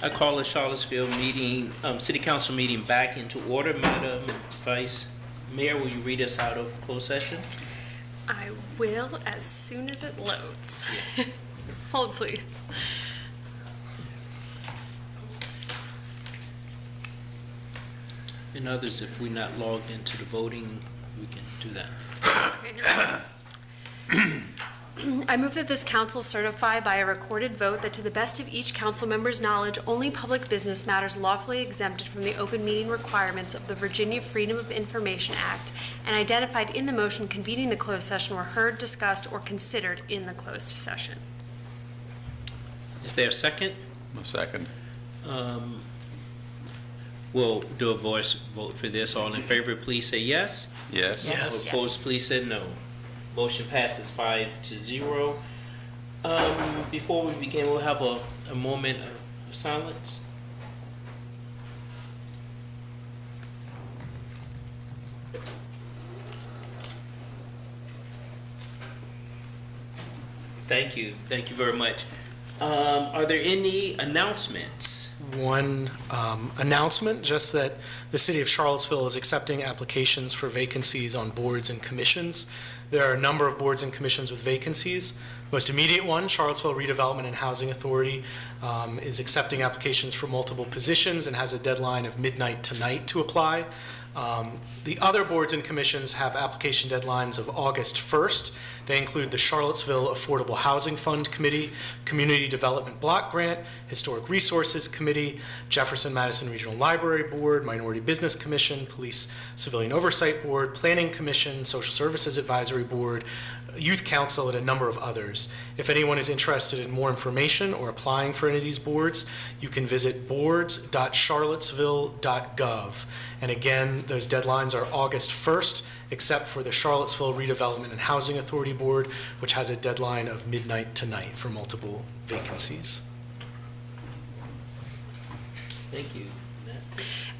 I call the Charlottesville meeting, City Council meeting back into order. Madam Vice Mayor, will you read us out of closed session? I will as soon as it loads. Hold, please. And others, if we're not logged into the voting, we can do that. Okay, here we go. I move that this council certify by a recorded vote that to the best of each council member's knowledge, only public business matters lawfully exempted from the open meeting requirements of the Virginia Freedom of Information Act and identified in the motion convening the closed session were heard, discussed, or considered in the closed session. Is there a second? A second. We'll do a voice vote for this. All in favor, please say yes. Yes. Yes. Opposed, please say no. Motion passes 5-0. Before we begin, we'll have a moment of silence. Thank you. Thank you very much. Are there any announcements? One announcement, just that the City of Charlottesville is accepting applications for vacancies on boards and commissions. There are a number of boards and commissions with vacancies. Most immediate one, Charlottesville Redevelopment and Housing Authority, is accepting applications for multiple positions and has a deadline of midnight tonight to apply. The other boards and commissions have application deadlines of August 1st. They include the Charlottesville Affordable Housing Fund Committee, Community Development Block Grant, Historic Resources Committee, Jefferson Madison Regional Library Board, Minority Business Commission, Police Civilian Oversight Board, Planning Commission, Social Services Advisory Board, Youth Council, and a number of others. If anyone is interested in more information or applying for any of these boards, you can visit boards.charlottesville.gov. And again, those deadlines are August 1st, except for the Charlottesville Redevelopment and Housing Authority Board, which has a deadline of midnight tonight for multiple vacancies. Thank you.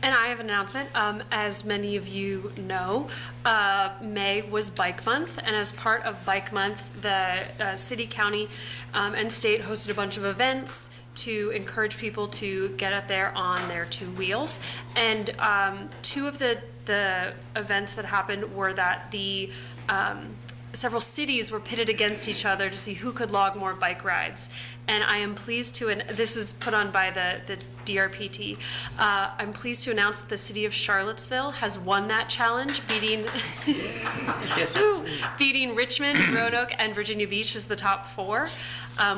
And I have an announcement. As many of you know, May was Bike Month, and as part of Bike Month, the city, county, and state hosted a bunch of events to encourage people to get out there on their two wheels. And two of the events that happened were that the several cities were pitted against each other to see who could log more bike rides. And I am pleased to, and this was put on by the DRPT, I'm pleased to announce that the city of Charlottesville has won that challenge, beating Richmond, Roanoke, and Virginia Beach as the top four.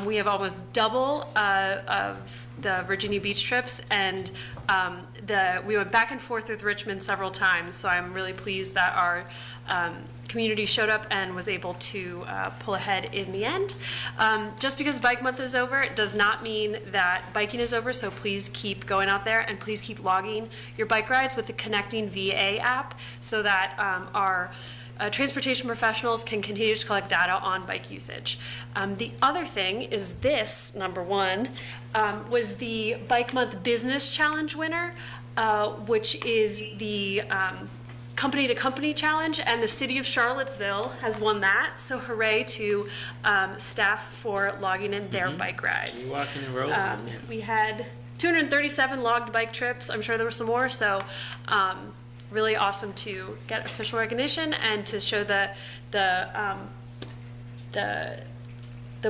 We have almost double of the Virginia Beach trips, and we went back and forth with Richmond several times, so I'm really pleased that our community showed up and was able to pull ahead in the end. Just because Bike Month is over, it does not mean that biking is over, so please keep going out there and please keep logging your bike rides with the Connecting VA app so that our transportation professionals can continue to collect data on bike usage. The other thing is this, number one, was the Bike Month Business Challenge winner, which is the Company to Company Challenge, and the city of Charlottesville has won that. So hooray to staff for logging in their bike rides. You're walking and rolling. We had 237 logged bike trips. I'm sure there were some more. So really awesome to get official recognition and to show the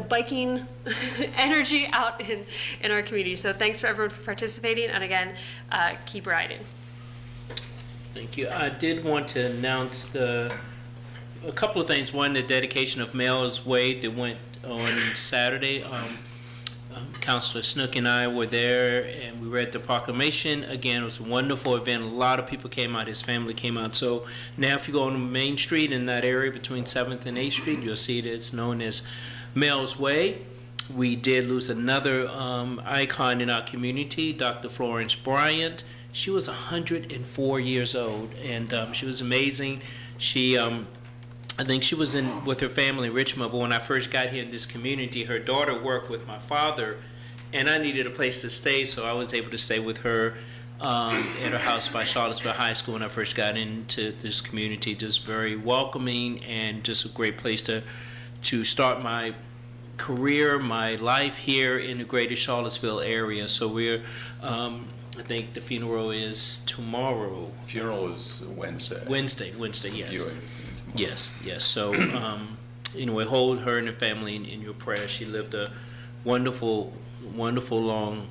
biking energy out in our community. So thanks for everyone for participating, and again, keep riding. Thank you. I did want to announce a couple of things. One, the dedication of Mel's Way that went on Saturday. Councilor Snook and I were there, and we read the proclamation. Again, it was a wonderful event. A lot of people came out. His family came out. So now if you go on Main Street in that area between 7th and 8th Street, you'll see it. It's known as Mel's Way. We did lose another icon in our community, Dr. Florence Bryant. She was 104 years old, and she was amazing. She, I think she was with her family in Richmond, but when I first got here in this community, her daughter worked with my father, and I needed a place to stay, so I was able to stay with her at her house by Charlottesville High School when I first got into this community. Just very welcoming and just a great place to start my career, my life here in the greater Charlottesville area. So I think the funeral is tomorrow. Funeral is Wednesday. Wednesday, yes. Viewing. Yes. So, anyway, hold her and the family in your prayers. She lived a wonderful, long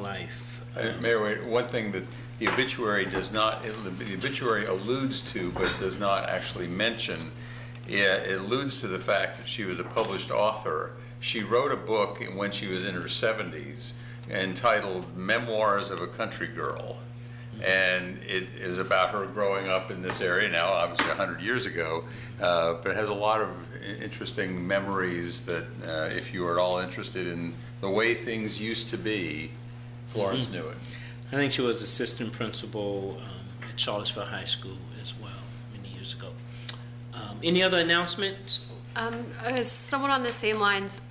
life. Mayor, one thing that the obituary does not, the obituary alludes to, but does not actually mention, it alludes to the fact that she was a published author. She wrote a book when she was in her 70s entitled Memoirs of a Country Girl. And it is about her growing up in this area now, obviously 100 years ago, but it has a lot of interesting memories that if you are at all interested in the way things used to be, Florence knew it. I think she was assistant principal at Charlottesville High School as well, many years ago. Any other announcements? As someone on the same lines,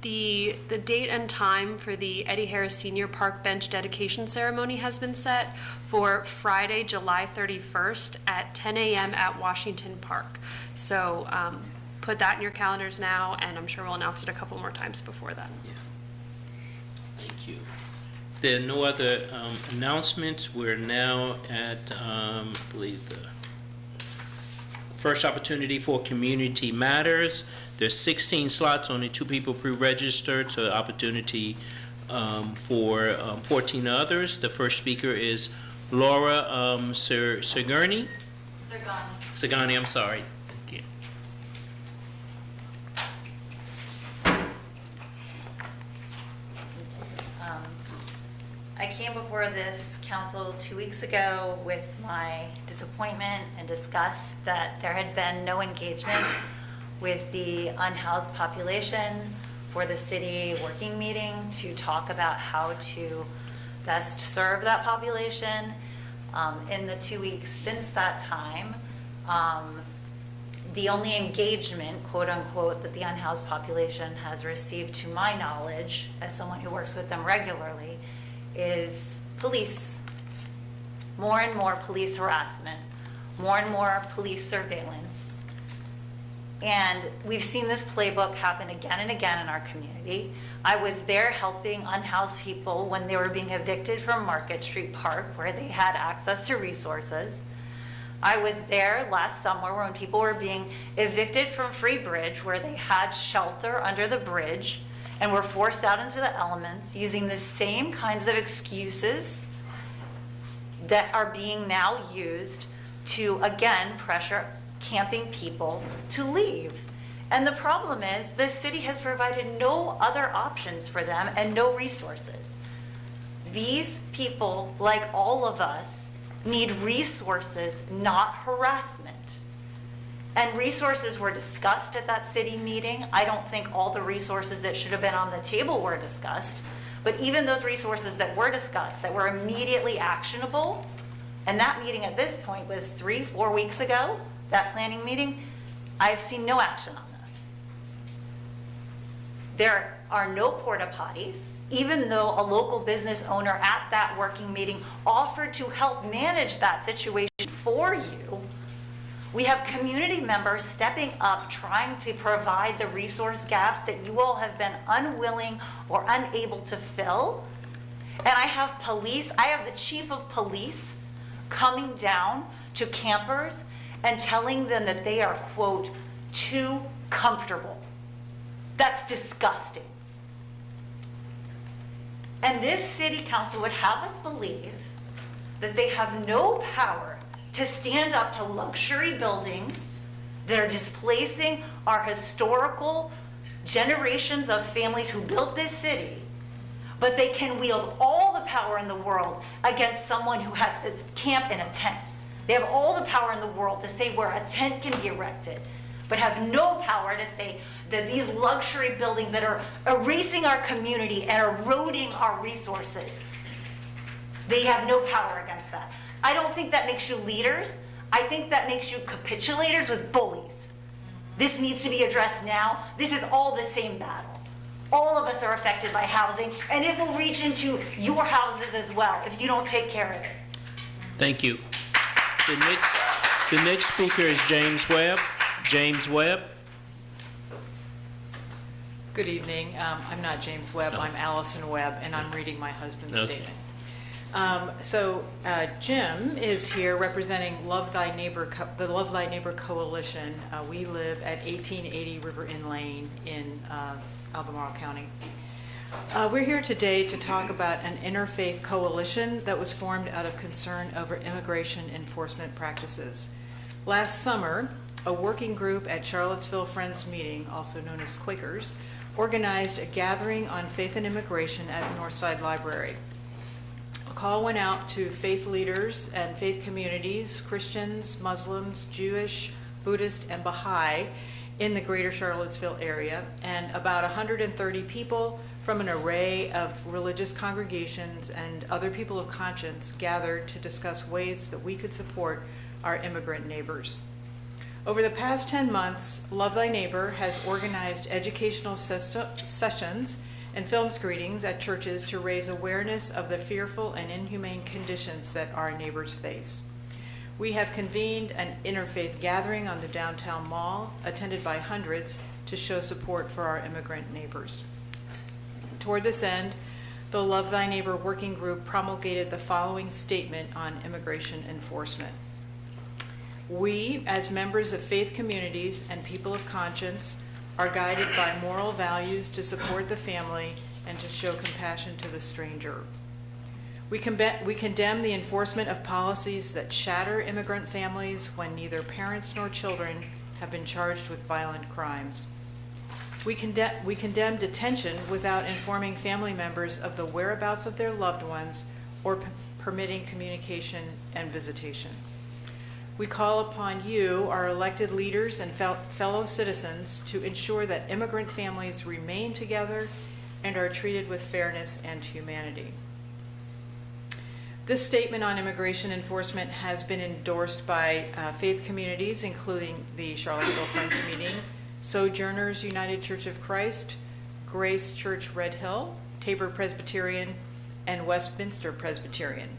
the date and time for the Eddie Harris Senior Park Bench dedication ceremony has been set for Friday, July 31st at 10 a.m. at Washington Park. So put that in your calendars now, and I'm sure we'll announce it a couple more times before then. Thank you. There are no other announcements. We're now at, I believe, the first opportunity for Community Matters. There's 16 slots, only 2 people pre-registered, so opportunity for 14 others. The first speaker is Laura Segani. Segani, I'm sorry. Thank you. I came before this council 2 weeks ago with my disappointment and disgust that there had been no engagement with the unhoused population for the city working meeting to talk about how to best serve that population. In the 2 weeks since that time, the only engagement, quote unquote, that the unhoused population has received, to my knowledge, as someone who works with them regularly, is police. More and more police harassment, more and more police surveillance. And we've seen this playbook happen again and again in our community. I was there helping unhoused people when they were being evicted from Market Street Park, where they had access to resources. I was there last summer when people were being evicted from Free Bridge, where they had shelter under the bridge and were forced out into the elements using the same kinds of excuses that are being now used to, again, pressure camping people to leave. And the problem is the city has provided no other options for them and no resources. These people, like all of us, need resources, not harassment. And resources were discussed at that city meeting. I don't think all the resources that should have been on the table were discussed, but even those resources that were discussed, that were immediately actionable, and that meeting at this point was 3-4 weeks ago, that planning meeting, I've seen no action on this. There are no porta potties, even though a local business owner at that working meeting offered to help manage that situation for you. We have community members stepping up, trying to provide the resource gaps that you all have been unwilling or unable to fill. And I have the chief of police coming down to campers and telling them that they are, quote, too comfortable. That's disgusting. And this city council would have us believe that they have no power to stand up to luxury buildings that are displacing our historical generations of families who built this city, but they can wield all the power in the world against someone who has to camp in a tent. They have all the power in the world to say where a tent can be erected, but have no power to say that these luxury buildings that are erasing our community and eroding our resources, they have no power against that. I don't think that makes you leaders. I think that makes you capitulators with bullies. This needs to be addressed now. This is all the same battle. All of us are affected by housing, and it will reach into your houses as well if you don't take care of it. Thank you. The next speaker is James Webb. James Webb. Good evening. I'm not James Webb, I'm Allison Webb, and I'm reading my husband's Okay. statement. Jim is here representing Love Thy Neighbor, the Love Thy Neighbor Coalition. We live at 1880 River Inn Lane in Albemarle County. We're here today to talk about an interfaith coalition that was formed out of concern over immigration enforcement practices. Last summer, a working group at Charlottesville Friends Meeting, also known as Quakers, organized a gathering on faith and immigration at Northside Library. A call went out to faith leaders and faith communities, Christians, Muslims, Jewish, Buddhist, and Baha'i in the greater Charlottesville area, and about 130 people from an array of religious congregations and other people of conscience gathered to discuss ways that we could support our immigrant neighbors. Over the past 10 months, Love Thy Neighbor has organized educational sessions and film screenings at churches to raise awareness of the fearful and inhumane conditions that our neighbors face. We have convened an interfaith gathering on the downtown mall, attended by hundreds, to show support for our immigrant neighbors. Toward this end, the Love Thy Neighbor Working Group promulgated the following statement on immigration enforcement. We, as members of faith communities and people of conscience, are guided by moral values to support the family and to show compassion to the stranger. We condemn the enforcement of policies that shatter immigrant families when neither parents nor children have been charged with violent crimes. We condemn detention without informing family members of the whereabouts of their loved ones or permitting communication and visitation. We call upon you, our elected leaders and fellow citizens, to ensure that immigrant families remain together and are treated with fairness and humanity. This statement on immigration enforcement has been endorsed by faith communities, including the Charlottesville Friends Meeting, Sojourners United Church of Christ, Grace Church Red Hill, Tabor Presbyterian, and Westminster Presbyterian.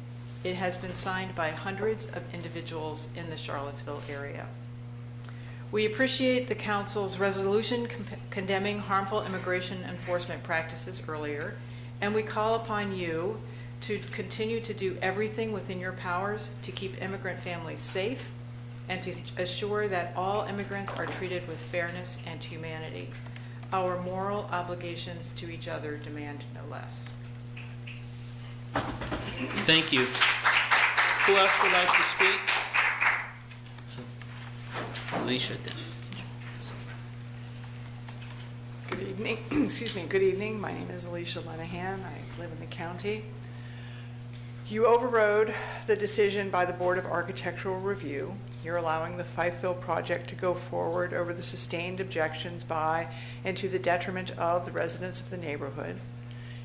It has been signed by hundreds of individuals in the Charlottesville area. We appreciate the Council's resolution condemning harmful immigration enforcement practices earlier, and we call upon you to continue to do everything within your powers to keep immigrant families safe and to assure that all immigrants are treated with fairness and humanity. Our moral obligations to each other demand no less. Thank you. Who else would like to speak? Alicia, then. Good evening. Excuse me. Good evening. My name is Alicia Lenahan. I live in the county. You overrode the decision by the Board of Architectural Review. You're allowing the Fifeville project to go forward over the sustained objections by and to the detriment of the residents of the neighborhood.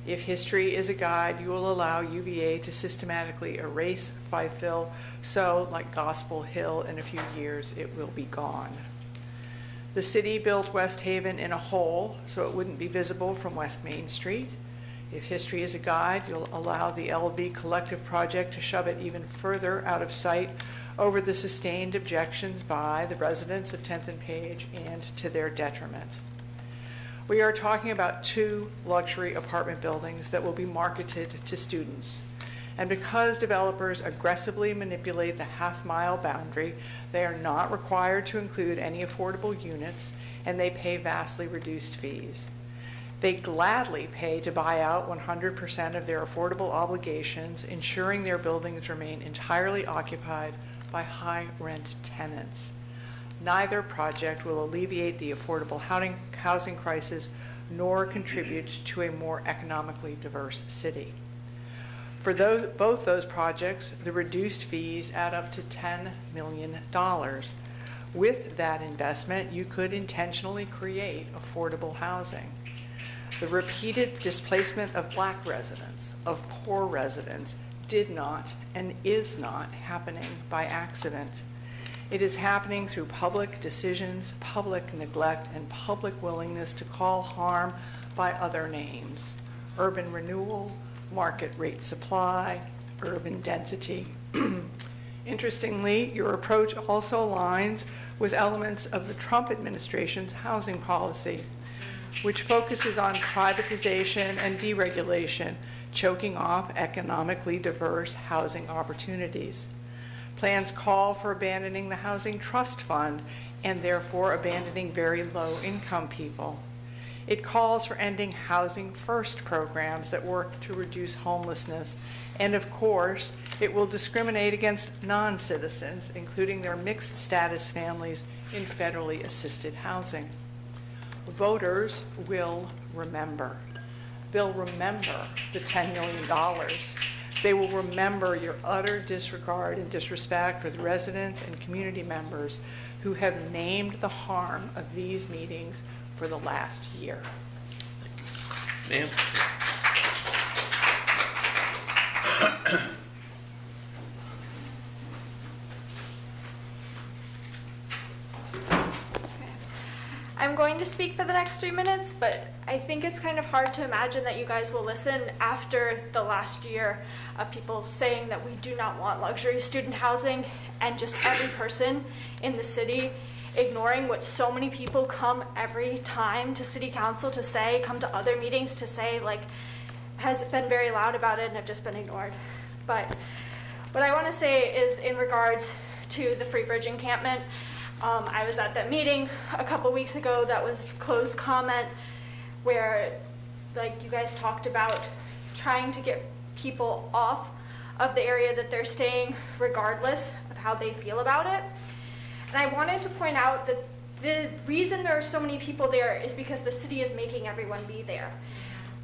If history is a guide, you will allow UVA to systematically erase Fifeville, so, like Gospel Hill, in a few years, it will be gone. The city built West Haven in a hole so it wouldn't be visible from West Main Street. If history is a guide, you'll allow the LB Collective project to shove it even further out of sight over the sustained objections by the residents of 10th and Page and to their detriment. We are talking about 2 luxury apartment buildings that will be marketed to students. And because developers aggressively manipulate the half-mile boundary, they are not required to include any affordable units, and they pay vastly reduced fees. They gladly pay to buy out 100% of their affordable obligations, ensuring their buildings remain entirely occupied by high-rent tenants. Neither project will alleviate the affordable housing crisis nor contribute to a more economically diverse city. For both those projects, the reduced fees add up to $10 million. With that investment, you could intentionally create affordable housing. The repeated displacement of Black residents, of poor residents, did not and is not happening by accident. It is happening through public decisions, public neglect, and public willingness to call harm by other names: urban renewal, market rate supply, urban density. Interestingly, your approach also aligns with elements of the Trump administration's housing policy. which focuses on privatization and deregulation, choking off economically diverse housing opportunities. Plans call for abandoning the Housing Trust Fund and therefore abandoning very low-income people. It calls for ending Housing First programs that work to reduce homelessness. And of course, it will discriminate against non-citizens, including their mixed status families in federally assisted housing. Voters will remember. They'll remember the $10 million. They will remember your utter disregard and disrespect for the residents and community members who have named the harm of these meetings for the last year. Ma'am? I'm going to speak for the next 3 minutes, but I think it's kind of hard to imagine that you guys will listen after the last year of people saying that we do not want luxury student housing, and just every person in the city ignoring what so many people come every time to city council to say, come to other meetings to say, like, has been very loud about it and have just been ignored. But what I want to say is in regards to the Free Bridge encampment, I was at that meeting a couple weeks ago that was closed comment where, like, you guys talked about trying to get people off of the area that they're staying regardless of how they feel about it. And I wanted to point out that the reason there are so many people there is because the city is making everyone be there.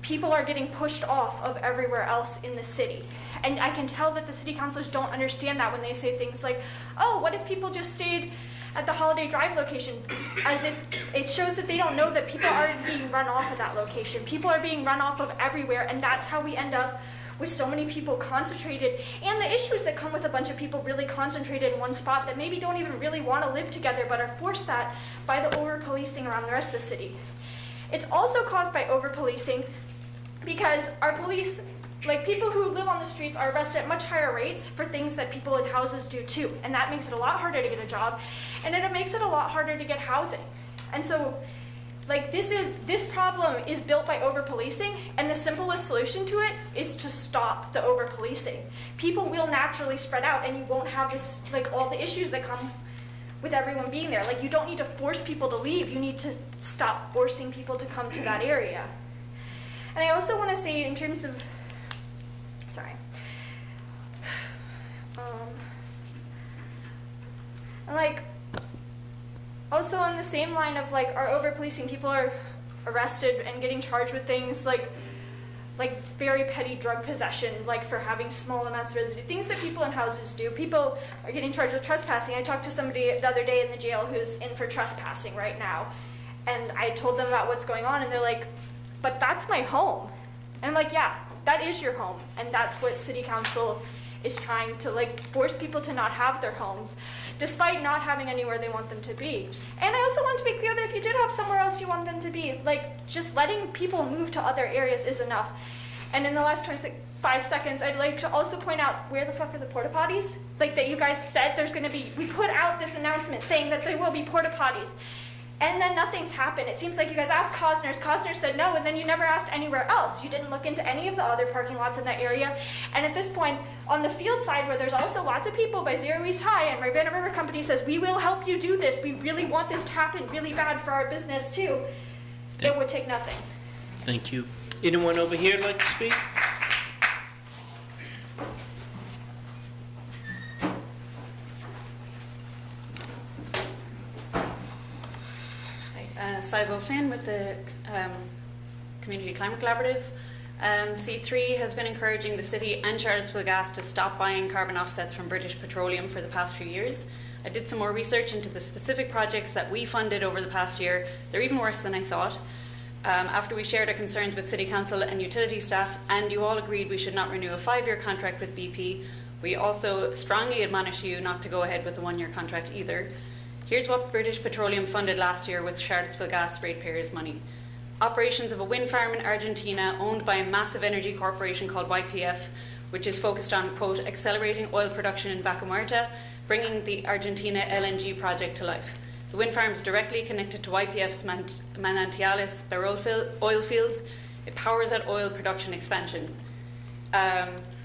People are getting pushed off of everywhere else in the city. And I can tell that the city councilors don't understand that when they say things like, oh, what if people just stayed at the Holiday Drive location, as if it shows that they don't know that people aren't being run off of that location. People are being run off of everywhere, and that's how we end up with so many people concentrated, and the issues that come with a bunch of people really concentrated in one spot that maybe don't even really want to live together but are forced that by the over-policing around the rest of the city. It's also caused by over-policing because our police, like, people who live on the streets are arrested at much higher rates for things that people in houses do too, and that makes it a lot harder to get a job, and it makes it a lot harder to get housing. And so, like, this problem is built by over-policing, and the simplest solution to it is to stop the over-policing. People will naturally spread out, and you won't have this, like, all the issues that come with everyone being there. Like, you don't need to force people to leave. You need to stop forcing people to come to that area. And I also want to say in terms of, sorry. Like, also on the same line of, like, our over-policing, people are arrested and getting charged with things like very petty drug possession, like for having small amounts of residue, things that people in houses do. People are getting charged with trespassing. I talked to somebody the other day in the jail who's in for trespassing right now, and I told them about what's going on, and they're like, but that's my home. And I'm like, yeah, that is your home, and that's what city council is trying to, like, force people to not have their homes, despite not having anywhere they want them to be. And I also want to be clear that if you did have somewhere else you want them to be, like, just letting people move to other areas is enough. And in the last 25 seconds, I'd like to also point out, where the fuck are the porta potties? Like, that you guys said there's gonna be, we put out this announcement saying that there will be porta potties. And then nothing's happened. It seems like you guys asked Cosner's said no, and then you never asked anywhere else. You didn't look into any of the other parking lots in that area. And at this point, on the field side, where there's also lots of people by Zero East High, and Ravenna River Company says, we will help you do this. We really want this to happen really bad for our business too. It would take nothing. Thank you. Anyone over here like to speak? Saibo Flynn with the Community Climate Collaborative. C3 has been encouraging the city and Charlottesville Gas to stop buying carbon offsets from British Petroleum for the past few years. I did some more research into the specific projects that we funded over the past year. They're even worse than I thought. After we shared our concerns with City Council and utility staff, and you all agreed we should not renew a 5-year contract with BP, we also strongly admonish you not to go ahead with a 1-year contract either. Here's what British Petroleum funded last year with Charlottesville Gas ratepayers' money. Operations of a wind farm in Argentina owned by a massive energy corporation called YPF, which is focused on, quote, accelerating oil production in Vaca Muerta, bringing the Argentina LNG project to life. The wind farm is directly connected to YPF's Manantiales oil fields. It powers that oil production expansion.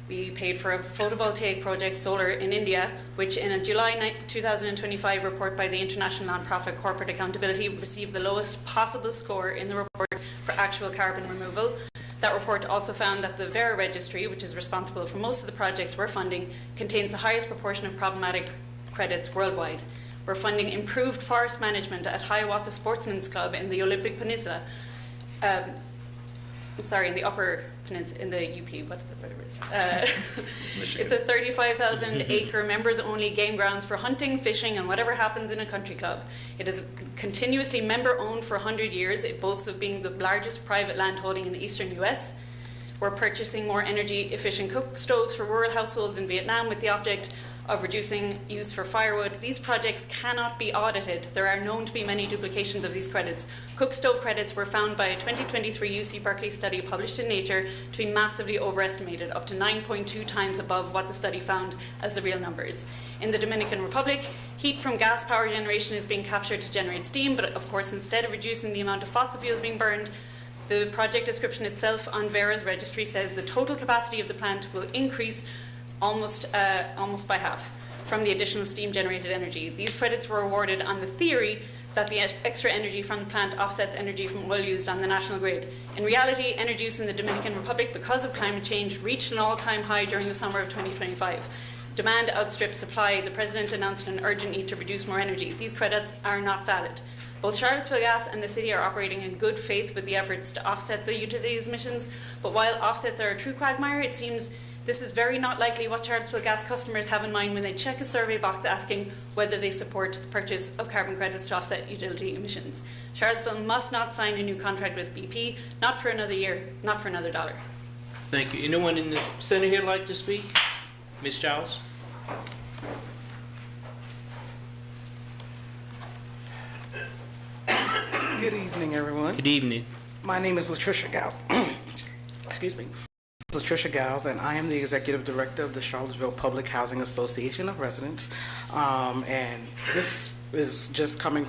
We paid for a photovoltaic project, solar, in India, which in a July 2025 report by the international nonprofit Corporate Accountability received the lowest possible score in the report for actual carbon removal. That report also found that the Vera registry, which is responsible for most of the projects we're funding, contains the highest proportion of problematic credits worldwide. We're funding improved forest management at Hiawatha Sportsman's Club in the Olympic Peninsula. In the Upper Peninsula, in the UP, what's the word it is? Michigan. It's a 35,000 acre members only game grounds for hunting, fishing, and whatever happens in a country club. It is continuously member owned for 100 years. It boasts of being the largest private land holding in the eastern US. We're purchasing more energy efficient cook stoves for rural households in Vietnam with the object of reducing use for firewood. These projects cannot be audited. There are known to be many duplications of these credits. Cook stove credits were found by a 2023 UC Berkeley study published in Nature to be massively overestimated, up to 9.2 times above what the study found as the real numbers. In the Dominican Republic, heat from gas power generation is being captured to generate steam, but of course, instead of reducing the amount of fossil fuels being burned, the project description itself on Vera's registry says the total capacity of the plant will increase almost by half from the additional steam generated energy. These credits were awarded on the theory that the extra energy from the plant offsets energy from oil used on the national grid. In reality, energy use in the Dominican Republic because of climate change reached an all-time high during the summer of 2025. Demand outstripped supply. The President announced an urgent need to produce more energy. These credits are not valid. Both Charlottesville Gas and the city are operating in good faith with the efforts to offset the utilities emissions, but while offsets are a true quagmire, it seems this is very not likely what Charlottesville Gas customers have in mind when they check a survey box asking whether they support the purchase of carbon credits to offset utility emissions. Charlottesville must not sign a new contract with BP, not for another year, not for another dollar. Thank you. Anyone in the center here like to speak? Ms. Giles? Good evening, everyone. Good evening. My name is Latricia Gals. Excuse me. Latricia Gals, and I am the Executive Director of the Charlottesville Public Housing Association of Residents. And this is just coming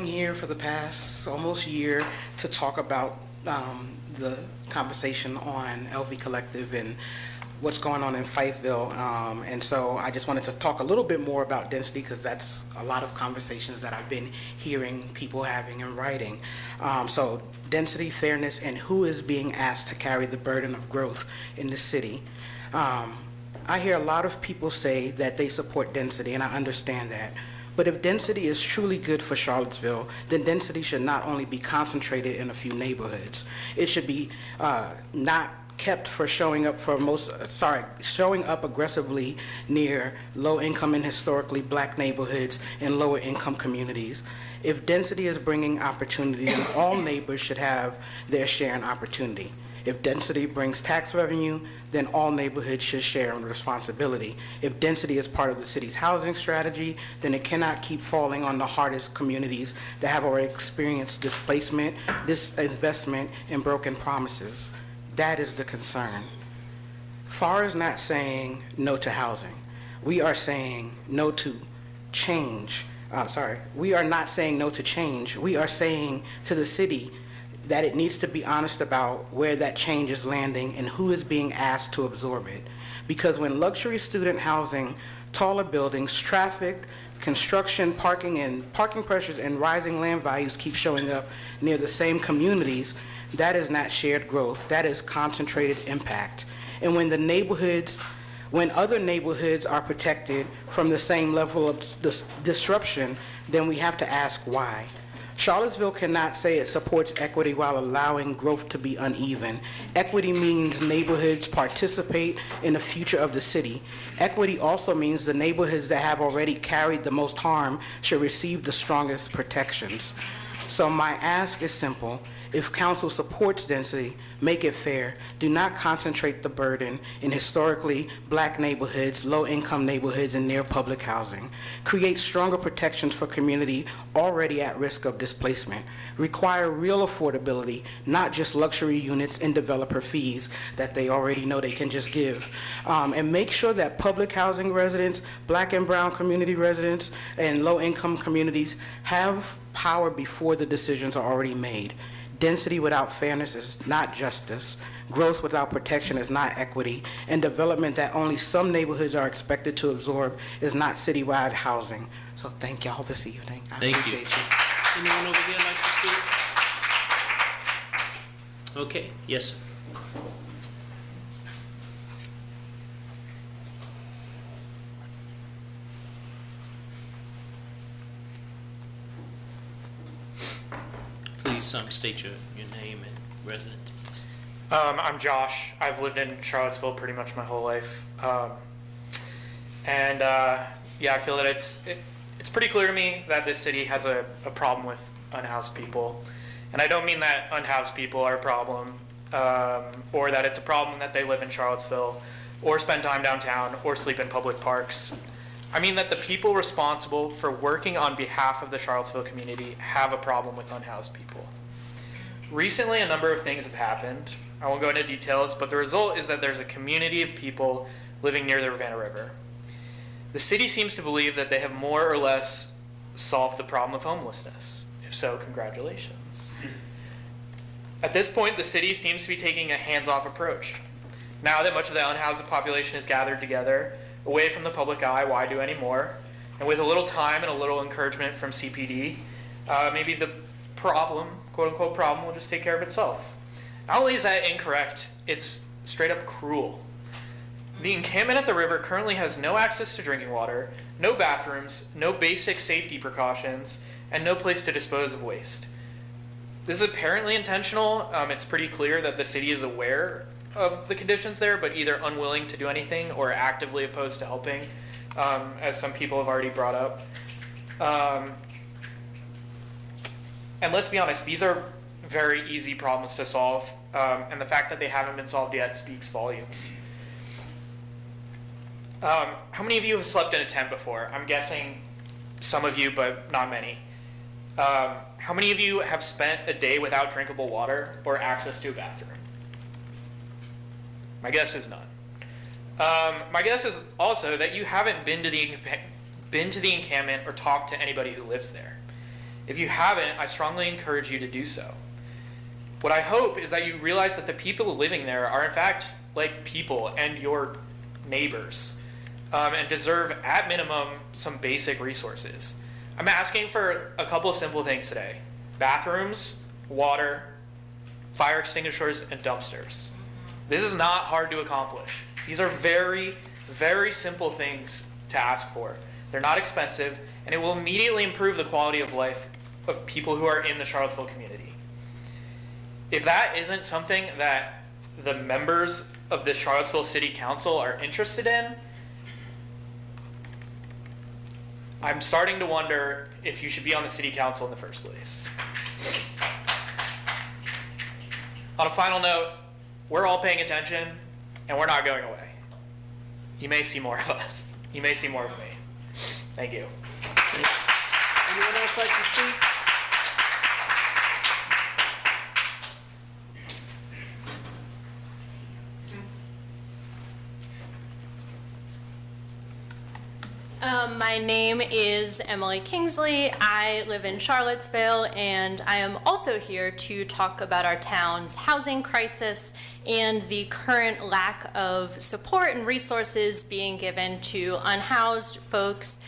here for the past almost year to talk about the conversation on LV Collective and what's going on in Fifeville. And so I just wanted to talk a little bit more about density because that's a lot of conversations that I've been hearing people having and writing. So density, fairness, and who is being asked to carry the burden of growth in the city. I hear a lot of people say that they support density, and I understand that. But if density is truly good for Charlottesville, then density should not only be concentrated in a few neighborhoods. It should be not kept for showing up aggressively near low-income and historically black neighborhoods and lower-income communities. If density is bringing opportunity, then all neighbors should have their share in opportunity. If density brings tax revenue, then all neighborhoods should share in responsibility. If density is part of the city's housing strategy, then it cannot keep falling on the hardest communities that have already experienced displacement, disinvestment, and broken promises. That is the concern. FAR is not saying no to housing. We are saying no to change. We are not saying no to change. We are saying to the city that it needs to be honest about where that change is landing and who is being asked to absorb it. Because when luxury student housing, taller buildings, traffic, construction, parking pressures, and rising land values keep showing up near the same communities, that is not shared growth. That is concentrated impact. And when other neighborhoods are protected from the same level of disruption, then we have to ask why. Charlottesville cannot say it supports equity while allowing growth to be uneven. Equity means neighborhoods participate in the future of the city. Equity also means the neighborhoods that have already carried the most harm should receive the strongest protections. So my ask is simple. If council supports density, make it fair. Do not concentrate the burden in historically black neighborhoods, low-income neighborhoods, and near public housing. Create stronger protections for community already at risk of displacement. Require real affordability, not just luxury units and developer fees that they already know they can just give. And make sure that public housing residents, black and brown community residents, and low-income communities have power before the decisions are already made. Density without fairness is not justice. Growth without protection is not equity. And development that only some neighborhoods are expected to absorb is not citywide housing. So thank y'all this evening. I Thank you. appreciate you. Anyone over here like to speak? Okay, yes, sir. Please state your name and residence, please. I'm Josh. I've lived in Charlottesville pretty much my whole life. Yeah, I feel that it's pretty clear to me that this city has a problem with unhoused people. And I don't mean that unhoused people are a problem, or that it's a problem that they live in Charlottesville, or spend time downtown, or sleep in public parks. I mean that the people responsible for working on behalf of the Charlottesville community have a problem with unhoused people. Recently, a number of things have happened. I won't go into details, but the result is that there's a community of people living near the Ravenna River. The city seems to believe that they have more or less solved the problem of homelessness. If so, congratulations. At this point, the city seems to be taking a hands-off approach. Now that much of the unhoused population is gathered together, away from the public eye, why do any more? And with a little time and a little encouragement from CPD, maybe the problem, quote-unquote problem, will just take care of itself. Not only is that incorrect, it's straight up cruel. The encampment at the river currently has no access to drinking water, no bathrooms, no basic safety precautions, and no place to dispose of waste. This is apparently intentional. It's pretty clear that the city is aware of the conditions there, but either unwilling to do anything or actively opposed to helping, as some people have already brought up. And let's be honest, these are very easy problems to solve, and the fact that they haven't been solved yet speaks volumes. How many of you have slept in a tent before? I'm guessing some of you, but not many. How many of you have spent a day without drinkable water or access to a bathroom? My guess is none. My guess is also that you haven't been to the encampment or talked to anybody who lives there. If you haven't, I strongly encourage you to do so. What I hope is that you realize that the people living there are in fact like people and your neighbors, and deserve at minimum some basic resources. I'm asking for a couple of simple things today: bathrooms, water, fire extinguishers, and dumpsters. This is not hard to accomplish. These are very, very simple things to ask for. They're not expensive, and it will immediately improve the quality of life of people who are in the Charlottesville community. If that isn't something that the members of the Charlottesville City Council are interested in, I'm starting to wonder if you should be on the City Council in the first place. On a final note, we're all paying attention, and we're not going away. You may see more of us. You may see more of me. Thank you. Anyone else like to speak? My name is Emily Kingsley. I live in Charlottesville, and I am also here to talk about our town's housing crisis and the current lack of support and resources being given to unhoused folks,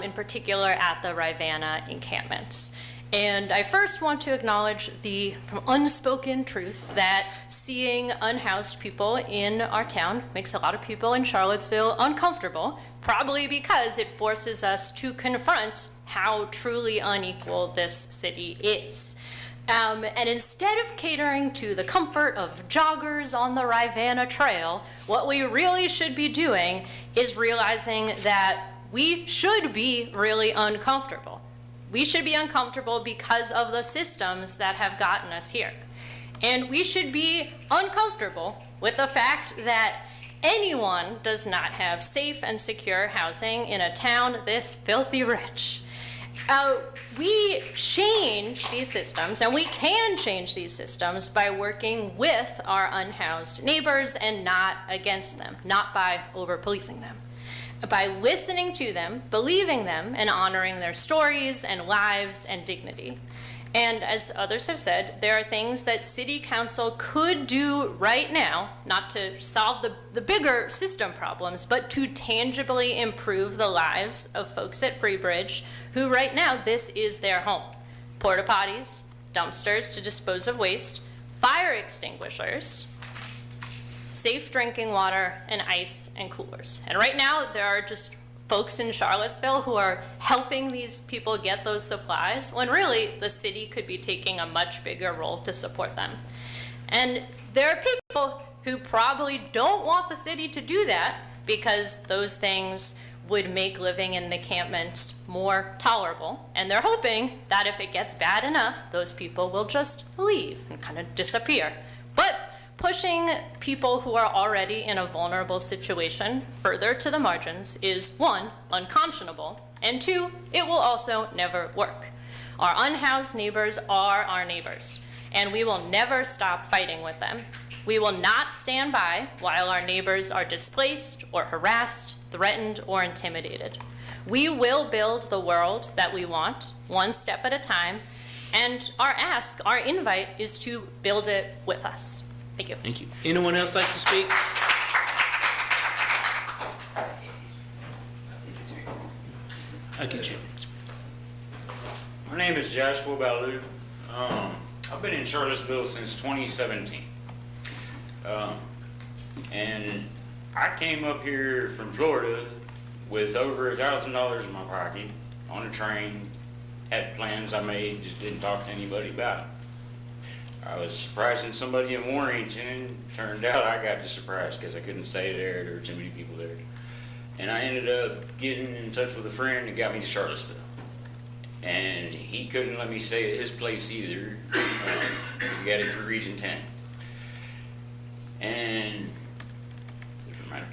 in particular at the Rivanna encampments. And I first want to acknowledge the unspoken truth that seeing unhoused people in our town makes a lot of people in Charlottesville uncomfortable, probably because it forces us to confront how truly unequal this city is. And instead of catering to the comfort of joggers on the Rivanna Trail, what we really should be doing is realizing that we should be really uncomfortable. We should be uncomfortable because of the systems that have gotten us here. And we should be uncomfortable with the fact that anyone does not have safe and secure housing in a town this filthy rich. We change these systems, and we can change these systems by working with our unhoused neighbors and not against them, not by over-policing them. By listening to them, believing them, and honoring their stories and lives and dignity. And as others have said, there are things that City Council could do right now, not to solve the bigger system problems, but to tangibly improve the lives of folks at Freebridge, who right now, this is their home. Porta potties, dumpsters to dispose of waste, fire extinguishers, safe drinking water, and ice and coolers. And right now, there are just folks in Charlottesville who are helping these people get those supplies, when really the city could be taking a much bigger role to support them. And there are people who probably don't want the city to do that because those things would make living in the encampments more tolerable. And they're hoping that if it gets bad enough, those people will just leave and kind of disappear. But pushing people who are already in a vulnerable situation further to the margins is, one, unconscionable, and two, it will also never work. Our unhoused neighbors are our neighbors, and we will never stop fighting with them. We will not stand by while our neighbors are displaced or harassed, threatened, or intimidated. We will build the world that we want, one step at a time, and our ask, our invite, is to build it with us. Thank you. Thank you. Anyone else like to speak? I'll get you. My name is Joshua Ballou. I've been in Charlottesville since 2017. And I came up here from Florida with over $1,000 in my pocket on a train, had plans I made, just didn't talk to anybody about it. I was surprising somebody in Warrington. Turned out I got just surprised because I couldn't stay there. There were too many people there. And I ended up getting in touch with a friend that got me to Charlottesville. And he couldn't let me stay at his place either. He got it through Region 10. And doesn't matter.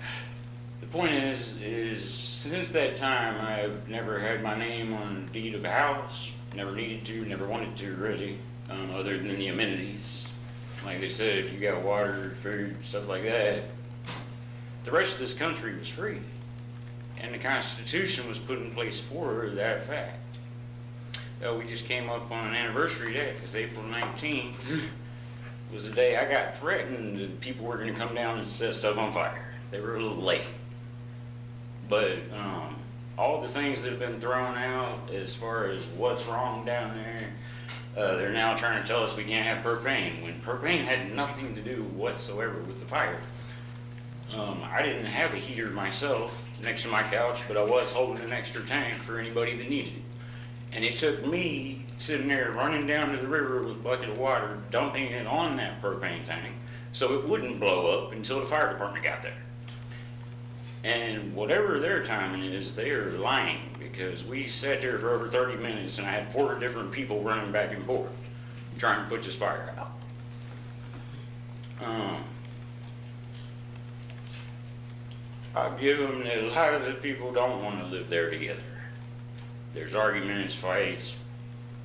The point is since that time, I've never had my name on a deed of a house. Never needed to, never wanted to, really. Other than the amenities. Like they said, if you got water, food, stuff like that, the rest of this country was free. And the Constitution was put in place for that fact. We just came up on an anniversary day, because April 19th was the day I got threatened that people were going to come down and set stuff on fire. They were a little late. But all the things that have been thrown out as far as what's wrong down there, they're now trying to tell us we can't have propane, when propane had nothing to do whatsoever with the fire. I didn't have a heater myself next to my couch, but I was holding an extra tank for anybody that needed it. And it took me sitting there running down to the river with a bucket of water, dumping it on that propane tank so it wouldn't blow up until the fire department got there. And whatever their timing is, they are lying, because we sat there for over 30 minutes and I had 4 different people running back and forth trying to put this fire out. I'll give them that a lot of the people don't want to live there together. There's arguments, fights.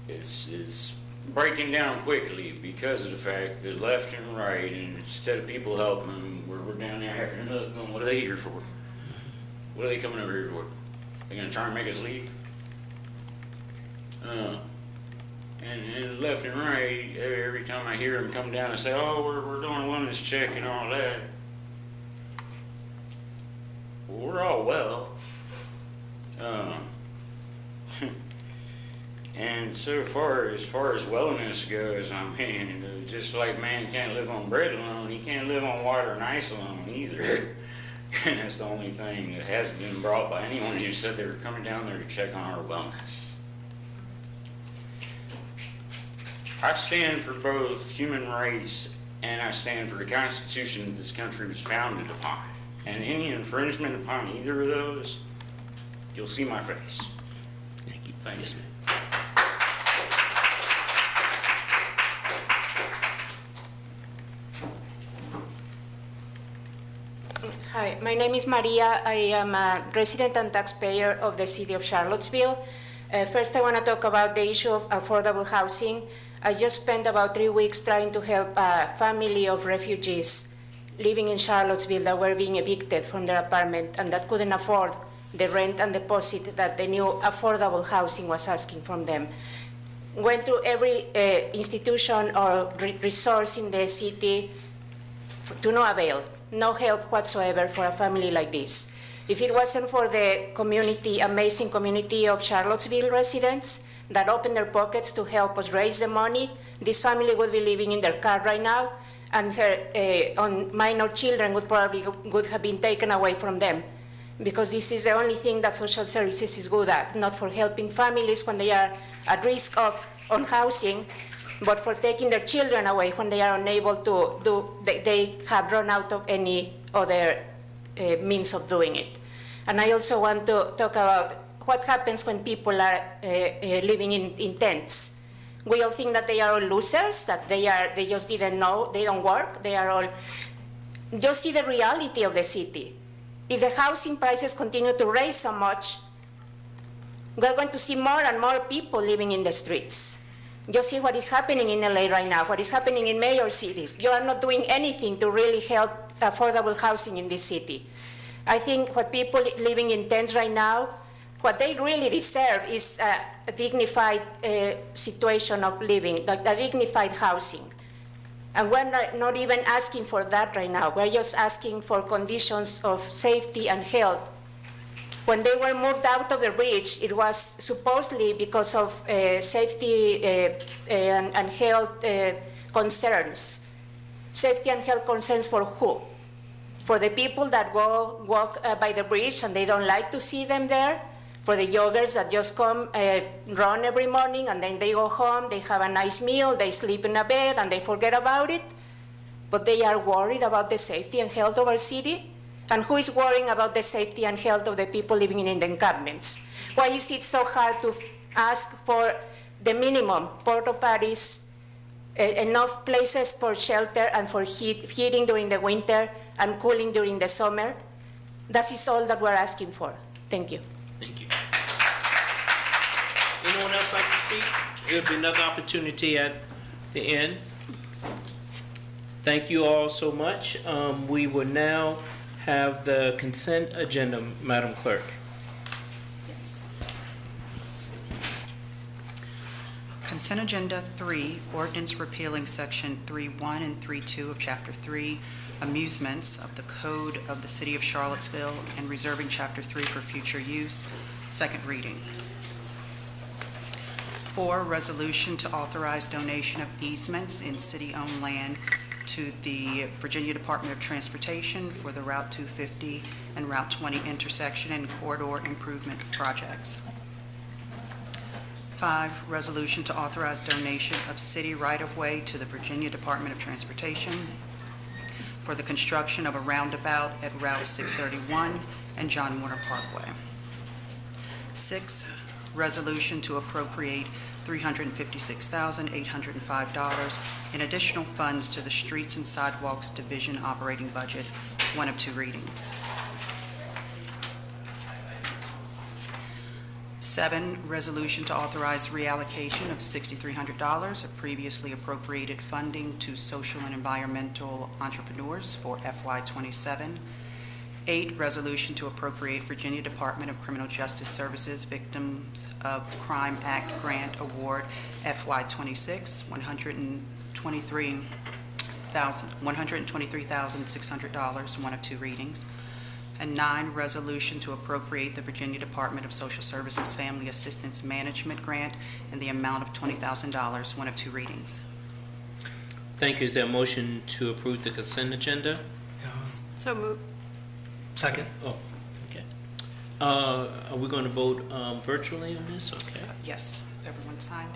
It's breaking down quickly because of the fact that left and right, and instead of people helping them, we're down there having a look going, what are they here for? What are they coming over here for? They're going to try and make us leave? And left and right, every time I hear them come down and say, oh, we're doing a wellness check and all that. Well, we're all well. And so far as wellness goes, I mean, just like man can't live on bread alone, he can't live on water and ice alone either. And that's the only thing that has been brought by anyone who said they were coming down there to check on our wellness. I stand for both human rights and I stand for the Constitution that this country was founded upon. And any infringement upon either of those, you'll see my face. Thank you. Thank you. Yes, ma'am. Hi, my name is Maria. I am a resident and taxpayer of the city of Charlottesville. First, I want to talk about the issue of affordable housing. I just spent about 3 weeks trying to help a family of refugees living in Charlottesville that were being evicted from their apartment and that couldn't afford the rent and deposit that the new affordable housing was asking from them. Went to every institution or resource in the city to no avail. No help whatsoever for a family like this. If it wasn't for the community, amazing community of Charlottesville residents that opened their pockets to help us raise the money, this family would be living in their car right now, and her minor children would have been taken away from them, because this is the only thing that social services is good at, not for helping families when they are at risk of on housing, but for taking their children away when they are unable to they have run out of any other means of doing it. And I also want to talk about what happens when people are living in tents. We all think that they are all losers, that they just didn't know, they don't work, they are all, just see the reality of the city. If the housing prices continue to rise so much, we're going to see more and more people living in the streets. You see what is happening in LA right now, what is happening in major cities. You are not doing anything to really help affordable housing in this city. I think what people living in tents right now, what they really deserve is a dignified situation of living, like a dignified housing. And we're not even asking for that right now. We're just asking for conditions of safety and health. When they were moved out of the bridge, it was supposedly because of safety and health concerns. Safety and health concerns for who? For the people that go walk by the bridge and they don't like to see them there? For the joggers that just come run every morning and then they go home, they have a nice meal, they sleep in a bed and they forget about it? But they are worried about the safety and health of our city? And who is worrying about the safety and health of the people living in the encampments? Why is it so hard to ask for the minimum, porta potties, enough places for shelter and for heating during the winter and cooling during the summer? That is all that we're asking for. Thank you. Thank you. Anyone else like to speak? There'll be another opportunity at the end. Thank you all so much. We will now have the consent agenda, Madam Clerk. Yes. Consent Agenda 3, ordinance repealing Section 3.1 and 3.2 of Chapter 3, amusements of the Code of the City of Charlottesville and reserving Chapter 3 for future use, second reading. 4, resolution to authorize donation of easements in city-owned land to the Virginia Department of Transportation for the Route 250 and Route 20 intersection and corridor improvement projects. 5, resolution to authorize donation of city right-of-way to the Virginia Department of Transportation for the construction of a roundabout at Route 631 and John Warner Parkway. 6, resolution to appropriate $356,805 in additional funds to the Streets and Sidewalks Division operating budget, one of 2 readings. 7, resolution to authorize reallocation of $6,300 of previously appropriated funding to social and environmental entrepreneurs for FY27. 8, resolution to appropriate Virginia Department of Criminal Justice Services Victims of Crime Act Grant Award FY26, $123,600, one of 2 readings. And 9, resolution to appropriate the Virginia Department of Social Services Family Assistance Management Grant in the amount of $20,000, one of 2 readings. Thank you. Is there a motion to approve the consent agenda? So moved. Second. Oh, okay. Are we going to vote virtually on this? Okay. Yes, everyone signed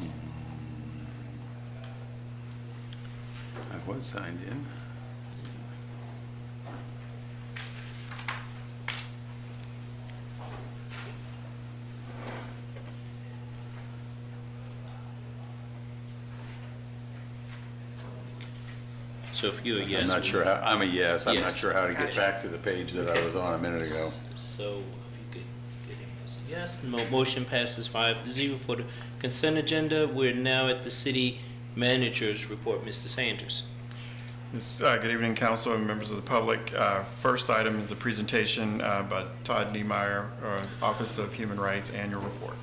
in. I was signed in. So if you're a yes. I'm not sure how, I'm a yes. I'm not Yes. sure how to get Gotcha. back to the page that I was on a minute ago. So if you could get him as a yes, motion passes 5-0 for the consent agenda. We're now at the city manager's report. Mr. Sanders. Yes, good evening, council and members of the public. First item is a presentation by Todd Niemeyer, Office of Human Rights Annual Report.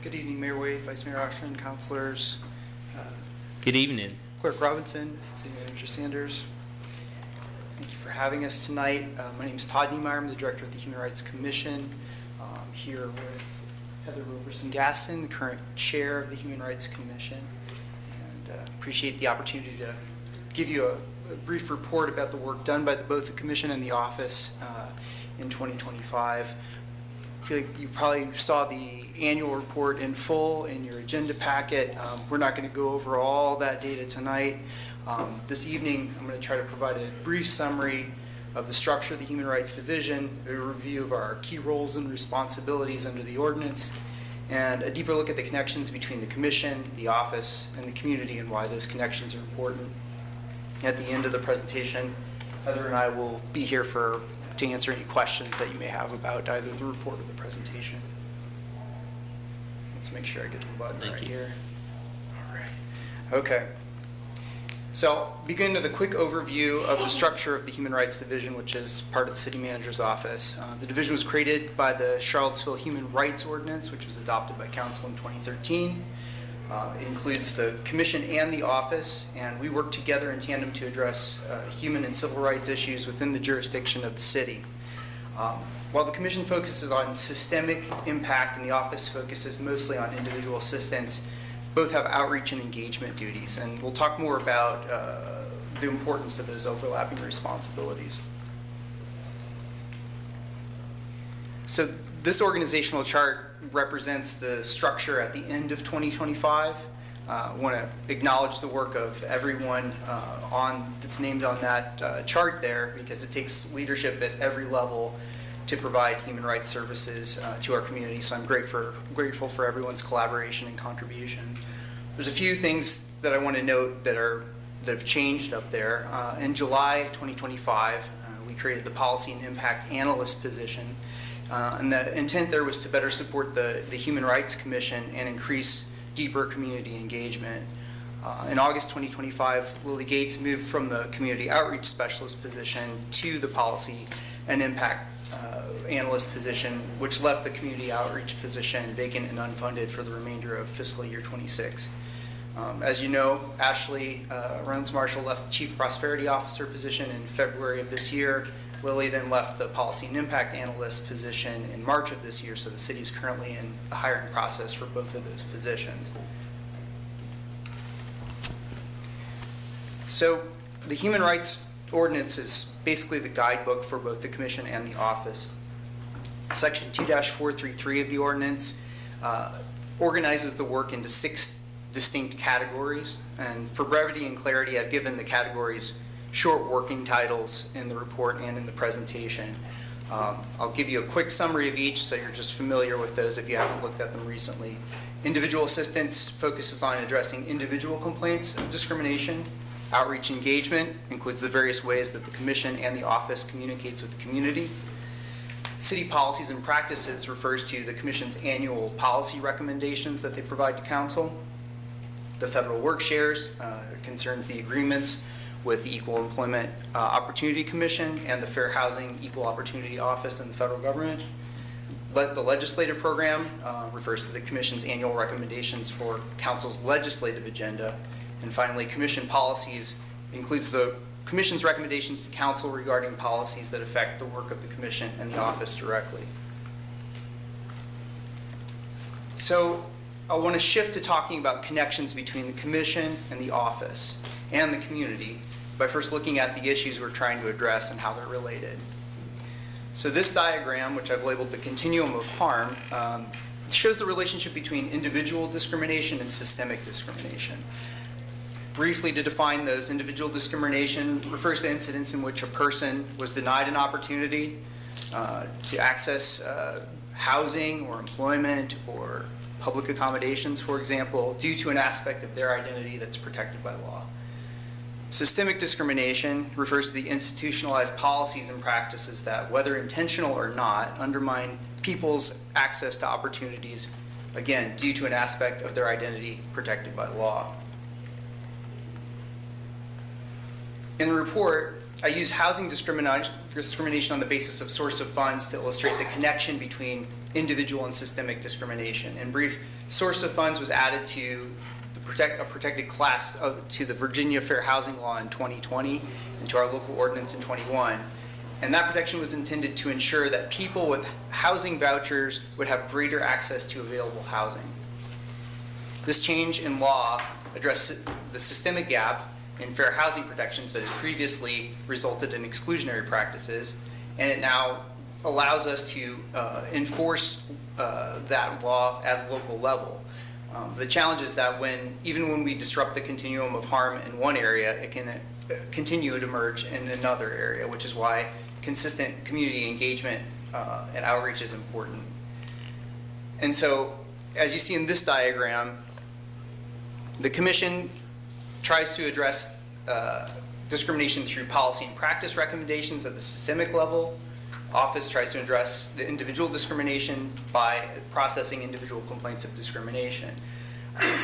Good evening, Mayor Wade, Vice Mayor Oshrin, councilors, Good evening. Clerk Robinson, City Manager Sanders. Thank you for having us tonight. My name is Todd Niemeyer. I'm the Director of the Human Rights Commission. I'm here with Heather Roberson-Gasson, the current Chair of the Human Rights Commission. And appreciate the opportunity to give you a brief report about the work done by both the Commission and the office in 2025. I feel like you probably saw the annual report in full in your agenda packet. We're not going to go over all that data tonight. This evening, I'm going to try to provide a brief summary of the structure of the Human Rights Division, a review of our key roles and responsibilities under the ordinance, and a deeper look at the connections between the Commission, the office, and the community and why those connections are important. At the end of the presentation, Heather and I will be here to answer any questions that you may have about either the report or the presentation. Let's make sure I get the button Thank right you. here. All right. Okay. So I'll begin with a quick overview of the structure of the Human Rights Division, which is part of the City Manager's office. The division was created by the Charlottesville Human Rights Ordinance, which was adopted by Council in 2013. It includes the Commission and the office, and we work together in tandem to address human and civil rights issues within the jurisdiction of the city. While the Commission focuses on systemic impact and the office focuses mostly on individual assistance, both have outreach and engagement duties, and we'll talk more about the importance of those overlapping responsibilities. So this organizational chart represents the structure at the end of 2025. I want to acknowledge the work of everyone that's named on that chart there, because it takes leadership at every level to provide human rights services to our community. So I'm grateful for everyone's collaboration and contribution. There's a few things that I want to note that have changed up there. In July 2025, we created the Policy and Impact Analyst position. And the intent there was to better support the Human Rights Commission and increase deeper community engagement. In August 2025, Lily Gates moved from the Community Outreach Specialist position to the Policy and Impact Analyst position, which left the Community Outreach position vacant and unfunded for the remainder of fiscal year 26. As you know, Ashley Reynolds-Marshall left the Chief Prosperity Officer position in February of this year. Lily then left the Policy and Impact Analyst position in March of this year, so the city is currently in the hiring process for both of those positions. So the Human Rights Ordinance is basically the guidebook for both the Commission and the office. Section 2-433 of the ordinance organizes the work into 6 distinct categories, and for brevity and clarity, I've given the categories short working titles in the report and in the presentation. I'll give you a quick summary of each so you're just familiar with those if you haven't looked at them recently. Individual assistance focuses on addressing individual complaints of discrimination. Outreach engagement includes the various ways that the Commission and the office communicates with the community. City policies and practices refers to the Commission's annual policy recommendations that they provide to Council. The Federal Work Shares concerns the agreements with the Equal Employment Opportunity Commission and the Fair Housing Equal Opportunity Office in the federal government. The legislative program refers to the Commission's annual recommendations for Council's legislative agenda. And finally, Commission policies includes the Commission's recommendations to Council regarding policies that affect the work of the Commission and the office directly. So I want to shift to talking about connections between the Commission and the office and the community by first looking at the issues we're trying to address and how they're related. So this diagram, which I've labeled the continuum of harm, shows the relationship between individual discrimination and systemic discrimination. Briefly to define those, individual discrimination refers to incidents in which a person was denied an opportunity to access housing or employment or public accommodations, for example, due to an aspect of their identity that's protected by law. Systemic discrimination refers to the institutionalized policies and practices that, whether intentional or not, undermine people's access to opportunities, again, due to an aspect of their identity protected by law. In the report, I use housing discrimination on the basis of source of funds to illustrate the connection between individual and systemic discrimination. In brief, source of funds was added to a protected class to the Virginia Fair Housing Law in 2020 and to our local ordinance in 21. And that protection was intended to ensure that people with housing vouchers would have greater access to available housing. This change in law addressed the systemic gap in fair housing protections that had previously resulted in exclusionary practices, and it now allows us to enforce that law at a local level. The challenge is that even when we disrupt the continuum of harm in one area, it can continue to emerge in another area, which is why consistent community engagement and outreach is important. And so, as you see in this diagram, the Commission tries to address discrimination through policy and practice recommendations at the systemic level. Office tries to address the individual discrimination by processing individual complaints of discrimination.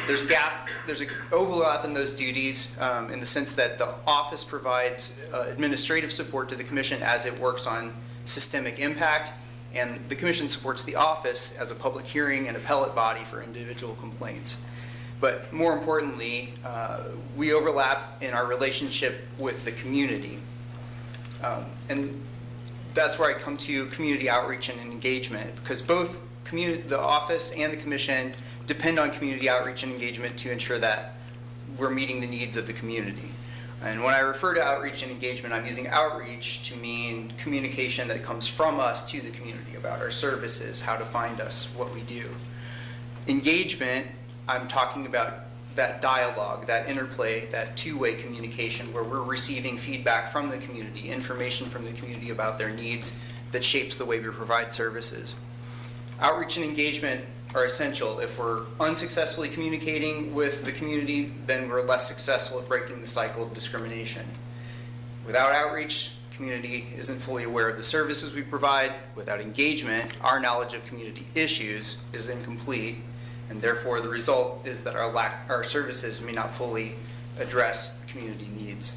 There's an overlap in those duties in the sense that the office provides administrative support to the Commission as it works on systemic impact, and the Commission supports the office as a public hearing and appellate body for individual complaints. But more importantly, we overlap in our relationship with the community. And that's where I come to community outreach and engagement, because both the office and the Commission depend on community outreach and engagement to ensure that we're meeting the needs of the community. And when I refer to outreach and engagement, I'm using outreach to mean communication that comes from us to the community about our services, how to find us, what we do. Engagement, I'm talking about that dialogue, that interplay, that two-way communication where we're receiving feedback from the community, information from the community about their needs that shapes the way we provide services. Outreach and engagement are essential. If we're unsuccessfully communicating with the community, then we're less successful at breaking the cycle of discrimination. Without outreach, community isn't fully aware of the services we provide. Without engagement, our knowledge of community issues is incomplete, and therefore the result is that our services may not fully address community needs.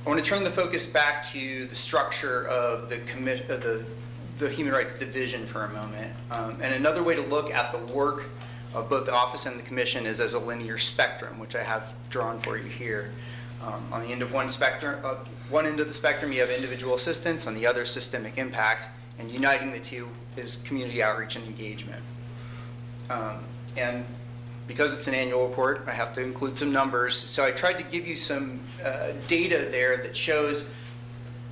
I want to turn the focus back to the structure of the Human Rights Division for a moment. And another way to look at the work of both the office and the Commission is as a linear spectrum, which I have drawn for you here. On the end of one end of the spectrum, you have individual assistance, on the other, systemic impact, and uniting the two is community outreach and engagement. And because it's an annual report, I have to include some numbers. So I tried to give you some data there that shows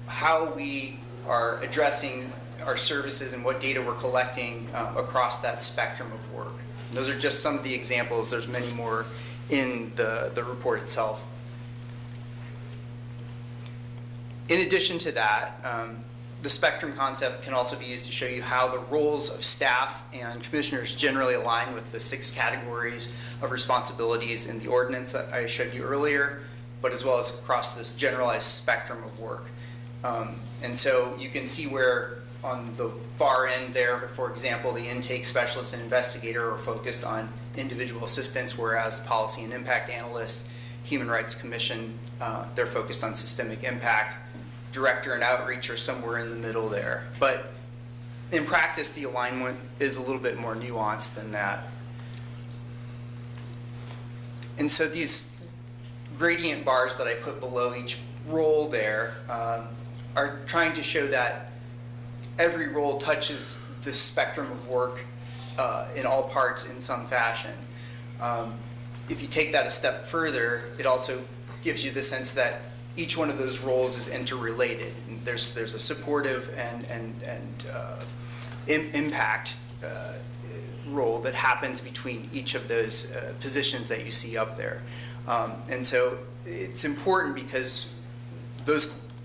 how we are addressing our services and what data we're collecting across that spectrum of work. And those are just some of the examples. There's many more in the report itself. In addition to that, the spectrum concept can also be used to show you how the roles of staff and commissioners generally align with the 6 categories of responsibilities in the ordinance that I showed you earlier, but as well as across this generalized spectrum of work. And so you can see where on the far end there, for example, the intake specialist and investigator are focused on individual assistance, whereas policy and impact analyst, Human Rights Commission, they're focused on systemic impact. Director and outreach are somewhere in the middle there. But in practice, the alignment is a little bit more nuanced than that. And so these gradient bars that I put below each role there are trying to show that every role touches the spectrum of work in all parts in some fashion. If you take that a step further, it also gives you the sense that each one of those roles is interrelated. And there's a supportive and impact role that happens between each of those positions that you see up there. And so it's important because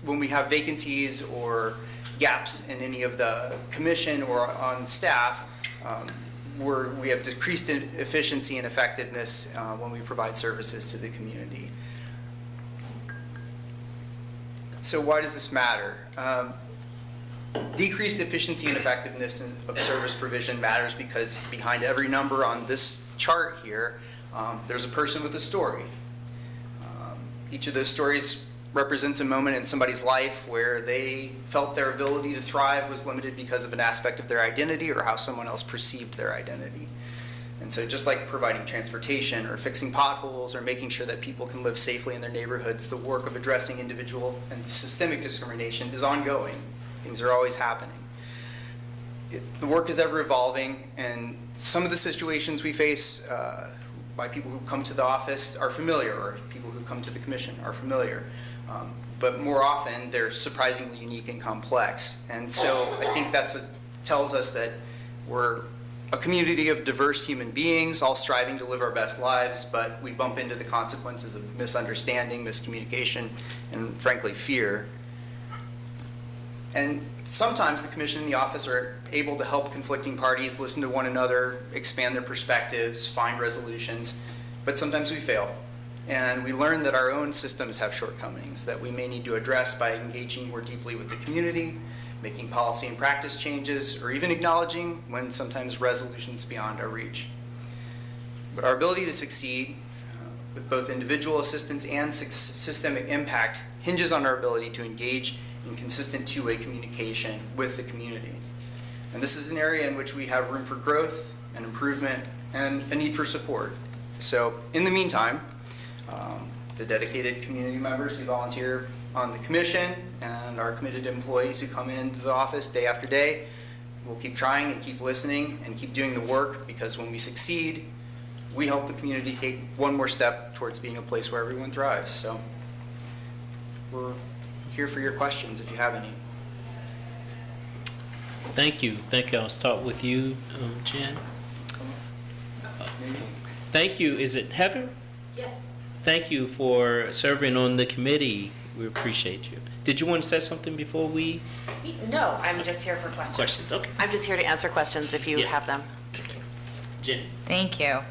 when we have vacancies or gaps in any of the commission or on staff, we have decreased efficiency and effectiveness when we provide services to the community. So why does this matter? Decreased efficiency and effectiveness of service provision matters because behind every number on this chart here, there's a person with a story. Each of those stories represents a moment in somebody's life where they felt their ability to thrive was limited because of an aspect of their identity or how someone else perceived their identity. And so just like providing transportation or fixing potholes or making sure that people can live safely in their neighborhoods, the work of addressing individual and systemic discrimination is ongoing. Things are always happening. The work is ever evolving, and some of the situations we face by people who come to the office are familiar, or people who come to the commission are familiar. But more often, they're surprisingly unique and complex. And so I think that tells us that we're a community of diverse human beings, all striving to live our best lives, but we bump into the consequences of misunderstanding, miscommunication, and frankly, fear. And sometimes the commission and the office are able to help conflicting parties listen to one another, expand their perspectives, find resolutions, but sometimes we fail. And we learn that our own systems have shortcomings that we may need to address by engaging more deeply with the community, making policy and practice changes, or even acknowledging when sometimes resolutions beyond our reach. But our ability to succeed with both individual assistance and systemic impact hinges on our ability to engage in consistent two-way communication with the community. And this is an area in which we have room for growth and improvement and a need for support. So in the meantime, the dedicated community members who volunteer on the commission and our committed employees who come into the office day after day, we'll keep trying and keep listening and keep doing the work, because when we succeed, we help the community take one more step towards being a place where everyone thrives. So we're here for your questions if you have any. Thank you. Thank you. I'll start with you, Jen. Thank you. Is it Heather? Yes. Thank you for serving on the committee. We appreciate you. Did you want to say something before we? No, I'm just here for questions. Questions, okay. I'm just here to answer questions if you have them. Jen. Thank you.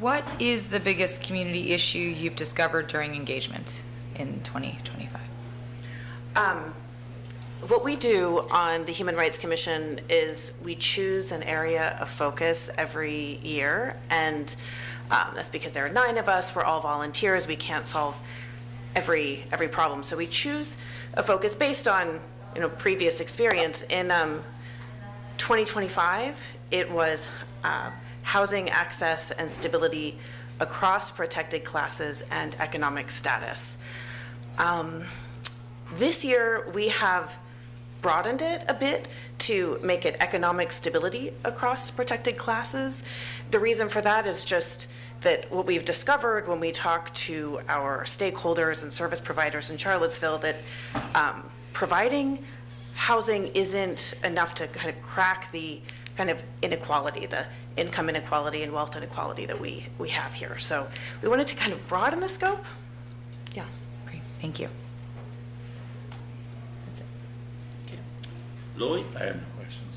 What is the biggest community issue you've discovered during engagement in 2025? What we do on the Human Rights Commission is we choose an area of focus every year, and that's because there are 9 of us. We're all volunteers. We can't solve every problem. So we choose a focus based on previous experience. In 2025, it was housing access and stability across protected classes and economic status. This year, we have broadened it a bit to make it economic stability across protected classes. The reason for that is just that what we've discovered when we talk to our stakeholders and service providers in Charlottesville, that providing housing isn't enough to kind of crack the kind of inequality, the income inequality and wealth inequality that we have here. So we wanted to kind of broaden the scope. Yeah. Great, thank you. Lloyd? I have no questions.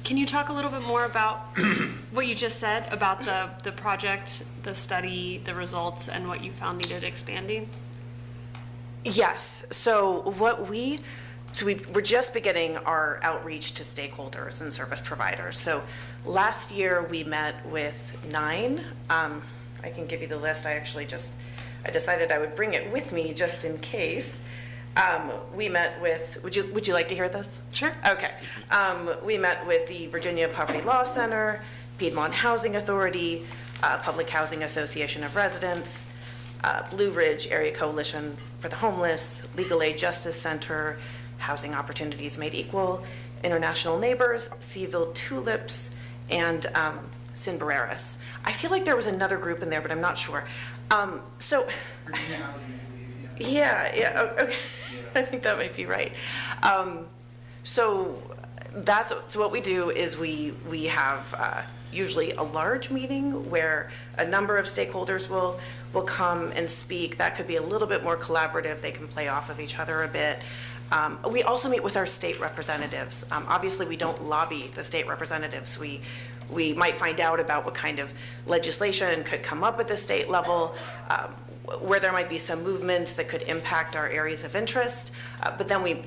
Can you talk a little bit more about what you just said about the project, the study, the results, and what you found needed expanding? Yes. So we're just beginning our outreach to stakeholders and service providers. So last year we met with 9. I can give you the list. I decided I would bring it with me just in case. We met with, would you like to hear this? Sure. Okay. We met with the Virginia Poverty Law Center, Piedmont Housing Authority, Public Housing Association of Residents, Blue Ridge Area Coalition for the Homeless, Legal Aid Justice Center, Housing Opportunities Made Equal, International Neighbors, Seaville Tulips, and Sinbareras. I feel like there was another group in there, but I'm not sure. Okay. I think that might be right. So so what we do is we have usually a large meeting where a number of stakeholders will come and speak. That could be a little bit more collaborative. They can play off of each other a bit. We also meet with our state representatives. Obviously, we don't lobby the state representatives. We might find out about what kind of legislation could come up at the state level, where there might be some movements that could impact our areas of interest. But then we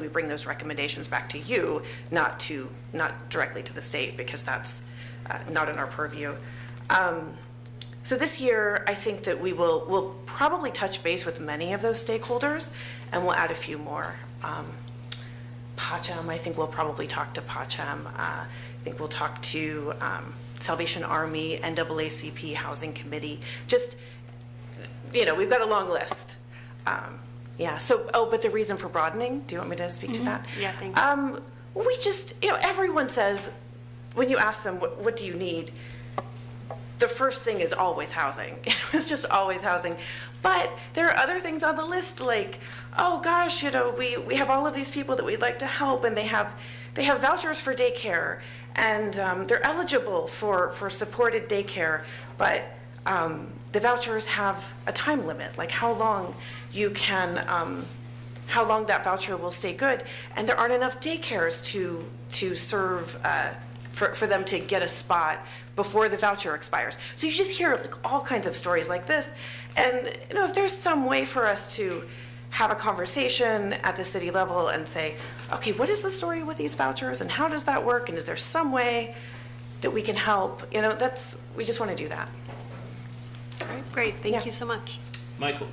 bring those recommendations back to you, not directly to the state, because that's not in our purview. So this year, I think that we'll probably touch base with many of those stakeholders, and we'll add a few more. PACHAM, I think we'll probably talk to PACHAM. I think we'll talk to Salvation Army, NAACP Housing Committee. Just, we've got a long list. Yeah, so, but the reason for broadening, do you want me to speak to that? Yeah, thank you. We just, everyone says, when you ask them, what do you need? The first thing is always housing. It's just always housing. But there are other things on the list, like, oh gosh, we have all of these people that we'd like to help, and they have vouchers for daycare, and they're eligible for supported daycare, but the vouchers have a time limit, like how long that voucher will stay good, and there aren't enough daycares to serve for them to get a spot before the voucher expires. So you just hear all kinds of stories like this, and if there's some way for us to have a conversation at the city level and say, okay, what is the story with these vouchers, and how does that work, and is there some way that we can help? We just want to do that. All right, great, thank you so much. Michael?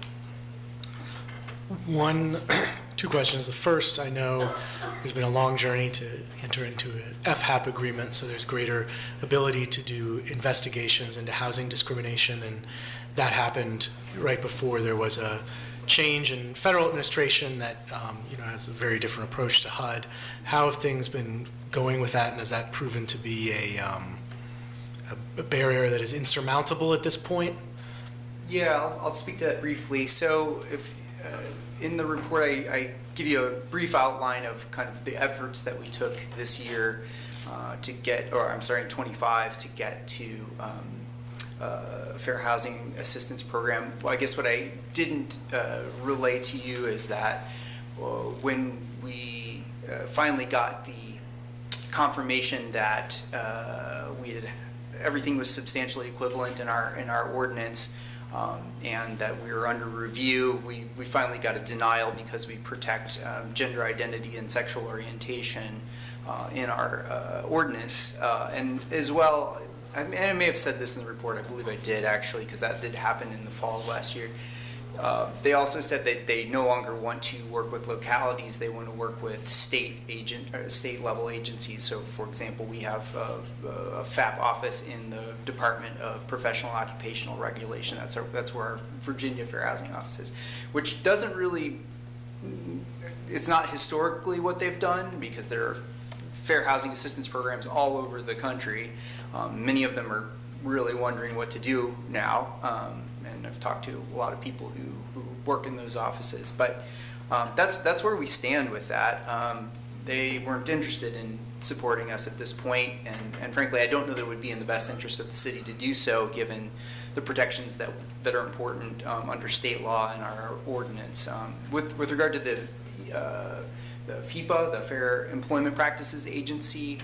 Two questions. The first, I know there's been a long journey to enter into an FHAP agreement, so there's greater ability to do investigations into housing discrimination, and that happened right before there was a change in federal administration that has a very different approach to HUD. How have things been going with that, and has that proven to be a barrier that is insurmountable at this point? Yeah, I'll speak to that briefly. So if in the report, I give you a brief outline of kind of the efforts that we took this year in 25 to get to a fair housing assistance program. Well, I guess what I didn't relay to you is that when we finally got the confirmation that everything was substantially equivalent in our ordinance, and that we were under review, we finally got a denial because we protect gender identity and sexual orientation in our ordinance. And as well, I may have said this in the report, I believe I did actually, because that did happen in the fall of last year. They also said that they no longer want to work with localities, they want to work with state level agencies. So for example, we have a FAP office in the Department of Professional and Occupational Regulation. That's where our Virginia Fair Housing Office is, which doesn't really, it's not historically what they've done, because there are fair housing assistance programs all over the country. Many of them are really wondering what to do now. And I've talked to a lot of people who work in those offices, but that's where we stand with that. They weren't interested in supporting us at this point, and frankly, I don't know that it would be in the best interest of the city to do so, given the protections that are important under state law and our ordinance. With regard to the FEPA, the Fair Employment Practices Agency,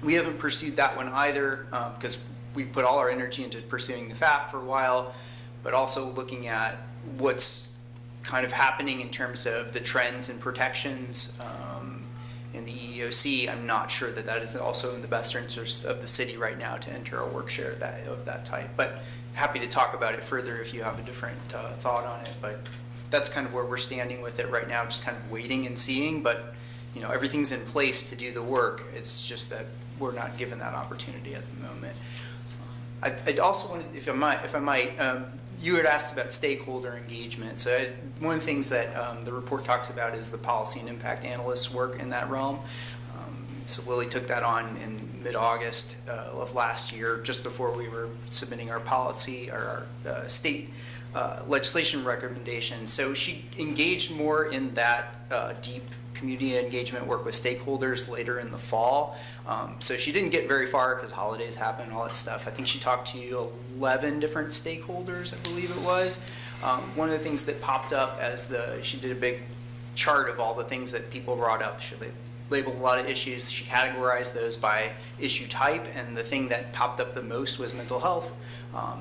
we haven't pursued that one either, because we put all our energy into pursuing the FAP for a while, but also looking at what's kind of happening in terms of the trends and protections in the EEOC. I'm not sure that is also in the best interest of the city right now to enter a work share of that type. But happy to talk about it further if you have a different thought on it. But that's kind of where we're standing with it right now, just kind of waiting and seeing. But everything's in place to do the work. It's just that we're not given that opportunity at the moment. I'd also want to, if I might, you had asked about stakeholder engagement. So one of the things that the report talks about is the policy and impact analysts work in that realm. So Lily took that on in mid-August of last year, just before we were submitting our policy or our state legislation recommendation. So she engaged more in that deep community engagement work with stakeholders later in the fall. So she didn't get very far because holidays happen and all that stuff. I think she talked to 11 different stakeholders, I believe it was. One of the things that popped up as she did a big chart of all the things that people brought up. She labeled a lot of issues. She categorized those by issue type, and the thing that popped up the most was mental health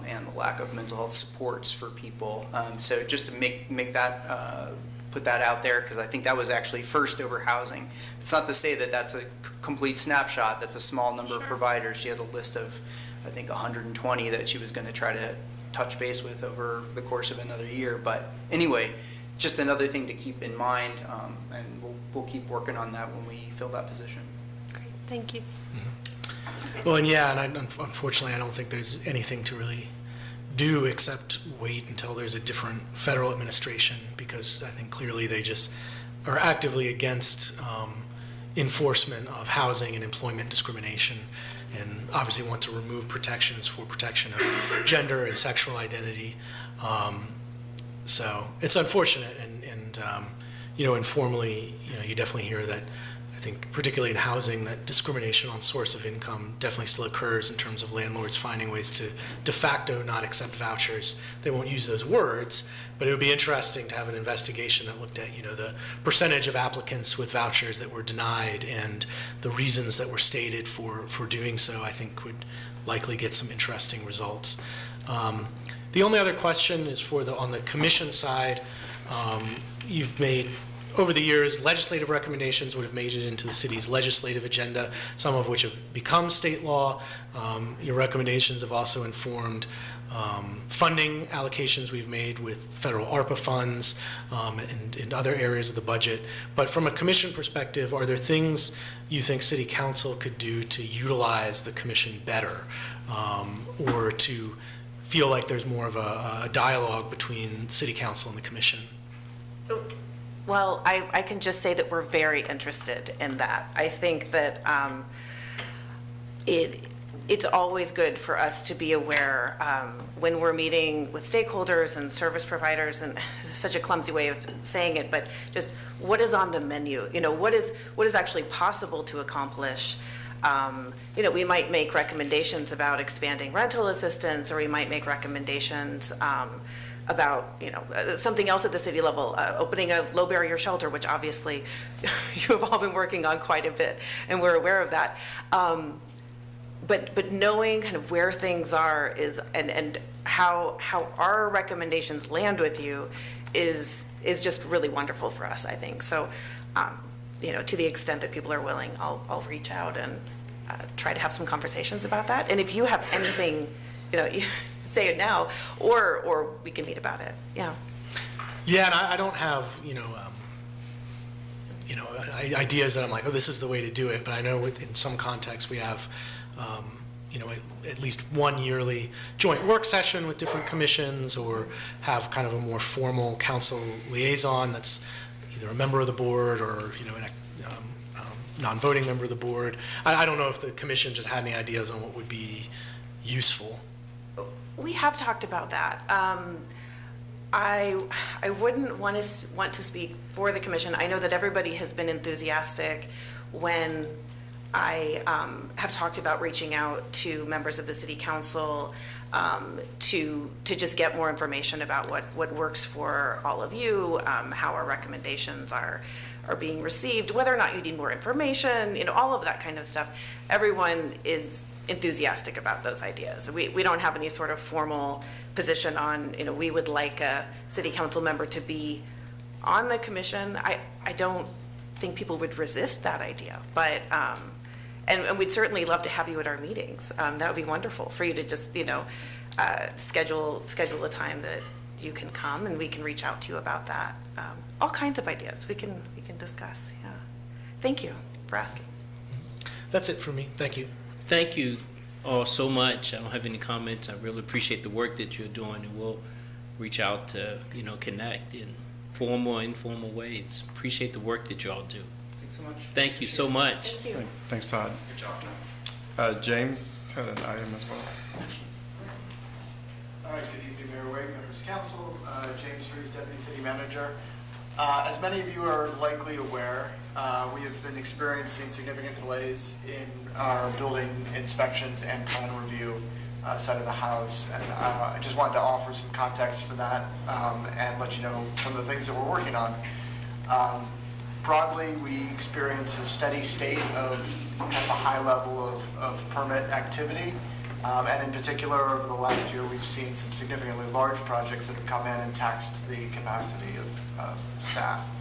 and the lack of mental health supports for people. So just to make that put that out there, because I think that was actually first over housing. It's not to say that that's a complete snapshot. That's a small number of providers. She had a list of, I think, 120 that she was going to try to touch base with over the course of another year. But anyway, just another thing to keep in mind, and we'll keep working on that when we fill that position. Great, thank you. Well, and yeah, and unfortunately, I don't think there's anything to really do except wait until there's a different federal administration, because I think clearly they just are actively against enforcement of housing and employment discrimination, and obviously want to remove protections for protection of gender and sexual identity. So it's unfortunate, and informally, you definitely hear that. I think particularly in housing, that discrimination on source of income definitely still occurs in terms of landlords finding ways to de facto not accept vouchers. They won't use those words, but it would be interesting to have an investigation that looked at, the percentage of applicants with vouchers that were denied and the reasons that were stated for doing so. I think would likely get some interesting results. The only other question is on the commission side. You've made, over the years, legislative recommendations would have made it into the city's legislative agenda, some of which have become state law. Your recommendations have also informed funding allocations we've made with federal ARPA funds and other areas of the budget. But from a commission perspective, are there things you think city council could do to utilize the commission better, or to feel like there's more of a dialogue between city council and the commission? Well, I can just say that we're very interested in that. I think that it's always good for us to be aware when we're meeting with stakeholders and service providers, and this is such a clumsy way of saying it, but just what is on the menu? What is actually possible to accomplish? We might make recommendations about expanding rental assistance, or we might make recommendations about, something else at the city level, opening a low barrier shelter, which obviously you have all been working on quite a bit, and we're aware of that. But knowing kind of where things are and how our recommendations land with you is just really wonderful for us, I think. So, to the extent that people are willing, I'll reach out and try to have some conversations about that. And if you have anything, say it now, or we can meet about it. Yeah. Yeah, and I don't have, ideas that I'm like, oh, this is the way to do it. But I know in some contexts we have, at least one yearly joint work session with different commissions, or have kind of a more formal council liaison that's either a member of the board or, a non-voting member of the board. I don't know if the commission just had any ideas on what would be useful. We have talked about that. I wouldn't want to speak for the commission. I know that everybody has been enthusiastic when I have talked about reaching out to members of the city council to just get more information about what works for all of you, how our recommendations are being received, whether or not you need more information, all of that kind of stuff. Everyone is enthusiastic about those ideas. We don't have any sort of formal position on, we would like a city council member to be on the commission. I don't think people would resist that idea, but and we'd certainly love to have you at our meetings. That would be wonderful for you to just schedule a time that you can come, and we can reach out to you about that. All kinds of ideas we can discuss. Yeah. Thank you for asking. That's it for me. Thank you. Thank you all so much. I don't have any comments. I really appreciate the work that you're doing, and we'll reach out to, connect in formal, informal ways. Appreciate the work that you all do. Thanks so much. Thank you so much. Thank you. Thanks, Todd. Good job, Tom. James had an item as well. All right, good evening, Mayor White, members of council. James Freeze, Deputy City Manager. As many of you are likely aware, we have been experiencing significant delays in our building inspections and plan review side of the house. And I just wanted to offer some context for that and let you know some of the things that we're working on. Broadly, we experience a steady state of kind of a high level of permit activity. And in particular, over the last year, we've seen some significantly large projects that have come in and taxed the capacity of staff.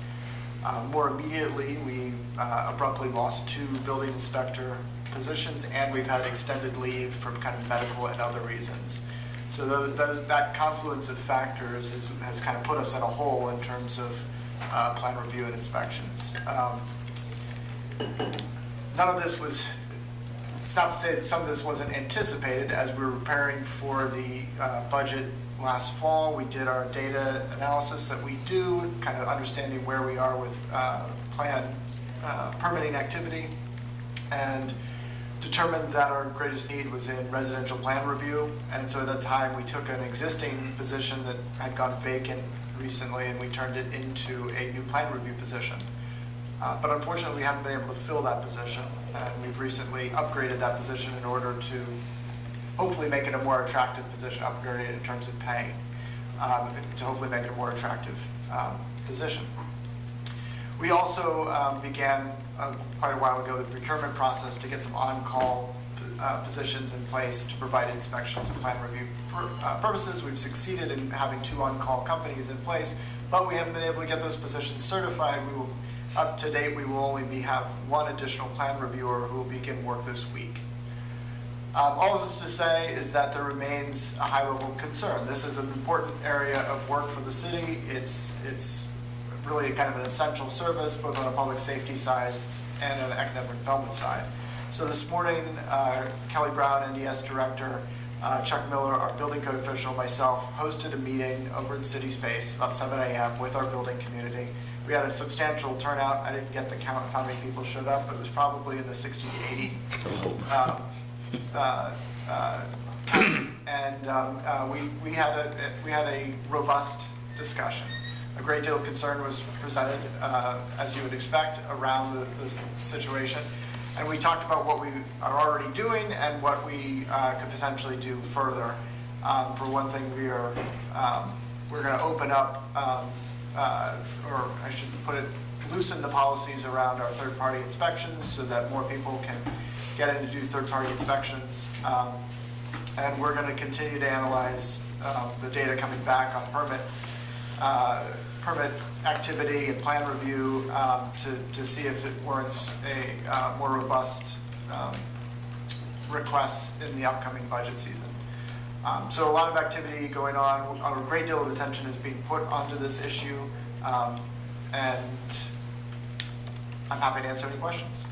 More immediately, we abruptly lost 2 building inspector positions, and we've had extended leave from kind of medical and other reasons. So that confluence of factors has kind of put us in a hole in terms of plan review and inspections. None of this was, it's not to say that some of this wasn't anticipated. As we were preparing for the budget last fall, we did our data analysis that we do, kind of understanding where we are with permitting activity, and determined that our greatest need was in residential plan review. And so at that time, we took an existing position that had gone vacant recently, and we turned it into a new plan review position. But unfortunately, we haven't been able to fill that position, and we've recently upgraded that position in order to hopefully make it a more attractive position, upgraded in terms of pay, to hopefully make it a more attractive position. We also began quite a while ago the procurement process to get some on-call positions in place to provide inspections and plan review purposes. We've succeeded in having 2 on-call companies in place, but we haven't been able to get those positions certified. Up to date, we will only have 1 additional plan reviewer who will begin work this week. All of this to say is that there remains a high level of concern. This is an important area of work for the city. It's really kind of an essential service, both on a public safety side and an academic development side. So this morning, Kelly Brown, NDS Director, Chuck Miller, our building code official, myself, hosted a meeting over in City Space about 7 a.m. with our building community. We had a substantial turnout. I didn't get the count of how many people showed up, but it was probably in the 60 to 80 count. And we had a robust discussion. A great deal of concern was presented, as you would expect, around this situation. And we talked about what we are already doing and what we could potentially do further. For one thing, we're going to open up, or I should put it, loosen the policies around our third-party inspections so that more people can get in to do third-party inspections. And we're going to continue to analyze the data coming back on permit activity and plan review to see if it warrants a more robust requests in the upcoming budget season. So a lot of activity going on. A great deal of attention is being put onto this issue, and I'm happy to answer any questions.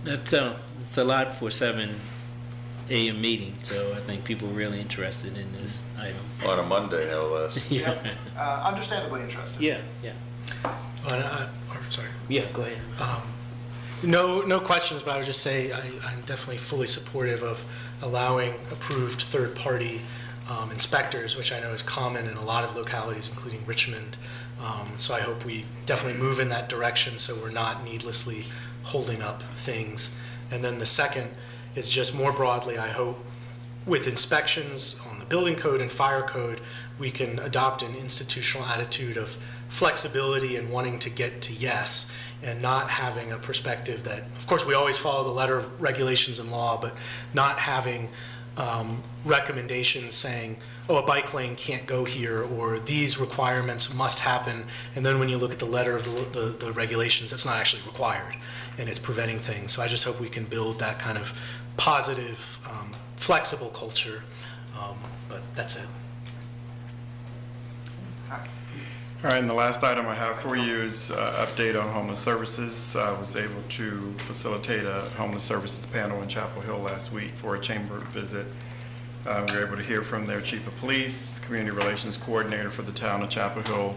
That's a lot for 7 a.m. meeting, so I think people are really interested in this item. On a Monday, no less. Yeah. Understandably interested. Yeah. Sorry. Yeah, go ahead. No questions, but I would just say I'm definitely fully supportive of allowing approved third-party inspectors, which I know is common in a lot of localities, including Richmond. So I hope we definitely move in that direction so we're not needlessly holding up things. And then the second is just more broadly, I hope, with inspections on the building code and fire code, we can adopt an institutional attitude of flexibility and wanting to get to yes, and not having a perspective that, of course, we always follow the letter of regulations and law, but not having recommendations saying, oh, a bike lane can't go here, or these requirements must happen, and then when you look at the letter of the regulations, it's not actually required, and it's preventing things. So I just hope we can build that kind of positive, flexible culture, but that's it. All right, and the last item I have for you is update on homeless services. I was able to facilitate a homeless services panel in Chapel Hill last week for a chamber visit. We were able to hear from their chief of police, community relations coordinator for the town of Chapel Hill,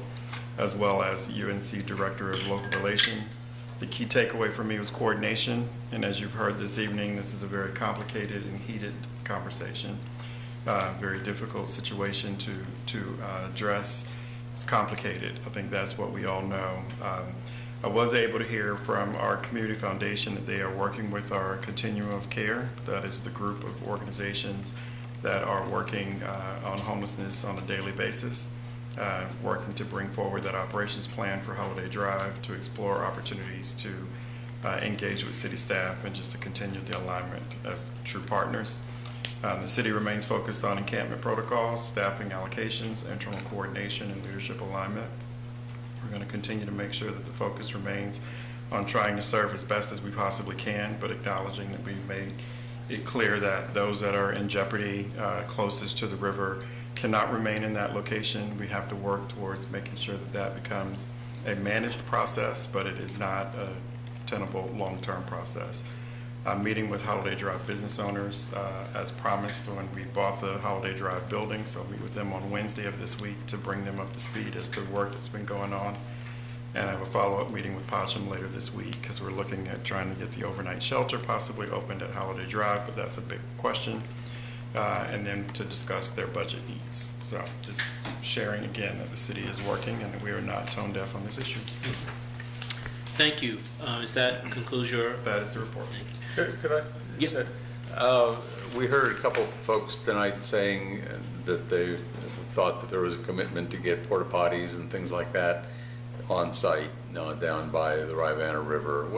as well as UNC director of local relations. The key takeaway for me was coordination, and as you've heard this evening, this is a very complicated and heated conversation, very difficult situation to address. it's complicated. I think that's what we all know. I was able to hear from our community foundation that they are working with our Continuum of Care. That is the group of organizations that are working on homelessness on a daily basis, working to bring forward that operations plan for Holiday Drive, to explore opportunities to engage with city staff and just to continue the alignment as true partners. The city remains focused on encampment protocols, staffing allocations, internal coordination, and leadership alignment. We're going to continue to make sure that the focus remains on trying to serve as best as we possibly can, but acknowledging that we've made it clear that those that are in jeopardy closest to the river cannot remain in that location. We have to work towards making sure that that becomes a managed process, but it is not a tenable long-term process. I'm meeting with Holiday Drive business owners as promised when we bought the Holiday Drive building, so I'll meet with them on Wednesday of this week to bring them up to speed as to work that's been going on. And I have a follow-up meeting with Pacham later this week because we're looking at trying to get the overnight shelter possibly opened at Holiday Drive, but that's a big question. And then to discuss their budget needs. So just sharing again that the city is working and that we are not tone deaf on this issue. Thank you. Is that concludes your? That is the report. Could I? Yep. We heard a couple folks tonight saying that they thought that there was a commitment to get porta potties and things like that on site, down by the Rivanna River.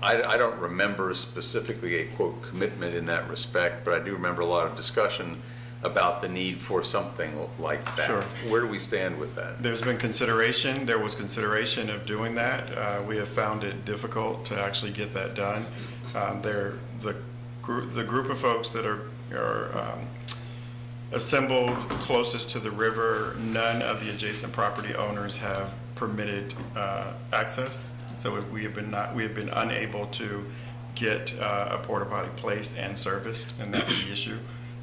I don't remember specifically a quote commitment in that respect, but I do remember a lot of discussion about the need for something like that. Sure. Where do we stand with that? There's been consideration, there was consideration of doing that. We have found it difficult to actually get that done. The group of folks that are assembled closest to the river, none of the adjacent property owners have permitted access. So we have been unable to get a porta potty placed and serviced, and that's the issue.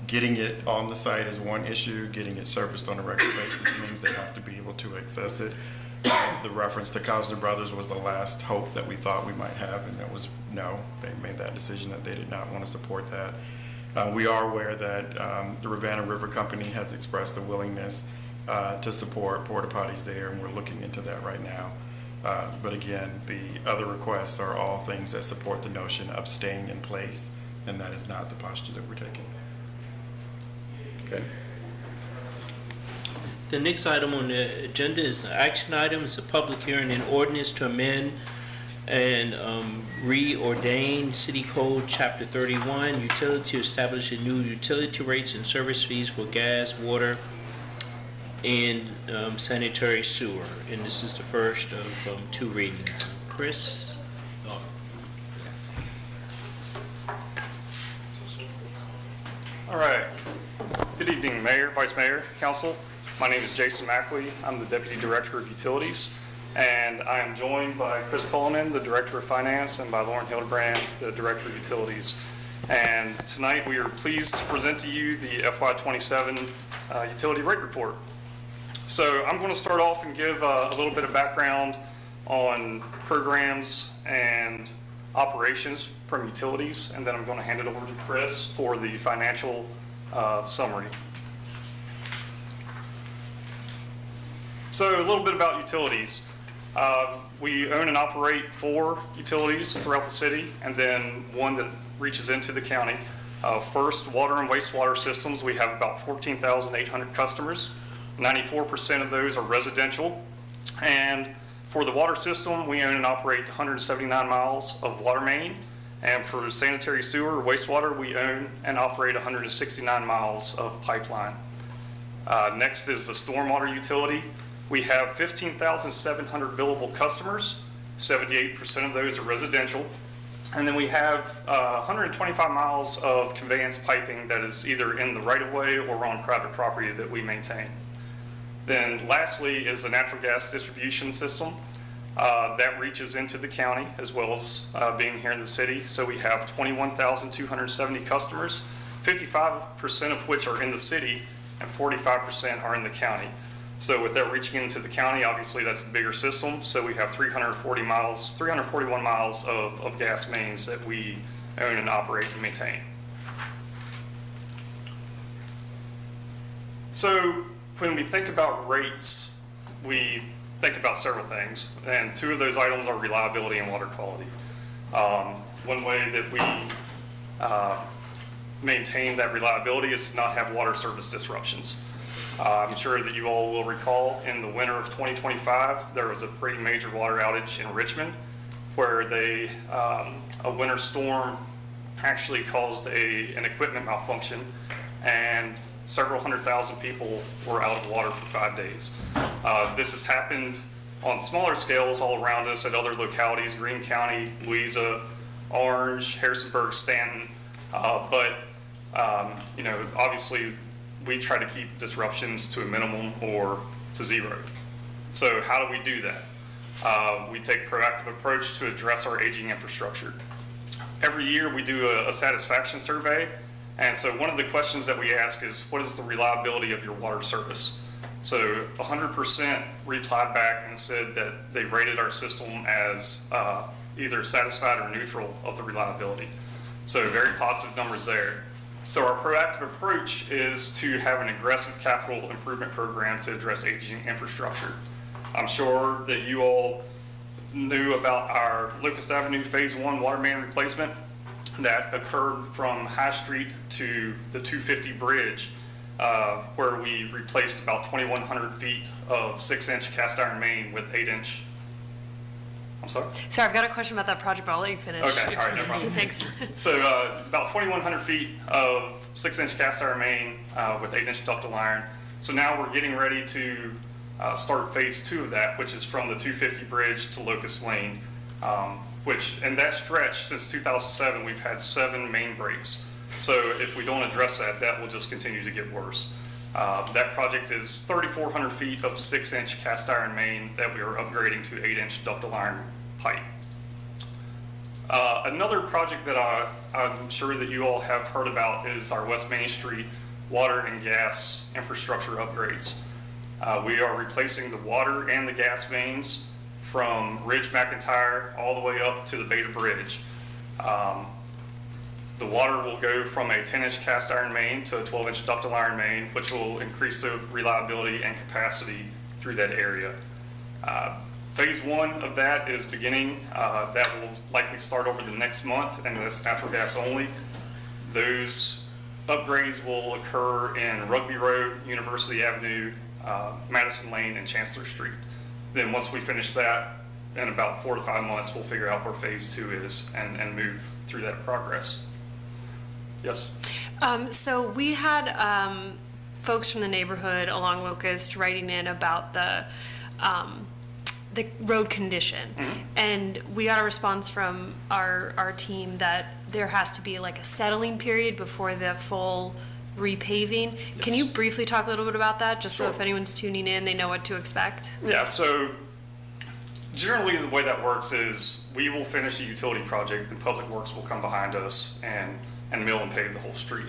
Getting it on the site is one issue. Getting it serviced on a regular basis means they have to be able to access it. The reference to Cosner Brothers was the last hope that we thought we might have, and that was no. They made that decision that they did not want to support that. We are aware that the Rivanna River Company has expressed a willingness to support porta potties there, and we're looking into that right now. But again, the other requests are all things that support the notion of staying in place, and that is not the posture that we're taking. Okay. The next item on the agenda is an action item. It's a public hearing and ordinance to amend and reordain City Code Chapter 31, utility, to establish a new utility rates and service fees for gas, water, and sanitary sewer. And this is the first of two readings. Chris? Oh. All right. Good evening, Mayor, Vice Mayor, Council. My name is Jason Mackley. I'm the Deputy Director of Utilities, and I am joined by Chris Coleman, the Director of Finance, and by Lauren Hildebrand, the Director of Utilities. And tonight we are pleased to present to you the FY27 Utility Rate Report. So I'm going to start off and give a little bit of background on programs and operations from utilities, and then I'm going to hand it over to Chris for the financial summary. So a little bit about utilities. We own and operate 4 utilities throughout the city, and then one that reaches into the county. First, water and wastewater systems. We have about 14,800 customers. 94% of those are residential. And for the water system, we own and operate 179 miles of water main. And for sanitary sewer or wastewater, we own and operate 169 miles of pipeline. Next is the stormwater utility. We have 15,700 billable customers. 78% of those are residential. And then we have 125 miles of conveyance piping that is either in the right-of-way or on private property that we maintain. Then lastly is the natural gas distribution system that reaches into the county as well as being here in the city. So we have 21,270 customers, 55% of which are in the city and 45% are in the county. So with that reaching into the county, obviously that's a bigger system. So we have 341 miles of gas mains that we own and operate and maintain. So when we think about rates, we think about several things, and two of those items are reliability and water quality. One way that we maintain that reliability is to not have water service disruptions. I'm sure that you all will recall in the winter of 2025, there was a pretty major water outage in Richmond where a winter storm actually caused an equipment malfunction, and several 100,000 people were out of water for 5 days. This has happened on smaller scales all around us at other localities, Greene County, Louisa, Orange, Harrisonburg, Stanton, but obviously we try to keep disruptions to a minimum or to zero. So how do we do that? We take a proactive approach to address our aging infrastructure. Every year we do a satisfaction survey, and so one of the questions that we ask is, what is the reliability of your water service? So 100% replied back and said that they rated our system as either satisfied or neutral of the reliability. So very positive numbers there. So our proactive approach is to have an aggressive capital improvement program to address aging infrastructure. I'm sure that you all knew about our Locust Avenue Phase 1 water main replacement that occurred from High Street to the 250 bridge, where we replaced about 2,100 feet of 6-inch cast iron main with 8-inch. I'm sorry? Sorry, I've got a question about that project, but I'll let you finish. Okay, all right, no problem. Thanks. So about 2,100 feet of 6-inch cast iron main with 8-inch ductile iron. So now we're getting ready to start phase 2 of that, which is from the 250 bridge to Locust Lane, which in that stretch since 2007, we've had 7 main breaks. So if we don't address that, that will just continue to get worse. That project is 3,400 feet of 6-inch cast iron main that we are upgrading to 8-inch ductile iron pipe. Another project that I'm sure that you all have heard about is our West Main Street water and gas infrastructure upgrades. We are replacing the water and the gas mains from Ridge McIntyre all the way up to the Beta Bridge. The water will go from a 10-inch cast iron main to a 12-inch ductile iron main, which will increase the reliability and capacity through that area. Phase 1 of that is beginning. That will likely start over the next month, and that's natural gas only. Those upgrades will occur in Rugby Road, University Avenue, Madison Lane, and Chancellor Street. Then once we finish that, in about 4 to 5 months, we'll figure out where phase 2 is and move through that progress. Yes? So we had folks from the neighborhood along Locust writing in about the road condition. And we got a response from our team that there has to be like a settling period before the full repaving. Can you briefly talk a little bit about that, just so if anyone's tuning in, they know what to expect? Yeah, so generally the way that works is we will finish a utility project, and Public Works will come behind us and mill and pave the whole street.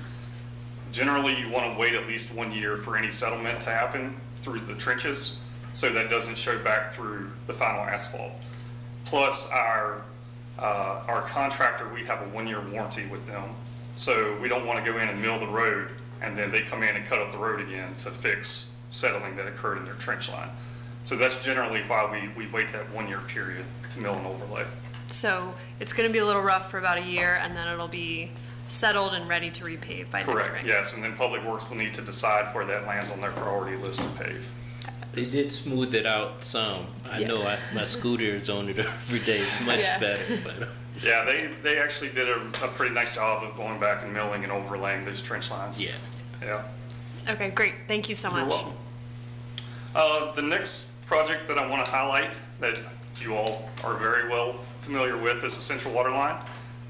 Generally, you want to wait at least 1 year for any settlement to happen through the trenches, so that doesn't show back through the final asphalt. Plus, our contractor, we have a 1-year warranty with them, so we don't want to go in and mill the road, and then they come in and cut up the road again to fix settling that occurred in their trench line. So that's generally why we wait that 1-year period to mill and overlay. So it's going to be a little rough for about a year, and then it'll be settled and ready to repave by next spring. Correct, yes, and then Public Works will need to decide where that lands on their priority list to pave. They did smooth it out some. I know my scooter is on it every day. It's much better. But Yeah, they actually did a pretty nice job of going back and milling and overlaying those trench lines. Yeah. Yeah. Okay, great. Thank you so much. You're welcome. The next project that I want to highlight that you all are very well familiar with is the Central Water Line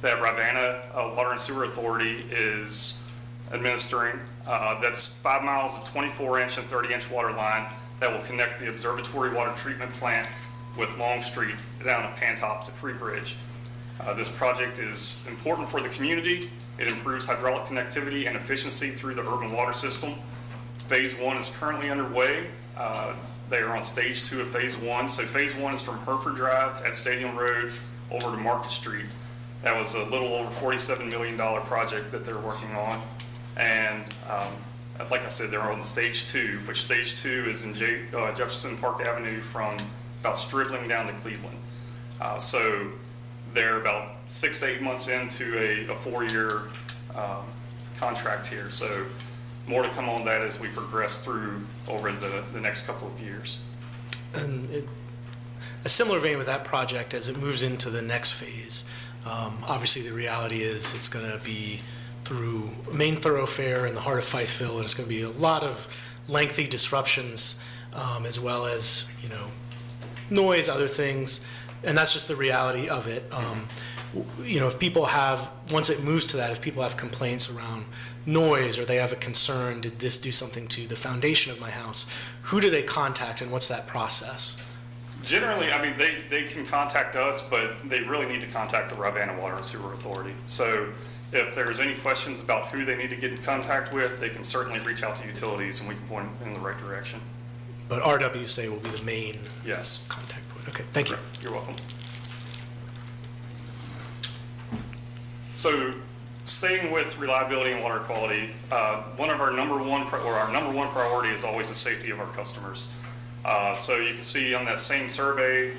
that Rivanna Water and Sewer Authority is administering. That's 5 miles of 24-inch and 30-inch water line that will connect the Observatory Water Treatment Plant with Long Street down at Pantops at Free Bridge. This project is important for the community. It improves hydraulic connectivity and efficiency through the urban water system. Phase 1 is currently underway. They are on stage 2 of phase 1. So phase 1 is from Hereford Drive at Stadium Road over to Market Street. That was a little over $47 million project that they're working on. And like I said, they're on stage 2, which stage 2 is in Jefferson Park Avenue from about Stribling down to Cleveland. So they're about 6 to 8 months into a 4-year contract here. So more to come on that as we progress through over the next couple of years. And a similar vein with that project, as it moves into the next phase, obviously the reality is it's going to be through a main thoroughfare in the heart of Fifeville, and it's going to be a lot of lengthy disruptions, as well as, you know, noise, other things, and that's just the reality of it. You know, if people have, once it moves to that, if people have complaints around noise or they have a concern, did this do something to the foundation of my house, who do they contact and what's that process? Generally, I mean, they can contact us, but they really need to contact the Ravenna Water and Sewer Authority. So if there's any questions about who they need to get in contact with, they can certainly reach out to utilities and we can point them in the right direction. But RWSA will be the main Yes. contact point. Okay, thank you. You're welcome. So staying with reliability and water quality, one of our number one priority is always the safety of our customers. So you can see on that same survey,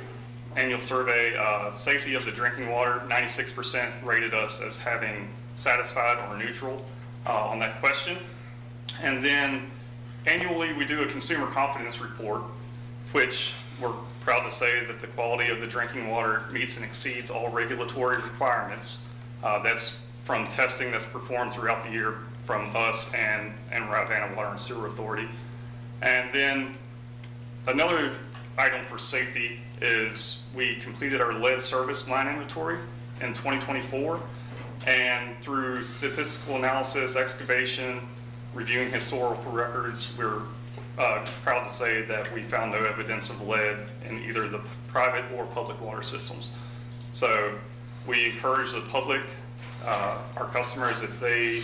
annual survey, safety of the drinking water, 96% rated us as having satisfied or neutral on that question. And then annually we do a consumer confidence report, which we're proud to say that the quality of the drinking water meets and exceeds all regulatory requirements. That's from testing that's performed throughout the year from us and Ravenna Water and Sewer Authority. And then another item for safety is we completed our lead service line inventory in 2024. And through statistical analysis, excavation, reviewing historical records, we're proud to say that we found no evidence of lead in either the private or public water systems. So we encourage the public, our customers, if they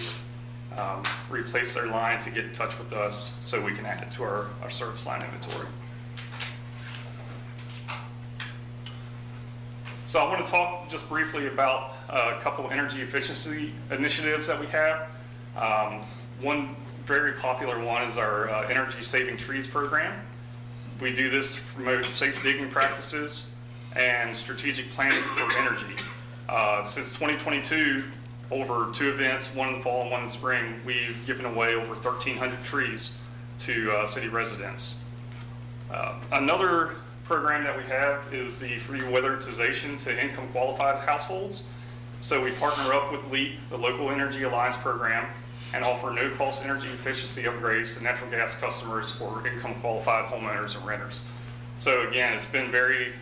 replace their line, to get in touch with us so we can add it to our service line inventory. So I want to talk just briefly about a couple energy efficiency initiatives that we have. One very popular one is our Energy Saving Trees program. We do this to promote safe digging practices and strategic planning for energy. Since 2022, over 2 events, one in the fall and one in the spring, we've given away over 1,300 trees to city residents. Another program that we have is the free weatherization to income qualified households. So we partner up with LEAP, the Local Energy Alliance program, and offer no-cost energy efficiency upgrades to natural gas customers for income qualified homeowners and renters. So again, it's been a very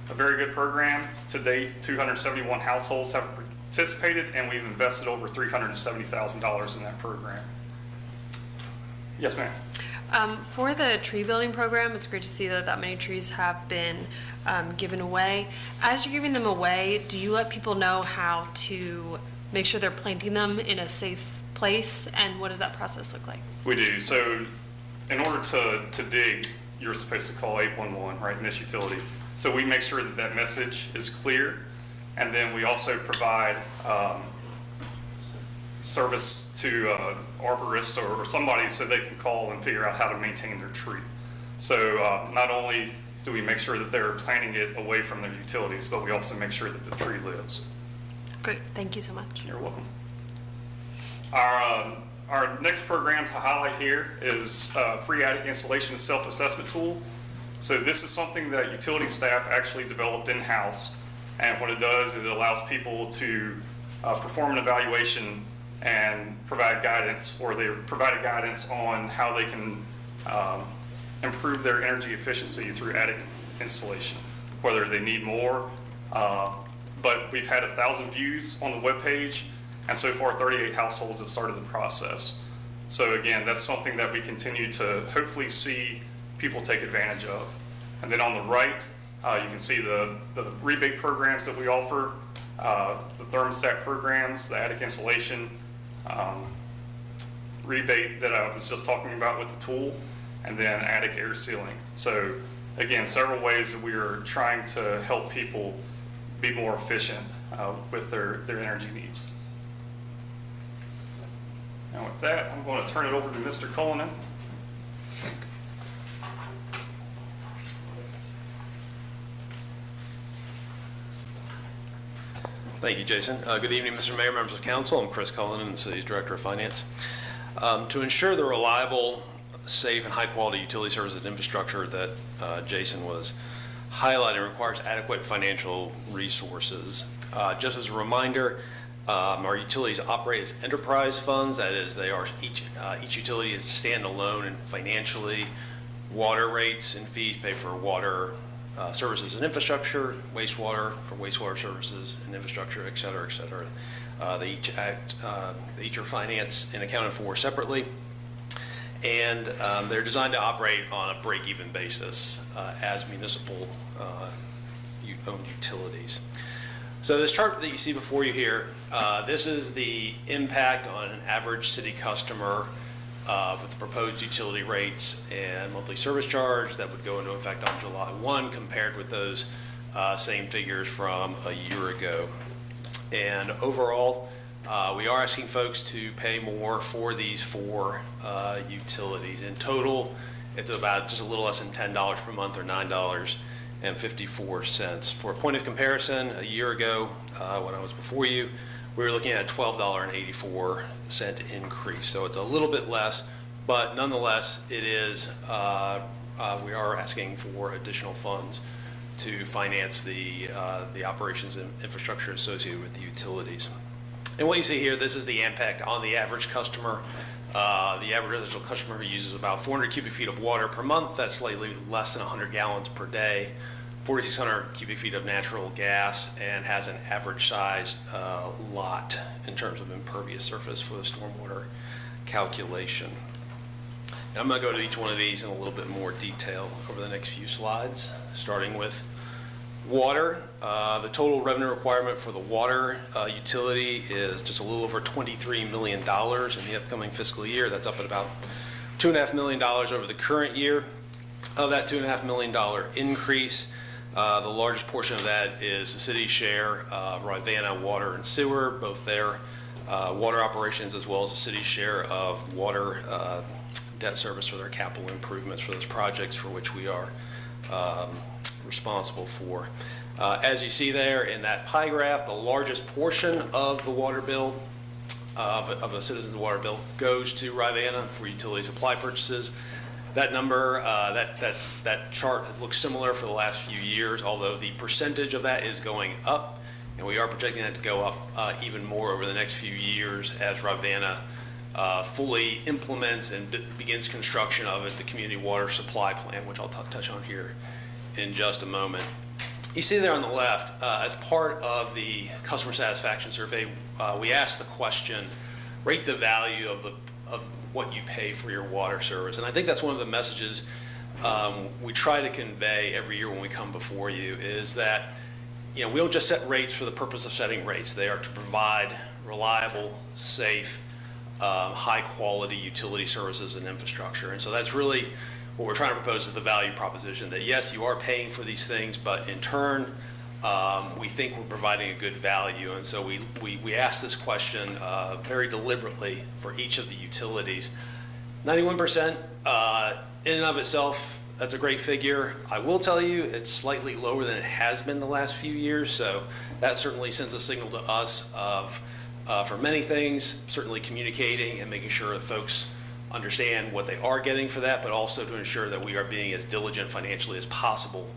good program. To date, 271 households have participated, and we've invested over $370,000 in that program. Yes, ma'am. For the tree building program, it's great to see that many trees have been given away. As you're giving them away, do you let people know how to make sure they're planting them in a safe place, and what does that process look like? We do. So in order to dig, you're supposed to call 811, right, in this utility. So we make sure that that message is clear, and then we also provide service to arborists or somebody so they can call and figure out how to maintain their tree. So not only do we make sure that they're planting it away from their utilities, but we also make sure that the tree lives. Great, thank you so much. You're welcome. Our next program to highlight here is free attic installation and self-assessment tool. So this is something that utility staff actually developed in-house, and what it does is it allows people to perform an evaluation and provide guidance, or they provided guidance on how they can improve their energy efficiency through attic installation, whether they need more. But we've had 1,000 views on the webpage, and so far 38 households have started the process. So again, that's something that we continue to hopefully see people take advantage of. And then on the right, you can see the rebate programs that we offer, the thermostat programs, the attic insulation rebate that I was just talking about with the tool, and then attic air sealing. So again, several ways that we are trying to help people be more efficient with their energy needs. And with that, I'm going to turn it over to Mr. Cullinan. Thank you, Jason. Good evening, Mr. Mayor, members of council. I'm Chris Cullinan, the city's Director of Finance. To ensure the reliable, safe, and high-quality utility services and infrastructure that Jason was highlighting requires adequate financial resources. Just as a reminder, our utilities operate as enterprise funds. That is, they are each utility is standalone and financially. Water rates and fees pay for water services and infrastructure, wastewater for wastewater services and infrastructure, et cetera, et cetera. They each are financed and accounted for separately. And they're designed to operate on a break-even basis as municipal owned utilities. So this chart that you see before you here, this is the impact on an average city customer with the proposed utility rates and monthly service charge that would go into effect on July 1 compared with those same figures from a year ago. And overall, we are asking folks to pay more for these four utilities. In total, it's about just a little less than $10 per month, or $9.54. For a point of comparison, a year ago, when I was before you, we were looking at a $12.84 increase. So it's a little bit less, but nonetheless, it is. We are asking for additional funds to finance the operations and infrastructure associated with the utilities. And what you see here, this is the impact on the average customer. The average residential customer who uses about 400 cubic feet of water per month. That's slightly less than 100 gallons per day. 4,600 cubic feet of natural gas, and has an average sized lot in terms of impervious surface for the stormwater calculation. And I'm going to go to each one of these in a little bit more detail over the next few slides, starting with water. The total revenue requirement for the water utility is just a little over $23 million in the upcoming fiscal year. That's up at about $2.5 million over the current year. Of that $2.5 million increase, the largest portion of that is the city's share of Rivanna Water and Sewer, both their water operations as well as the city's share of water debt service for their capital improvements for those projects for which we are responsible for. As you see there in that pie graph, the largest portion of the water bill, of a citizen's water bill, goes to Rivanna for utility supply purchases. That number, that chart looks similar for the last few years, although the percentage of that is going up, and we are projecting that to go up even more over the next few years as Rivanna fully implements and begins construction of it, the community water supply plan, which I'll touch on here in just a moment. You see there on the left, as part of the customer satisfaction survey, we asked the question, rate the value of what you pay for your water service. And I think that's one of the messages we try to convey every year when we come before you, is that we don't just set rates for the purpose of setting rates. They are to provide reliable, safe, high-quality utility services and infrastructure. And so that's really what we're trying to propose, is the value proposition, that yes, you are paying for these things, but in turn, we think we're providing a good value. And so we asked this question very deliberately for each of the utilities. 91% in and of itself, that's a great figure. I will tell you it's slightly lower than it has been the last few years, so that certainly sends a signal to us of, for many things, certainly communicating and making sure that folks understand what they are getting for that, but also to ensure that we are being as diligent financially as possible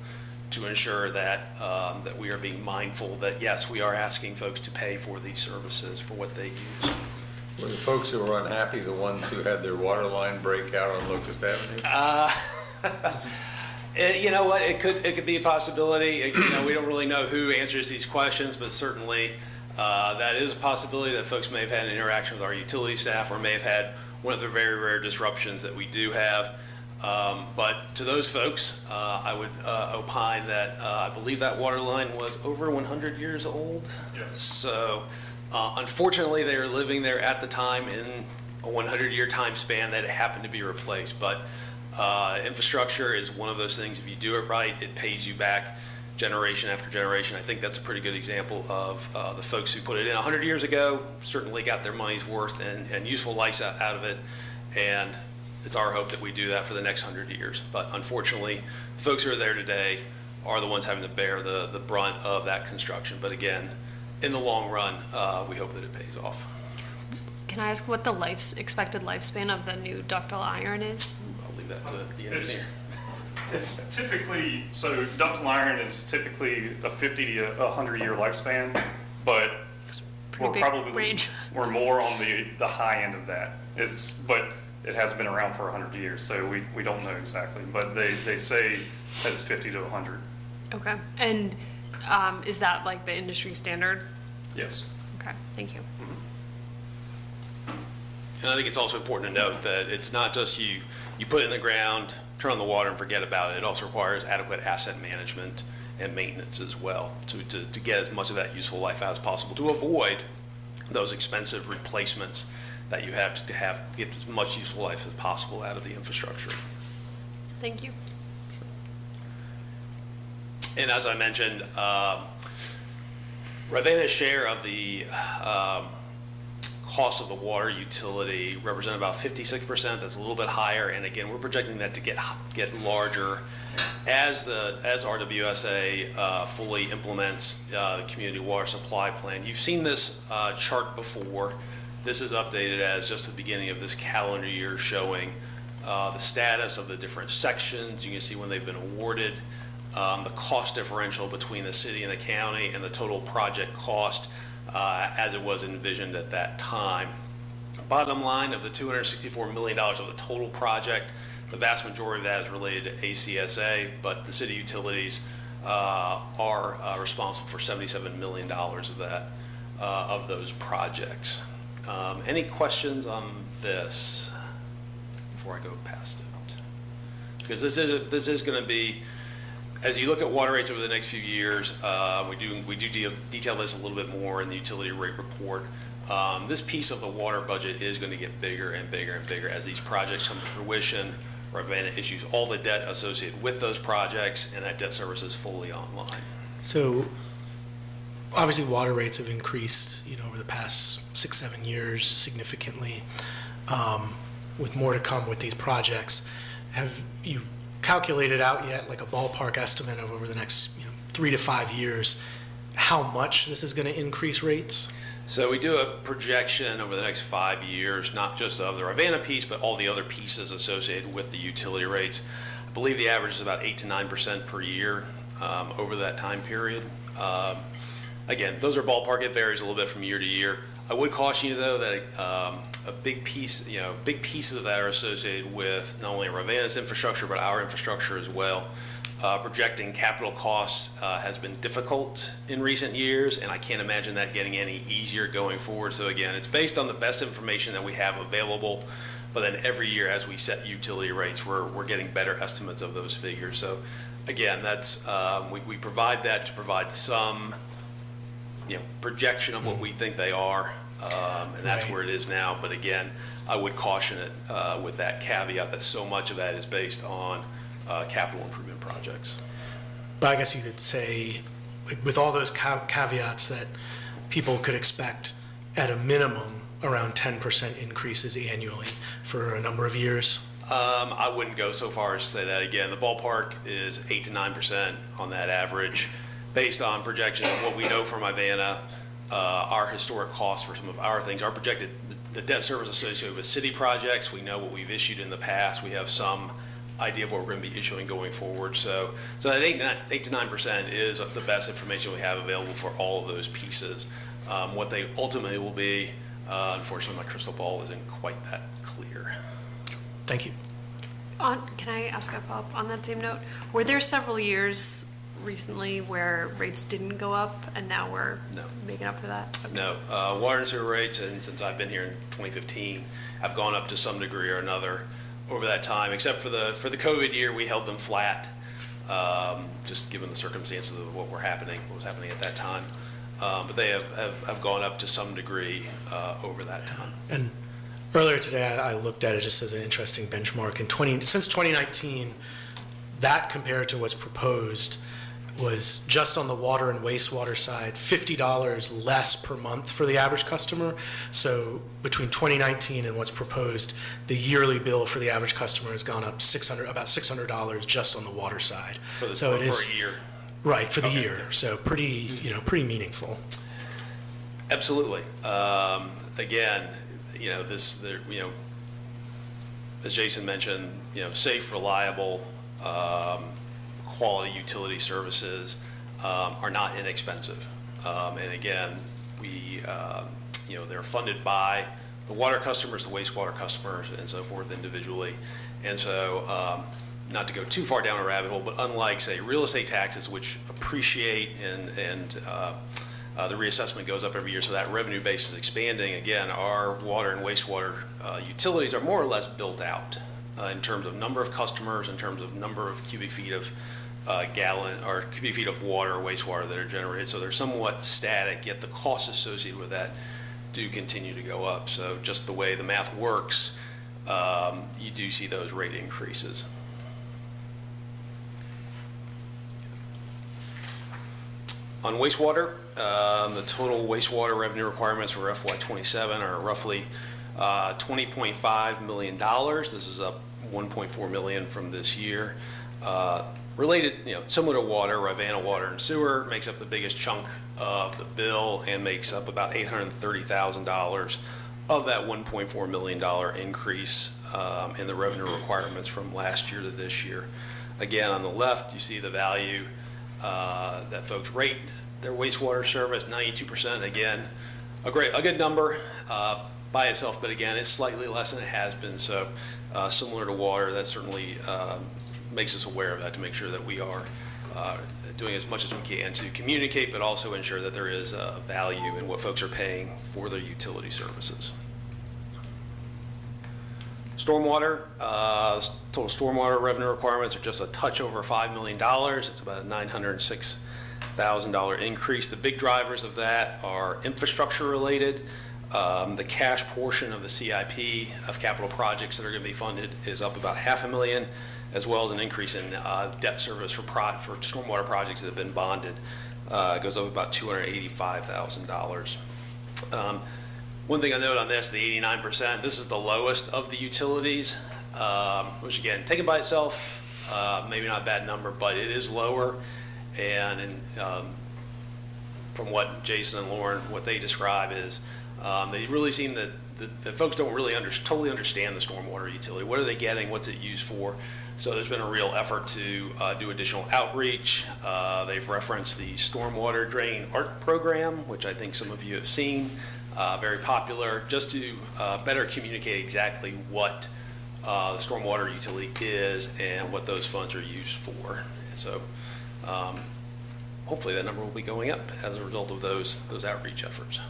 to ensure that that we are being mindful that, yes, we are asking folks to pay for these services for what they use. Were the folks who were unhappy the ones who had their water line break out on Locust Avenue? You know what? It could be a possibility. We don't really know who answers these questions, but certainly that is a possibility that folks may have had an interaction with our utility staff, or may have had one of the very rare disruptions that we do have. But to those folks, I would opine that I believe that water line was over 100 years old. Yes. So unfortunately, they were living there at the time in a 100-year time span that it happened to be replaced. But infrastructure is one of those things. If you do it right, it pays you back generation after generation. I think that's a pretty good example of the folks who put it in 100 years ago certainly got their money's worth and useful life out of it, and it's our hope that we do that for the next 100 years. But unfortunately, the folks who are there today are the ones having to bear the brunt of that construction. But again, in the long run, we hope that it pays off. Can I ask what the expected lifespan of the new ductile iron is? I'll leave that to the engineer. It's typically, so ductile iron is typically a 50 to 100-year lifespan, but we're big probably, range. we're more on the high end of that. But it hasn't been around for 100 years, so we don't know exactly. But they say that it's 50 to 100. Okay. And is that like the industry standard? Yes. Okay, thank you. And I think it's also important to note that it's not just you put it in the ground, turn on the water and forget about it. It also requires adequate asset management and maintenance as well to get as much of that useful life out as possible, to avoid those expensive replacements that you have to get as much useful life as possible out of the infrastructure. Thank you. And as I mentioned, Ravenna's share of the cost of the water utility represent about 56%. That's a little bit higher, and again, we're projecting that to get larger as RWSA fully implements the community water supply plan. You've seen this chart before. This is updated as just the beginning of this calendar year, showing the status of the different sections. You can see when they've been awarded, the cost differential between the city and the county, and the total project cost as it was envisioned at that time. Bottom line, of the $264 million of the total project, the vast majority of that is related to ACSA, but the city utilities are responsible for $77 million of that, of those projects. Any questions on this before I go past it? Because this is going to be, as you look at water rates over the next few years, we do detail this a little bit more in the utility rate report. This piece of the water budget is going to get bigger and bigger and bigger as these projects come to fruition. Ravenna issues all the debt associated with those projects, and that debt service is fully online. So obviously water rates have increased, over the past 6-7 years significantly, with more to come with these projects. Have you calculated out yet, like a ballpark estimate of over the next 3 to 5 years, how much this is going to increase rates? So we do a projection over the next 5 years, not just of the Ravenna piece, but all the other pieces associated with the utility rates. I believe the average is about 8 to 9% per year over that time period. Again, those are ballpark. It varies a little bit from year to year. I would caution you, though, that a big pieces of that are associated with not only Ravenna's infrastructure, but our infrastructure as well. Projecting capital costs has been difficult in recent years, and I can't imagine that getting any easier going forward. So again, it's based on the best information that we have available, but then every year as we set utility rates, we're getting better estimates of those figures. So again, that's we provide that to provide some projection of what we think they are, and that's where it is now. But again, I would caution it with that caveat that so much of that is based on capital improvement projects. But I guess you could say, with all those caveats, that people could expect at a minimum around 10% increases annually for a number of years. I wouldn't go so far as to say that. Again, the ballpark is 8 to 9% on that average, based on projection of what we know from Ivana, our historic costs for some of our things, our projected, the debt service associated with city projects. We know what we've issued in the past. We have some idea of what we're going to be issuing going forward. So that 8 to 9% is the best information we have available for all of those pieces. What they ultimately will be, unfortunately, my crystal ball isn't quite that clear. Thank you. Can I ask a follow-up on that same note? Were there several years recently where rates didn't go up, and now we're making up for that? Okay. No, water and sewer rates, and since I've been here in 2015, have gone up to some degree or another over that time. Except for the COVID year, we held them flat, just given the circumstances of what was happening at that time. But they have gone up to some degree over that time. And earlier today, I looked at it just as an interesting benchmark. Since 2019, that compared to what's proposed, was just on the water and wastewater side, $50 less per month for the average customer. So between 2019 and what's proposed, the yearly bill for the average customer has gone up about $600 just on the water side. For the, So it is for a year. right for the year. So pretty meaningful. Absolutely. Again, as Jason mentioned, safe, reliable, quality utility services are not inexpensive. And again, they're funded by the water customers, the wastewater customers, and so forth individually. And so, not to go too far down a rabbit hole, but unlike, say, real estate taxes, which appreciate and the reassessment goes up every year, so that revenue base is expanding. Again, our water and wastewater utilities are more or less built out in terms of number of customers, in terms of number of cubic feet of cubic feet of water or wastewater that are generated. So they're somewhat static, yet the costs associated with that do continue to go up. So just the way the math works, you do see those rate increases. On wastewater, the total wastewater revenue requirements for FY27 are roughly $20.5 million. This is up $1.4 million from this year. Related, similar to water, Rivanna Water and Sewer makes up the biggest chunk of the bill and makes up about $830,000 of that $1.4 million increase in the revenue requirements from last year to this year. Again, on the left, you see the value that folks rate their wastewater service, 92%. Again, a good number by itself, but again, it's slightly less than it has been. So similar to water, that certainly makes us aware of that to make sure that we are doing as much as we can to communicate, but also ensure that there is value in what folks are paying for their utility services. Stormwater, total stormwater revenue requirements are just a touch over $5 million. It's about a $906,000 increase. The big drivers of that are infrastructure related. The cash portion of the CIP of capital projects that are going to be funded is up about $500,000, as well as an increase in debt service for stormwater projects that have been bonded. It goes up about $285,000. One thing I note on this, the 89%, this is the lowest of the utilities, which again, taken by itself, maybe not a bad number, but it is lower. And from what Jason and Lauren, what they describe is, they really seem that folks don't really totally understand the stormwater utility. What are they getting? What's it used for? So there's been a real effort to do additional outreach. They've referenced the Stormwater Drain Art Program, which I think some of you have seen, very popular, just to better communicate exactly what the stormwater utility is and what those funds are used for. And so hopefully that number will be going up as a result of those outreach efforts.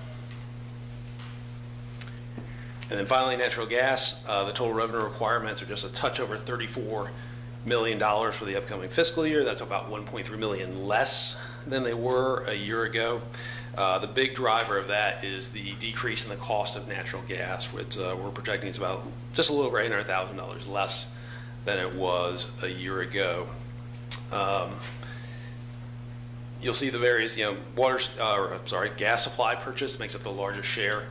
And then finally, natural gas, the total revenue requirements are just a touch over $34 million for the upcoming fiscal year. That's about $1.3 million less than they were a year ago. The big driver of that is the decrease in the cost of natural gas, which we're projecting is about just a little over $800,000 less than it was a year ago. You'll see the various, gas supply purchase makes up the largest share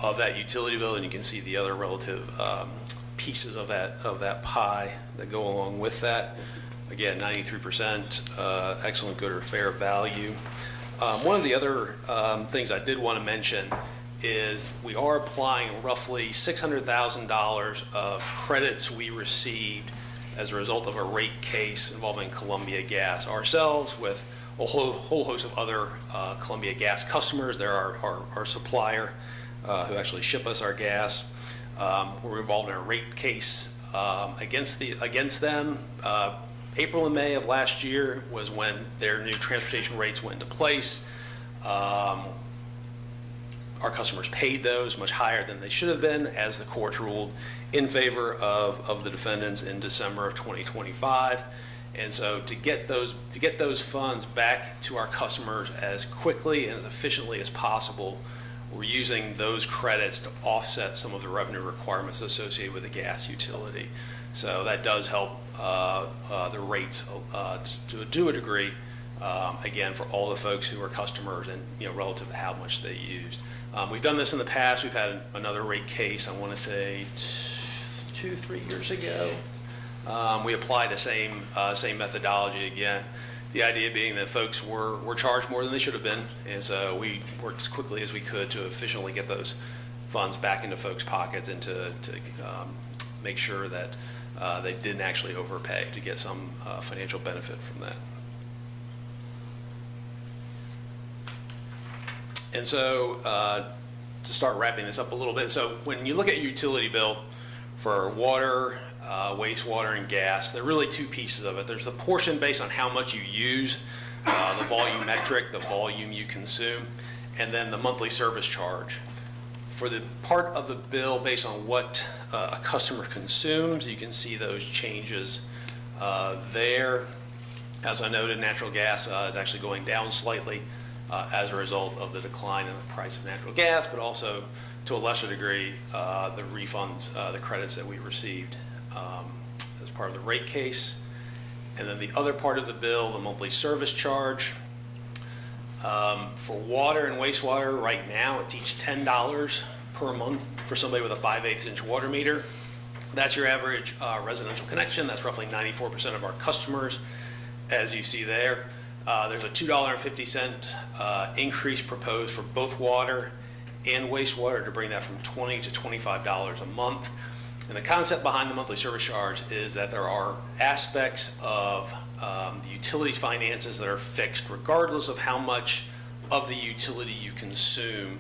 of that utility bill, and you can see the other relative pieces of that pie that go along with that. Again, 93%, excellent, good, or fair value. One of the other things I did want to mention is we are applying roughly $600,000 of credits we received as a result of a rate case involving Columbia Gas. Ourselves, with a whole host of other Columbia Gas customers, they're our supplier who actually ship us our gas. We're involved in a rate case against them. April and May of last year was when their new transportation rates went into place. Our customers paid those much higher than they should have been, as the courts ruled in favor of the defendants in December of 2025. And so to get those funds back to our customers as quickly and as efficiently as possible, we're using those credits to offset some of the revenue requirements associated with the gas utility. So that does help the rates to a degree again, for all the folks who are customers and, relative to how much they used. We've done this in the past. We've had another rate case, I want to say 2-3 years ago. We applied the same methodology again. The idea being that folks were charged more than they should have been, and so we worked as quickly as we could to efficiently get those funds back into folks' pockets and to make sure that they didn't actually overpay, to get some financial benefit from that. And so to start wrapping this up a little bit, so when you look at your utility bill for water, wastewater, and gas, there are really two pieces of it. There's the portion based on how much you use, the volumetric, the volume you consume, and then the monthly service charge. For the part of the bill based on what a customer consumes, you can see those changes there. As I noted, natural gas is actually going down slightly as a result of the decline in the price of natural gas, but also to a lesser degree the refunds, the credits that we received as part of the rate case. And then the other part of the bill, the monthly service charge. For water and wastewater, right now, it's each $10 per month for somebody with a 5/8 inch water meter. That's your average residential connection. That's roughly 94% of our customers, as you see there. There's a $2.50 increase proposed for both water and wastewater to bring that from $20 to $25 a month. And the concept behind the monthly service charge is that there are aspects of the utilities finances that are fixed regardless of how much of the utility you consume.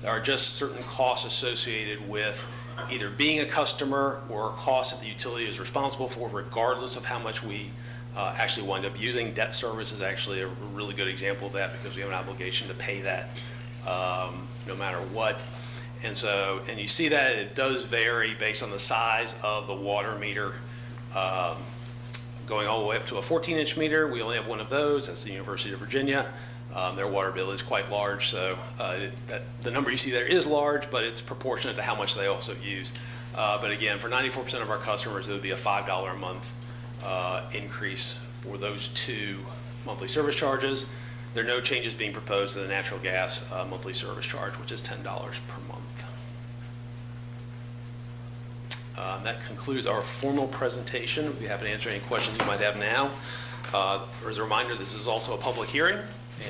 There are just certain costs associated with either being a customer or costs that the utility is responsible for regardless of how much we actually wind up using. Debt service is actually a really good example of that because we have an obligation to pay that no matter what. And so, and you see that it does vary based on the size of the water meter, going all the way up to a 14-inch meter. We only have one of those. That's the University of Virginia. Their water bill is quite large, so the number you see there is large, but it's proportionate to how much they also use. But again, for 94% of our customers, it would be a $5 a month increase for those two monthly service charges. There are no changes being proposed to the natural gas monthly service charge, which is $10 per month. That concludes our formal presentation. We'd be happy to answer any questions you might have now. As a reminder, this is also a public hearing,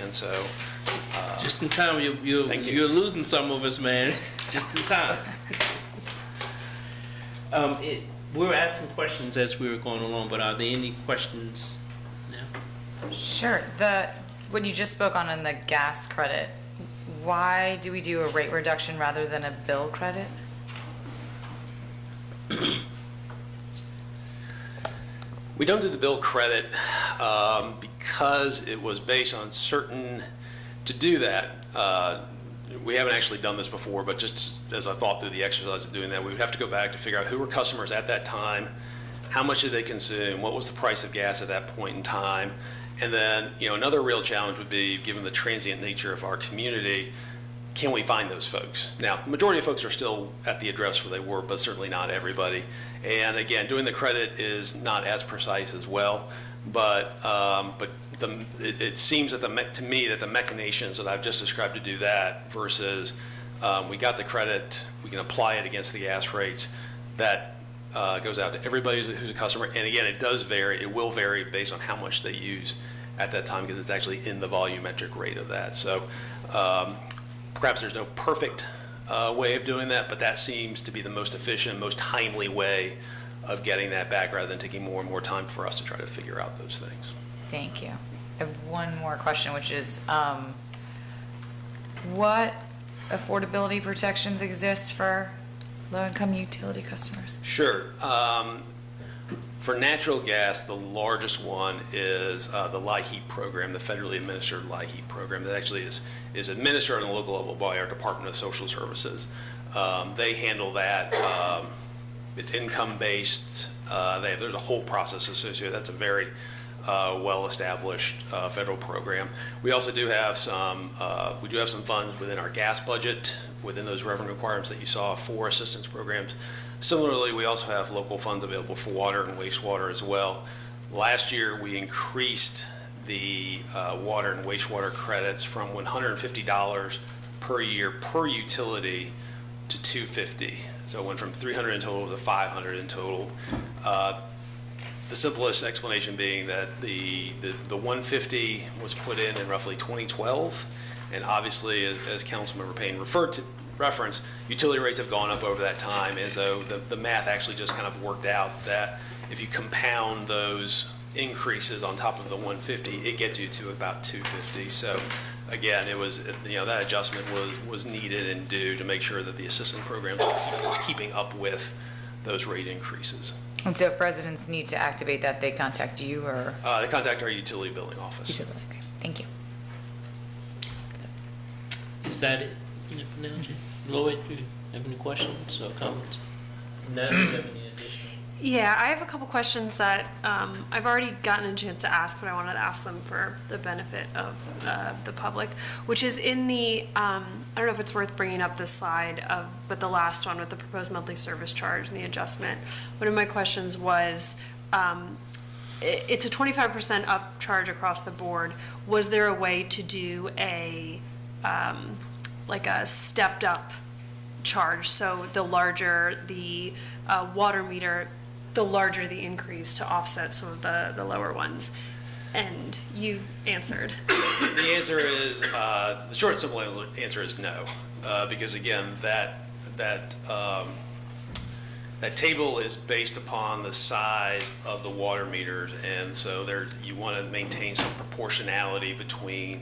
and so... just in time, you're losing some of us, man. Just in time. We were asking questions as we were going along, but are there any questions now? Sure. What you just spoke on in the gas credit, why do we do a rate reduction rather than a bill credit? We don't do the bill credit because it was based on certain, to do that, we haven't actually done this before, but just as I thought through the exercise of doing that, we would have to go back to figure out who were customers at that time, how much did they consume, what was the price of gas at that point in time, and then, another real challenge would be, given the transient nature of our community, can we find those folks? Now, the majority of folks are still at the address where they were, but certainly not everybody. And again, doing the credit is not as precise as well, but it seems that to me that the machinations that I've just described to do that versus we got the credit, we can apply it against the gas rates, that goes out to everybody who's a customer. And again, it does vary. It will vary based on how much they use at that time because it's actually in the volumetric rate of that. So perhaps there's no perfect way of doing that, but that seems to be the most efficient, most timely way of getting that back rather than taking more and more time for us to try to figure out those things. Thank you. I have one more question, which is what affordability protections exist for low-income utility customers? Sure. For natural gas, the largest one is the LIHEAP program, the federally administered LIHEAP program that actually is administered on the local level by our Department of Social Services. They handle that. It's income-based. There's a whole process associated. That's a very well-established federal program. We also do have some funds within our gas budget, within those revenue requirements that you saw for assistance programs. Similarly, we also have local funds available for water and wastewater as well. Last year, we increased the water and wastewater credits from $150 per year per utility to $250. So it went from $300 in total to $500 in total. The simplest explanation being that the $150 was put in roughly 2012, and obviously, as Councilmember Payne referenced, utility rates have gone up over that time, and so the math actually just kind of worked out that if you compound those increases on top of the 150, it gets you to about 250. So again, it was, that adjustment was needed and due to make sure that the assistance program is keeping up with those rate increases. And so if residents need to activate that, they contact you or? They contact our utility billing office. Utility, okay. Thank you. Is that it? Lloyd, do you have any questions or comments? No, do you have any additional? Yeah, I have a couple questions that I've already gotten a chance to ask, but I wanted to ask them for the benefit of the public, which is in the, I don't know if it's worth bringing up this slide, but the last one with the proposed monthly service charge and the adjustment. One of my questions was, it's a 25% upcharge across the board. Was there a way to do a, like a stepped up charge? So the larger the water meter, the larger the increase to offset some of the lower ones. And you answered. The answer is, the short and simple answer is no. Because again, that table is based upon the size of the water meters. And so you want to maintain some proportionality between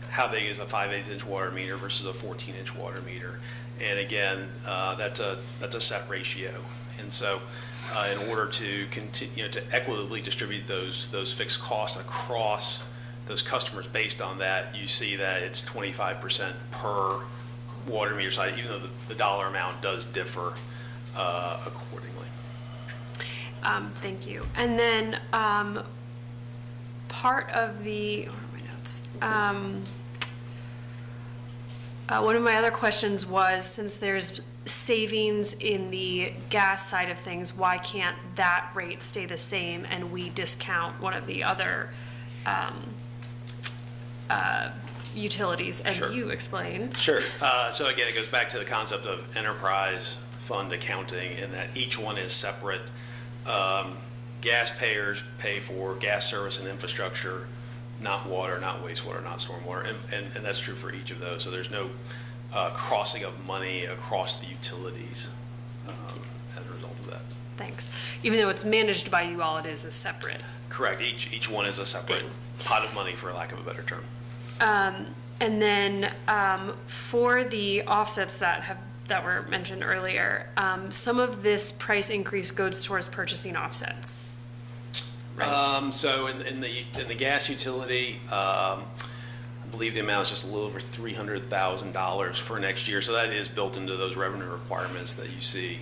how big is a 5/8 inch water meter versus a 14-inch water meter. And again, that's a set ratio. And so in order to continue to equitably distribute those fixed costs across those customers based on that, you see that it's 25% per water meter side, even though the dollar amount does differ accordingly. Thank you. And then part of the, where are my notes? One of my other questions was, since there's savings in the gas side of things, why can't that rate stay the same and we discount one of the other utilities? And Sure. you explain. Sure. So again, it goes back to the concept of enterprise fund accounting, in that each one is separate. Gas payers pay for gas service and infrastructure, not water, not wastewater, not stormwater, and that's true for each of those. So there's no crossing of money across the utilities as a result of that. Thanks. Even though it's managed by you all, it is a separate. Correct. Each one is a separate pot of money, for lack of a better term. And then for the offsets that were mentioned earlier, some of this price increase goes towards purchasing offsets. So in the gas utility, I believe the amount is just a little over $300,000 for next year. So that is built into those revenue requirements that you see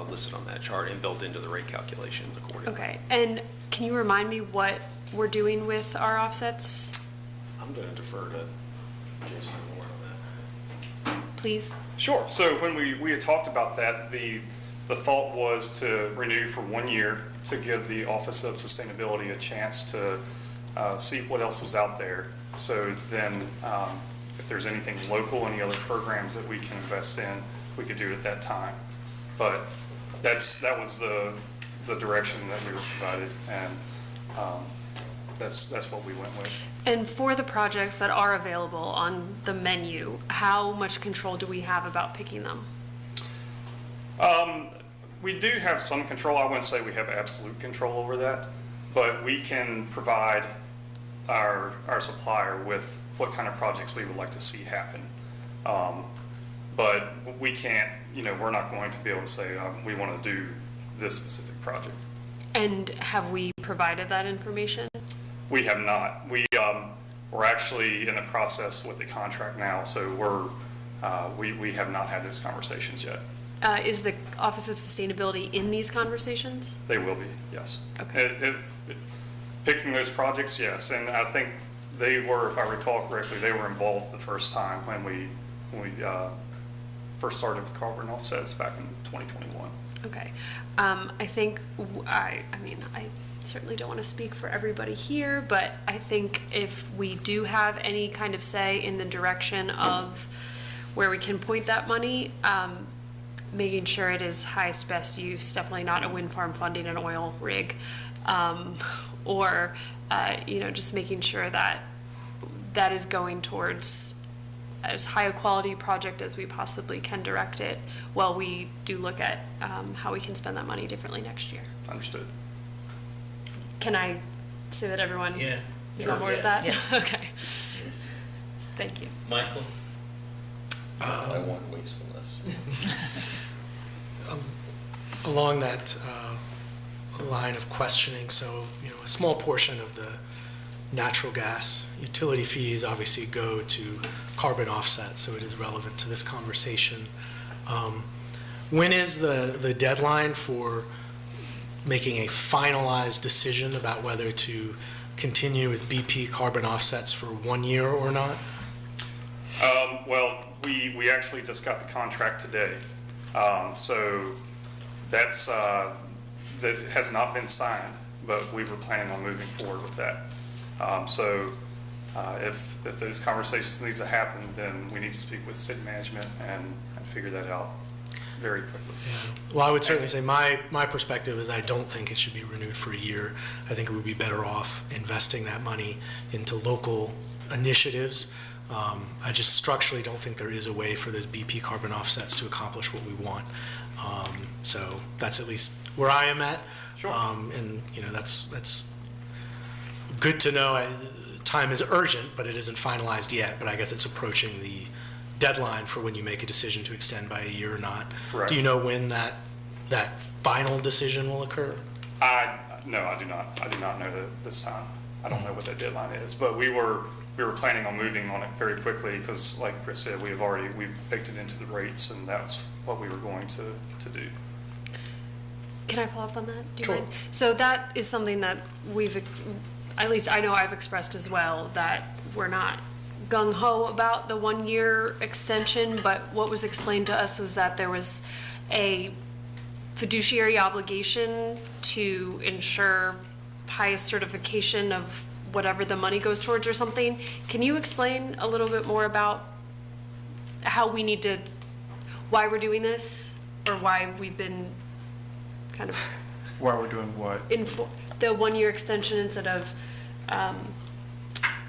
listed on that chart and built into the rate calculations accordingly. Okay. And can you remind me what we're doing with our offsets? I'm going to defer to Jason more on that. Please. Sure. So when we had talked about that, the thought was to renew for 1 year to give the Office of Sustainability a chance to see what else was out there. So then if there's anything local, any other programs that we can invest in, we could do it at that time. But that was the direction that we were provided, and that's what we went with. And for the projects that are available on the menu, how much control do we have about picking them? We do have some control. I wouldn't say we have absolute control over that, but we can provide our supplier with what kind of projects we would like to see happen. But we can't, we're not going to be able to say we want to do this specific project. And have we provided that information? We have not. We're actually in the process with the contract now, so we have not had those conversations yet. Is the Office of Sustainability in these conversations? They will be, yes. Okay. Picking those projects, yes, and I think they were, if I recall correctly, they were involved the first time when we first started with carbon offsets back in 2021. Okay. I think, I certainly don't want to speak for everybody here, but I think if we do have any kind of say in the direction of where we can point that money, making sure it is highest best use, definitely not a wind farm funding an oil rig, or, just making sure that that is going towards as high a quality project as we possibly can direct it, while we do look at how we can spend that money differently next year. Understood. Can I say that everyone Yeah. is on board with that? Yes. Okay, thank you. Michael? I want wastefulness. Along that line of questioning, so, a small portion of the natural gas utility fees obviously go to carbon offsets, so it is relevant to this conversation. When is the deadline for making a finalized decision about whether to continue with BP carbon offsets for 1 year or not? Well, we actually just got the contract today. So that's, that has not been signed, but we were planning on moving forward with that. If those conversations need to happen, then we need to speak with city management and figure that out very quickly. Well, I would certainly say my perspective is I don't think it should be renewed for a year. I think it would be better off investing that money into local initiatives. I just structurally don't think there is a way for those BP carbon offsets to accomplish what we want. So that's at least where I am at. Sure. And, that's good to know. Time is urgent, but it isn't finalized yet. But I guess it's approaching the deadline for when you make a decision to extend by a year or not. Correct. Do you know when that final decision will occur? No, I do not. I do not know that this time. I don't know what that deadline is, but we were planning on moving on it very quickly because, like Chris said, we've baked it into the rates, and that's what we were going to do. Can I follow up on that? Do you Sure. mind? So that is something that at least I know I've expressed as well, that we're not gung-ho about the 1 year extension, but what was explained to us was that there was a fiduciary obligation to ensure highest certification of whatever the money goes towards or something. Can you explain a little bit more about how we need to, why we're doing this, or why we've been kind of While we're doing what? the 1 year extension instead of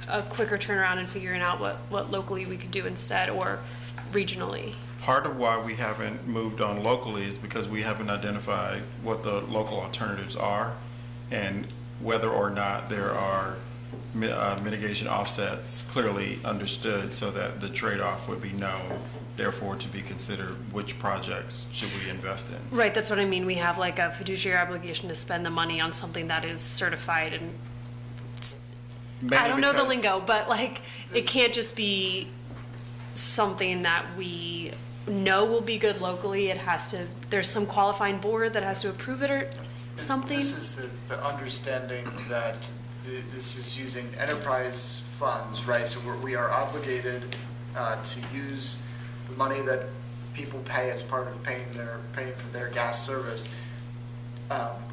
a quicker turnaround and figuring out what locally we could do instead, or regionally? Part of why we haven't moved on locally is because we haven't identified what the local alternatives are and whether or not there are mitigation offsets clearly understood so that the trade-off would be known, therefore to be considered which projects should we invest in. Right, that's what I mean. We have like a fiduciary obligation to spend the money on something that is certified, and I don't know the lingo, but like, it can't just be something that we know will be good locally. It has to, there's some qualifying board that has to approve it or something. This is the understanding that this is using enterprise funds, right? So we are obligated to use the money that people pay as part of paying for their gas service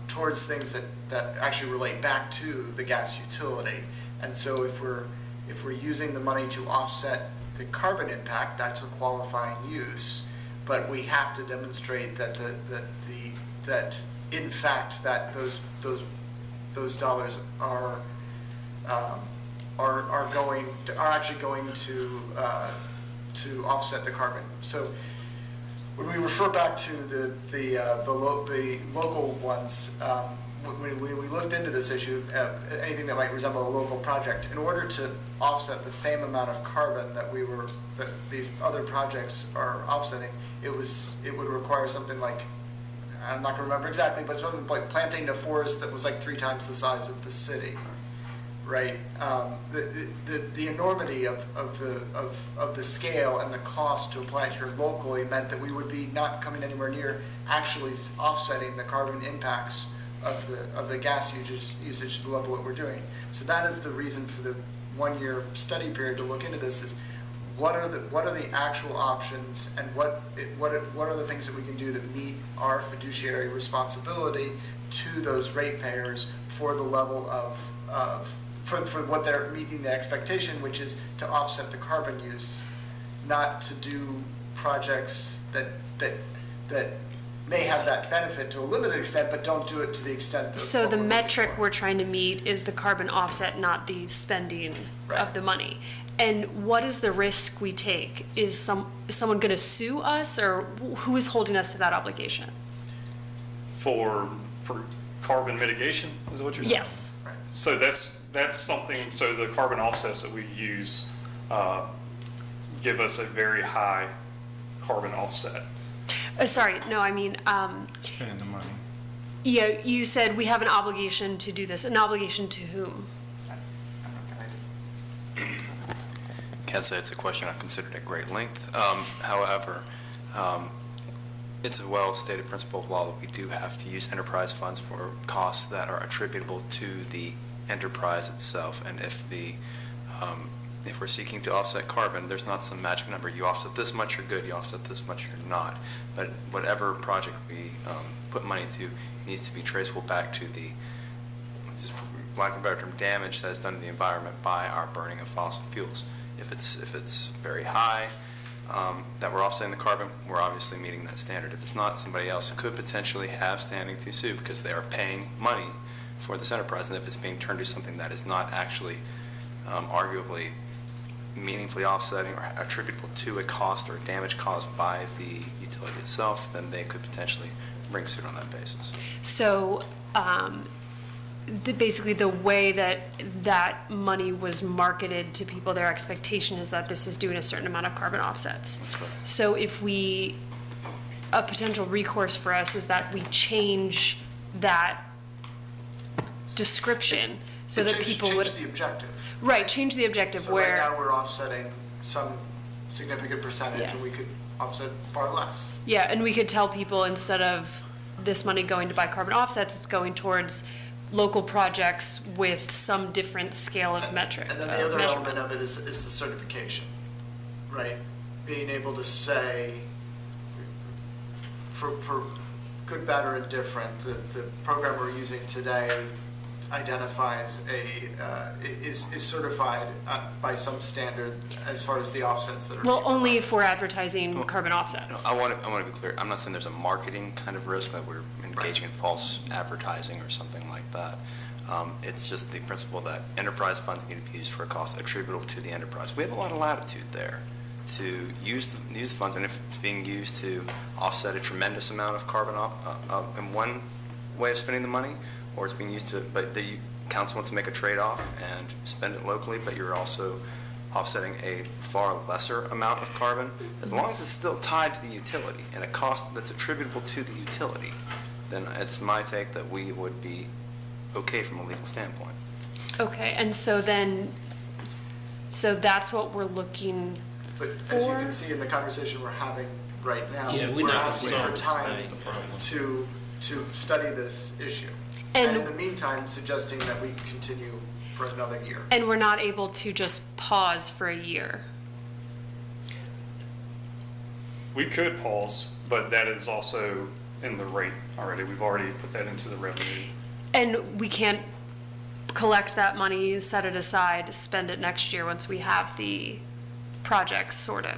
towards things that actually relate back to the gas utility. And so if we're using the money to offset the carbon impact, that's a qualifying use. But we have to demonstrate that in fact that those dollars are actually going to offset the carbon. So when we refer back to the local ones, when we looked into this issue, anything that might resemble a local project, in order to offset the same amount of carbon that these other projects are offsetting, it would require something like, I'm not going to remember exactly, but something like planting a forest that was like 3 times the size of the city, right? The enormity of the scale and the cost to apply it here locally meant that we would be not coming anywhere near actually offsetting the carbon impacts of the gas usage to the level that we're doing. So that is the reason for the 1 year study period to look into this, is what are the actual options, and what are the things that we can do that meet our fiduciary responsibility to those ratepayers for the level for what they're meeting the expectation, which is to offset the carbon use, not to do projects that may have that benefit to a limited extent, but don't do it to the extent that. So the metric we're trying to meet is the carbon offset, not the spending of the money. And what is the risk we take? Is someone going to sue us, or who is holding us to that obligation? For carbon mitigation, is what you're saying? Yes. So that's something, so the carbon offsets that we use give us a very high carbon offset. Sorry, no, I mean, Spending the money. yeah, you said we have an obligation to do this. An obligation to whom? Can't say it's a question I've considered at great length. However, it's a well-stated principle of law that we do have to use enterprise funds for costs that are attributable to the enterprise itself. And if we're seeking to offset carbon, there's not some magic number. You offset this much, you're good. You offset this much, you're not. But whatever project we put money into needs to be traceable back to the, just for lack of a better term, damage that is done to the environment by our burning of fossil fuels. If it's very high, that we're offsetting the carbon, we're obviously meeting that standard. If it's not, somebody else could potentially have standing to sue because they are paying money for this enterprise. And if it's being turned to something that is not actually arguably meaningfully offsetting or attributable to a cost or damage caused by the utility itself, then they could potentially bring suit on that basis. So, basically the way that money was marketed to people, their expectation is that this is doing a certain amount of carbon offsets. That's correct. So a potential recourse for us is that we change that description so that people would. Change the objective. Right, change the objective So where. right now, we're offsetting some significant percentage, Yeah. and we could offset far less. Yeah, and we could tell people instead of this money going to buy carbon offsets, it's going towards local projects with some different scale of metric. And then the other element of it is the certification, right? Being able to say, for good, bad, or indifferent, the program we're using today identifies is certified by some standard as far as the offsets that are. Well, only if we're advertising carbon offsets. I want to be clear. I'm not saying there's a marketing kind of risk that we're engaging in false advertising or something like that. It's just the principle that enterprise funds need to be used for a cost attributable to the enterprise. We have a lot of latitude there to use the funds, and if it's being used to offset a tremendous amount of carbon in one way of spending the money, or it's being used to, but the council wants to make a trade-off and spend it locally, but you're also offsetting a far lesser amount of carbon, as long as it's still tied to the utility and a cost that's attributable to the utility, then it's my take that we would be okay from a legal standpoint. Okay, and so that's what we're looking But as you can see in the conversation we're having right now, Yeah, we're not asking for resolved time tonight. to study this issue. And- And in the meantime, suggesting that we continue for another year. and we're not able to just pause for a year. We could pause, but that is also in the rate already. We've already put that into the revenue. And we can't collect that money, set it aside, spend it next year once we have the project sorted.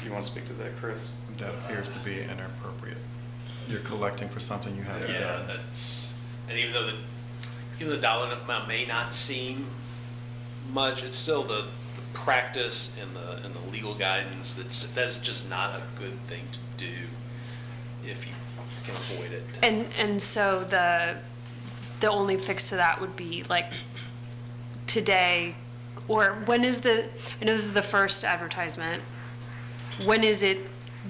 You want to speak to that, Chris? That appears to be inappropriate. You're collecting for something you haven't Yeah, done. that's, and even though the dollar amount may not seem much, it's still the practice and the legal guidance that's just not a good thing to do if you can avoid it. And so the only fix to that would be like today, or when is I know this is the first advertisement, when is it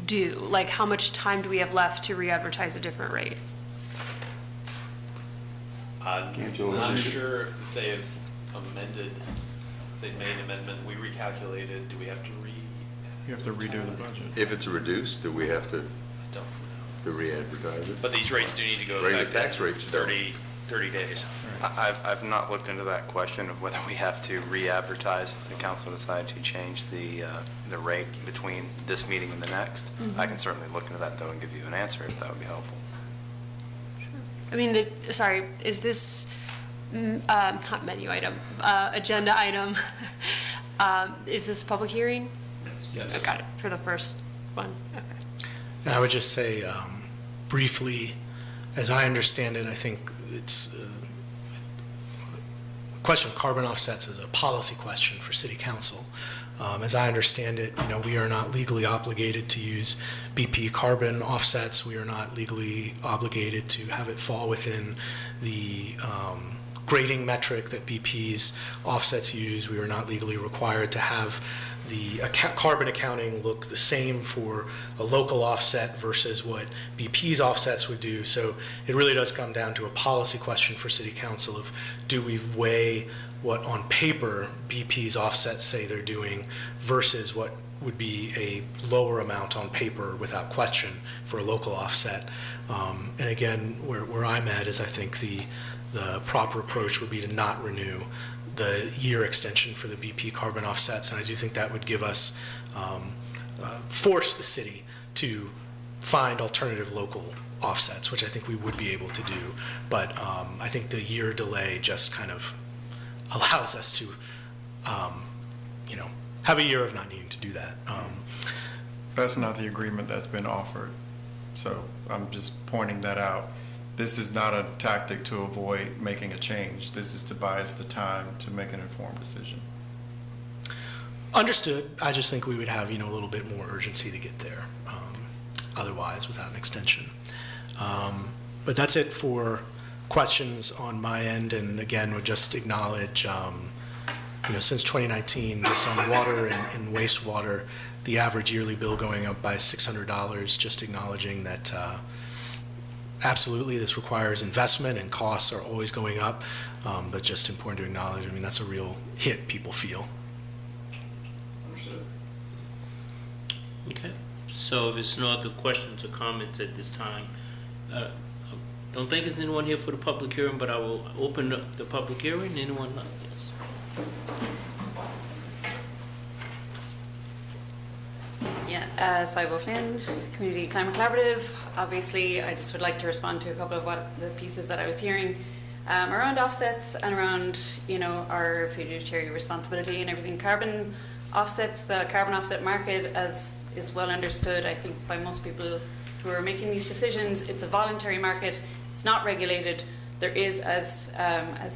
due? Like how much time do we have left to re-advertise a different rate? I'm not sure if they have amended, they made an amendment, we recalculated, do we have to You have to redo the budget. If it's reduced, do we have to don't. re-advertise it? But these rates do need to go Regular effective tax rates don't. 30 days. I've not looked into that question of whether we have to re-advertise if the council decide to change the rate between this meeting and the next. I can certainly look into that though and give you an answer if that would be helpful. I mean, sorry, is this, not menu item, agenda item, is this a public hearing? Yes. I got it, for the first one, okay. And I would just say briefly, as I understand it, I think it's the question of carbon offsets is a policy question for City Council. As I understand it, we are not legally obligated to use BP carbon offsets. We are not legally obligated to have it fall within the grading metric that BP's offsets use. We are not legally required to have the carbon accounting look the same for a local offset versus what BP's offsets would do. So it really does come down to a policy question for City Council of do we weigh what on paper BP's offsets say they're doing versus what would be a lower amount on paper without question for a local offset. And again, where I'm at is I think the proper approach would be to not renew the year extension for the BP carbon offsets, and I do think that would give us, force the city to find alternative local offsets, which I think we would be able to do. But I think the year delay just kind of allows us to, have a year of not needing to do that. That's not the agreement that's been offered, so I'm just pointing that out. This is not a tactic to avoid making a change. This is to buy us the time to make an informed decision. Understood. I just think we would have, a little bit more urgency to get there, otherwise without an extension. But that's it for questions on my end, and again, would just acknowledge, since 2019, just on water and wastewater, the average yearly bill going up by $600, just acknowledging that absolutely this requires investment and costs are always going up, but just important to acknowledge, that's a real hit people feel. Okay, so if there's no other questions or comments at this time, I don't think there's anyone here for the public hearing, but I will open up the public hearing. Anyone? Yes. Yeah, Sybil Flynn, Community Climate Collaborative. Obviously, I just would like to respond to a couple of the pieces that I was hearing around offsets and around, our fiduciary responsibility and everything. Carbon offsets, the carbon offset market, as is well understood, I think, by most people who are making these decisions, it's a voluntary market. It's not regulated. There is, as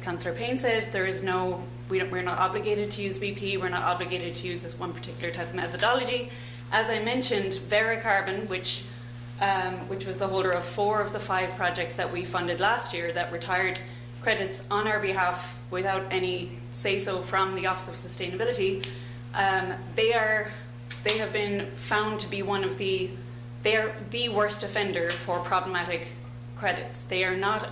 Councillor Payne said, there is no, we're not obligated to use BP. We're not obligated to use this one particular type of methodology. As I mentioned, VeraCarbon, which was the holder of 4 of the 5 projects that we funded last year that retired credits on our behalf without any say-so from the Office of Sustainability, they have been found to be they are the worst offender for problematic credits. They're not,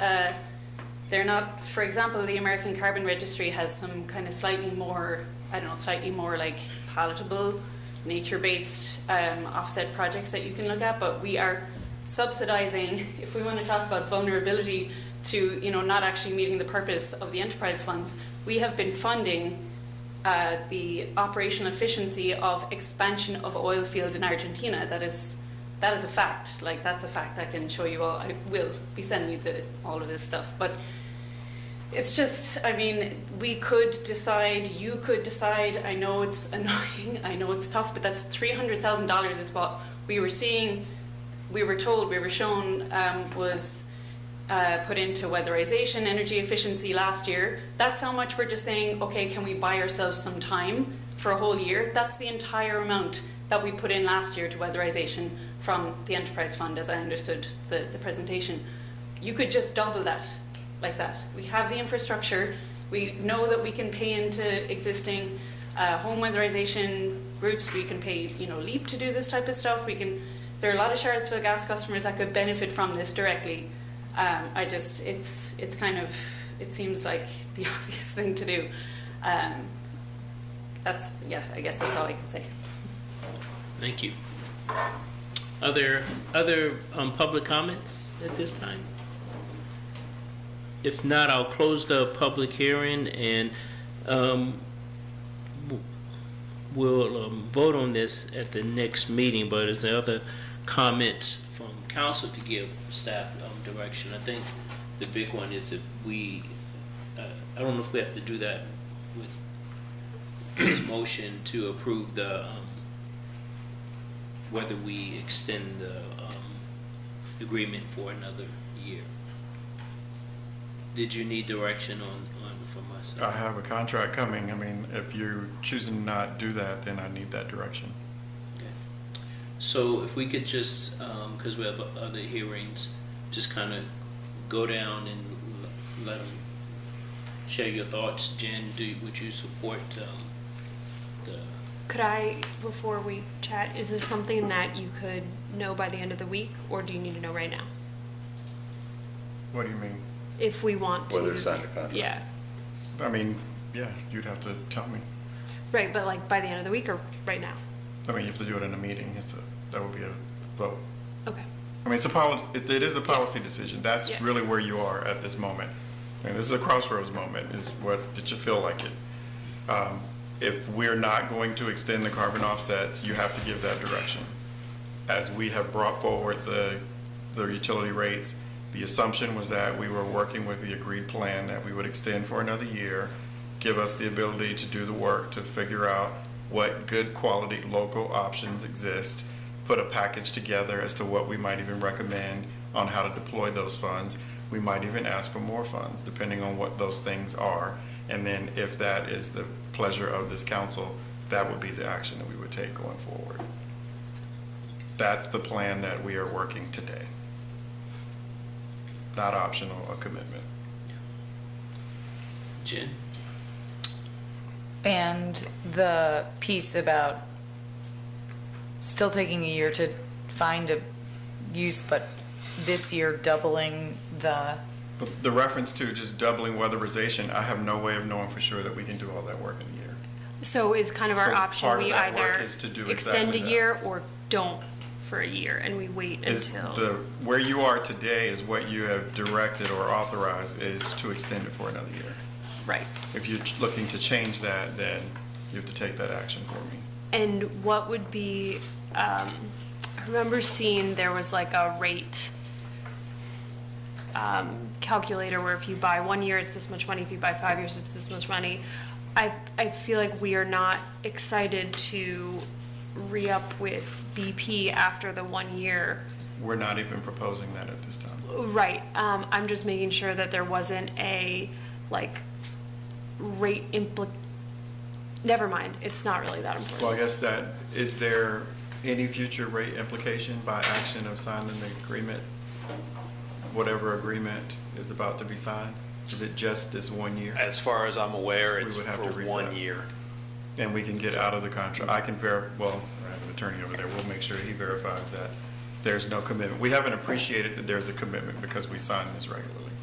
for example, the American Carbon Registry has some kind of slightly more like palatable, nature-based offset projects that you can look at, but we are subsidizing, if we want to talk about vulnerability to not actually meeting the purpose of the enterprise funds, we have been funding the operational efficiency of expansion of oil fields in Argentina. That is a fact. Like, that's a fact. I can show you all. I will be sending you all of this stuff, but it's just, we could decide, you could decide. I know it's annoying, I know it's tough, but that's $300,000 is what we were seeing, we were told, we were shown was put into weatherization, energy efficiency last year. That's how much we're just saying, okay, can we buy ourselves some time for a whole year? That's the entire amount that we put in last year to weatherization from the enterprise fund, as I understood the presentation. You could just double that. Like that. We have the infrastructure. We know that we can pay into existing home weatherization groups. We can pay, LEAP to do this type of stuff. There are a lot of Charlottesville gas customers that could benefit from this directly. It seems like the obvious thing to do. I guess that's all I can say. Thank you. Are there other public comments at this time? If not, I'll close the public hearing and we'll vote on this at the next meeting. But is there other comments from council to give staff direction? I think the big one is if we, I don't know if we have to do that with this motion to approve the, whether we extend the agreement for another year. Did you need direction on from us? I have a contract coming. I mean, if you're choosing to not do that, then I need that direction. So if we could just, because we have other hearings, just kind of go down and let them share your thoughts. Jen, would you support the? Could I, before we chat, is this something that you could know by the end of the week, or do you need to know right now? What do you mean? If we want to. Whether to sign the contract. Yeah, I mean, yeah, you'd have to tell me. right, but like by the end of the week or right now? I mean, you have to do it in a meeting. That would be a vote. Okay. I mean, it's a policy, it is a policy decision. That's Yeah. really where you are at this moment. I mean, this is a crossroads moment, is what it should feel like it. If we're not going to extend the carbon offsets, you have to give that direction. As we have brought forward the utility rates, the assumption was that we were working with the agreed plan that we would extend for another year, give us the ability to do the work to figure out what good quality local options exist, put a package together as to what we might even recommend on how to deploy those funds. We might even ask for more funds, depending on what those things are. And then if that is the pleasure of this council, that would be the action that we would take going forward. That's the plan that we are working today. Not optional, a commitment. Jen? And the piece about still taking a year to find a use, but this year doubling the, The reference to just doubling weatherization, I have no way of knowing for sure that we can do all that work in a year. So is kind of our So option, part of we that work either is to do extend a exactly that. year or don't for a year and we wait Is until. where you are today is what you have directed or authorized is to extend it for another year. Right. If you're looking to change that, then you have to take that action for me. And what would be, I remember seeing there was like a rate calculator where if you buy 1 year, it's this much money. If you buy 5 years, it's this much money. I feel like we are not excited to re-up with BP after the 1 year. We're not even proposing that at this time. Right. I'm just making sure that there wasn't a, like, rate never mind, it's not really that important. Well, I guess that, is there any future rate implication by action of signing the agreement? Whatever agreement is about to be signed? Is it just this 1 year? As far as I'm aware, We it's would have for to reset. 1 year. And we can get out of the contract. I can well, I have an attorney over there. We'll make sure he verifies that there's no commitment. We haven't appreciated that there's a commitment because we sign this regularly.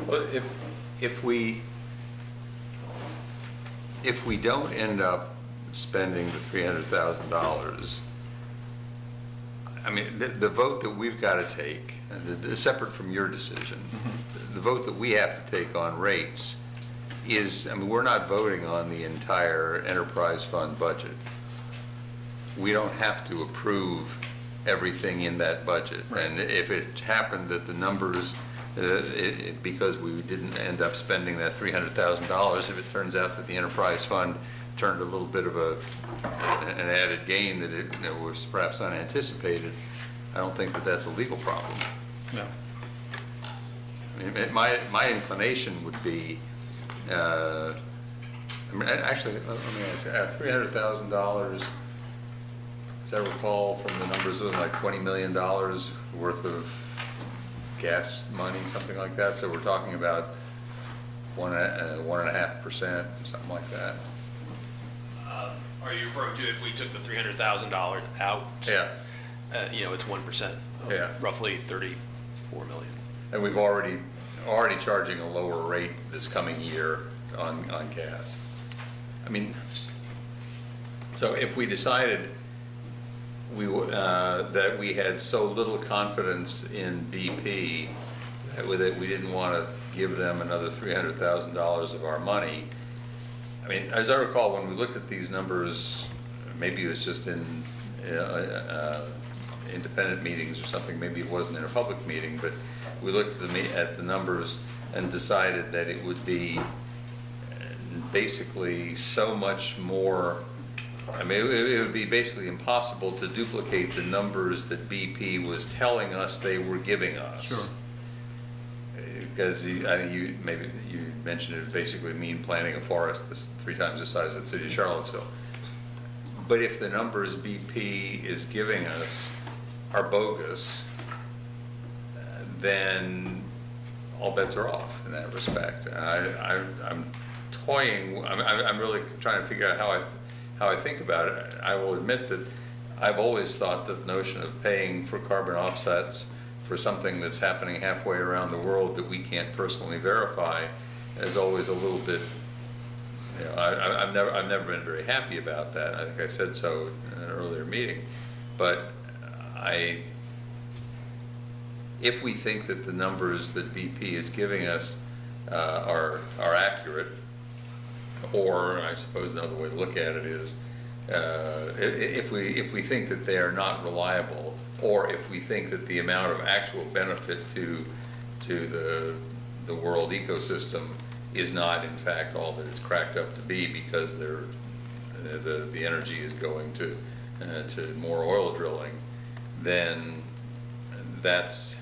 Well, if we don't end up spending the $300,000, I mean, the vote that we've got to take, separate from your decision, the vote that we have to take on rates is, I mean, we're not voting on the entire enterprise fund budget. We don't have to approve everything in that budget. And if it happened that the numbers, because we didn't end up spending that $300,000, if it turns out that the enterprise fund turned a little bit of an added gain that it was perhaps unanticipated, I don't think that that's a legal problem. No. I mean, my inclination would be, I mean, actually, let me ask, $300,000, as I recall from the numbers, it was like $20 million worth of gas money, something like that. So we're talking about 1.5%, something like that. Are you referring to if we took the $300,000 out? Yeah. It's 1%. Yeah. Roughly 34 million. And we've already charging a lower rate this coming year on gas. I mean, so if we decided that we had so little confidence in BP that we didn't want to give them another $300,000 of our money, I mean, as I recall, when we looked at these numbers, maybe it was just in independent meetings or something, maybe it wasn't in a public meeting, but we looked at the numbers and decided that it would be basically so much more, I mean, it would be basically impossible to duplicate the numbers that BP was telling us they were giving us. Sure. Because you mentioned it would basically mean planting a forest that's 3 times the size of the city of Charlottesville. But if the numbers BP is giving us are bogus, then all bets are off in that respect. I'm toying. I'm really trying to figure out how I think about it. I will admit that I've always thought that the notion of paying for carbon offsets for something that's happening halfway around the world that we can't personally verify is always a little bit. You know, I've never been very happy about that. I think I said so in an earlier meeting, but if we think that the numbers that BP is giving us are accurate, or I suppose another way to look at it is, if we think that they are not reliable, or if we think that the amount of actual benefit to the world ecosystem is not in fact all that it's cracked up to be, because the energy is going to more oil drilling, then that's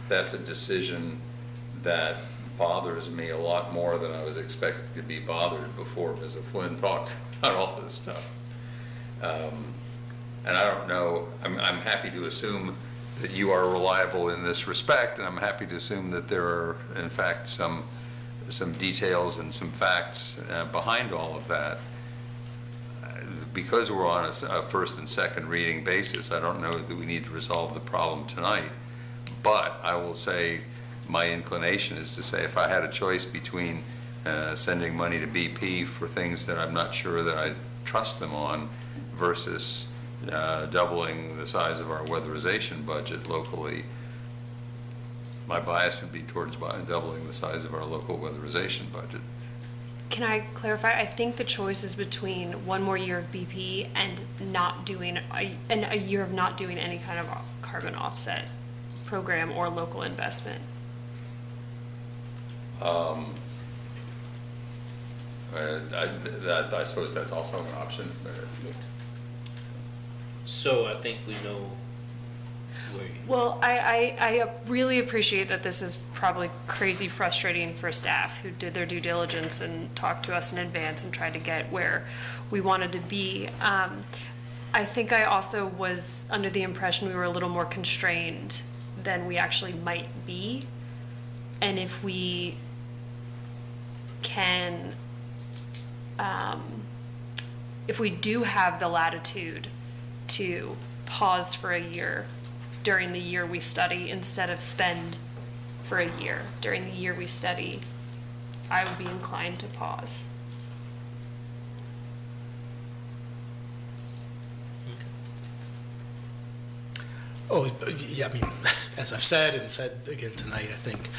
a decision that bothers me a lot more than I was expecting to be bothered before Ms. Flynn talked about all this stuff. And I don't know, I'm happy to assume that you are reliable in this respect, and I'm happy to assume that there are, in fact, some details and some facts behind all of that. Because we're on a first and second reading basis, I don't know that we need to resolve the problem tonight. But I will say my inclination is to say if I had a choice between sending money to BP for things that I'm not sure that I trust them on versus doubling the size of our weatherization budget locally, my bias would be towards doubling the size of our local weatherization budget. Can I clarify? I think the choice is between one more year of BP and not doing, a year of not doing any kind of carbon offset program or local investment. I suppose that's also an option. So I think we know where you. Well, I really appreciate that this is probably crazy frustrating for staff who did their due diligence and talked to us in advance and tried to get where we wanted to be. I think I also was under the impression we were a little more constrained than we actually might be. And if we can, if we do have the latitude to pause for a year during the year we study instead of spend for a year during the year we study, I would be inclined to pause. Oh, yeah, I mean, as I've said and said again tonight, I think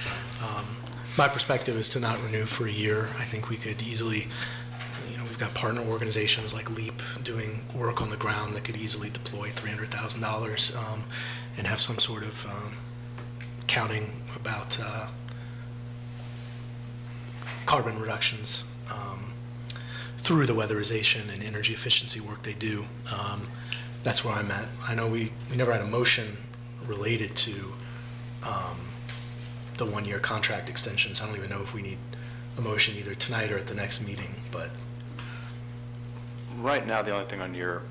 my perspective is to not renew for a year. I think we could easily, we've got partner organizations like LEAP doing work on the ground that could easily deploy $300,000 and have some sort of counting about carbon reductions through the weatherization and energy efficiency work they do. That's where I'm at. I know we never had a motion related to the one-year contract extensions. I don't even know if we need a motion either tonight or at the next meeting, but. Right now, the only thing on your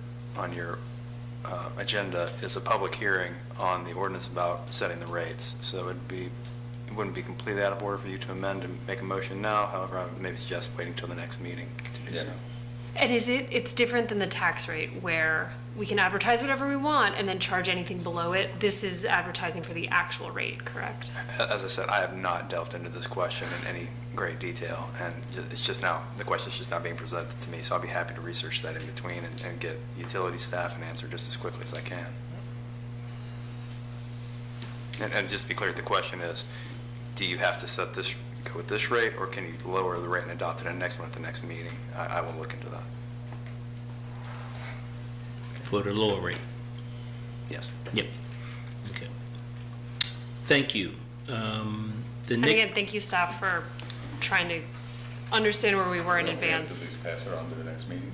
agenda is a public hearing on the ordinance about setting the rates. So it wouldn't be completely out of order for you to amend and make a motion now. However, I would maybe suggest waiting till the next meeting to do so. And it's different than the tax rate where we can advertise whatever we want and then charge anything below it. This is advertising for the actual rate, correct? As I said, I have not delved into this question in any great detail, and the question is just now being presented to me, so I'll be happy to research that in between and get utility staff an answer just as quickly as I can. And just to be clear, the question is, do you have to go with this rate, or can you lower the rate and adopt it in the next one at the next meeting? I will look into that. For the lower rate. Yes. Yep. Okay. Thank you. The And next. again, thank you, staff, for trying to understand where we were in Well, we have to at advance. least pass it on to the next meeting.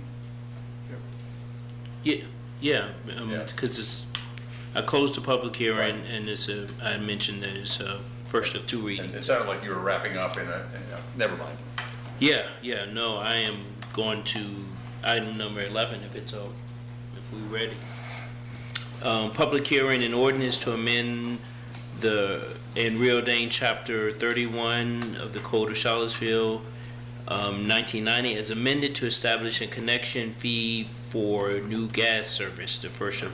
Yeah, because it's, I closed the public hearing, and it's a, I mentioned that it's a first of two And readings. it sounded like you were wrapping up never mind. Yeah, no, I am going to item number 11 if we're ready. Public hearing and ordinance to amend in Rio Dane Chapter 31 of the Code of Charlottesville, 1990, as amended to establish a connection fee for new gas service, the first of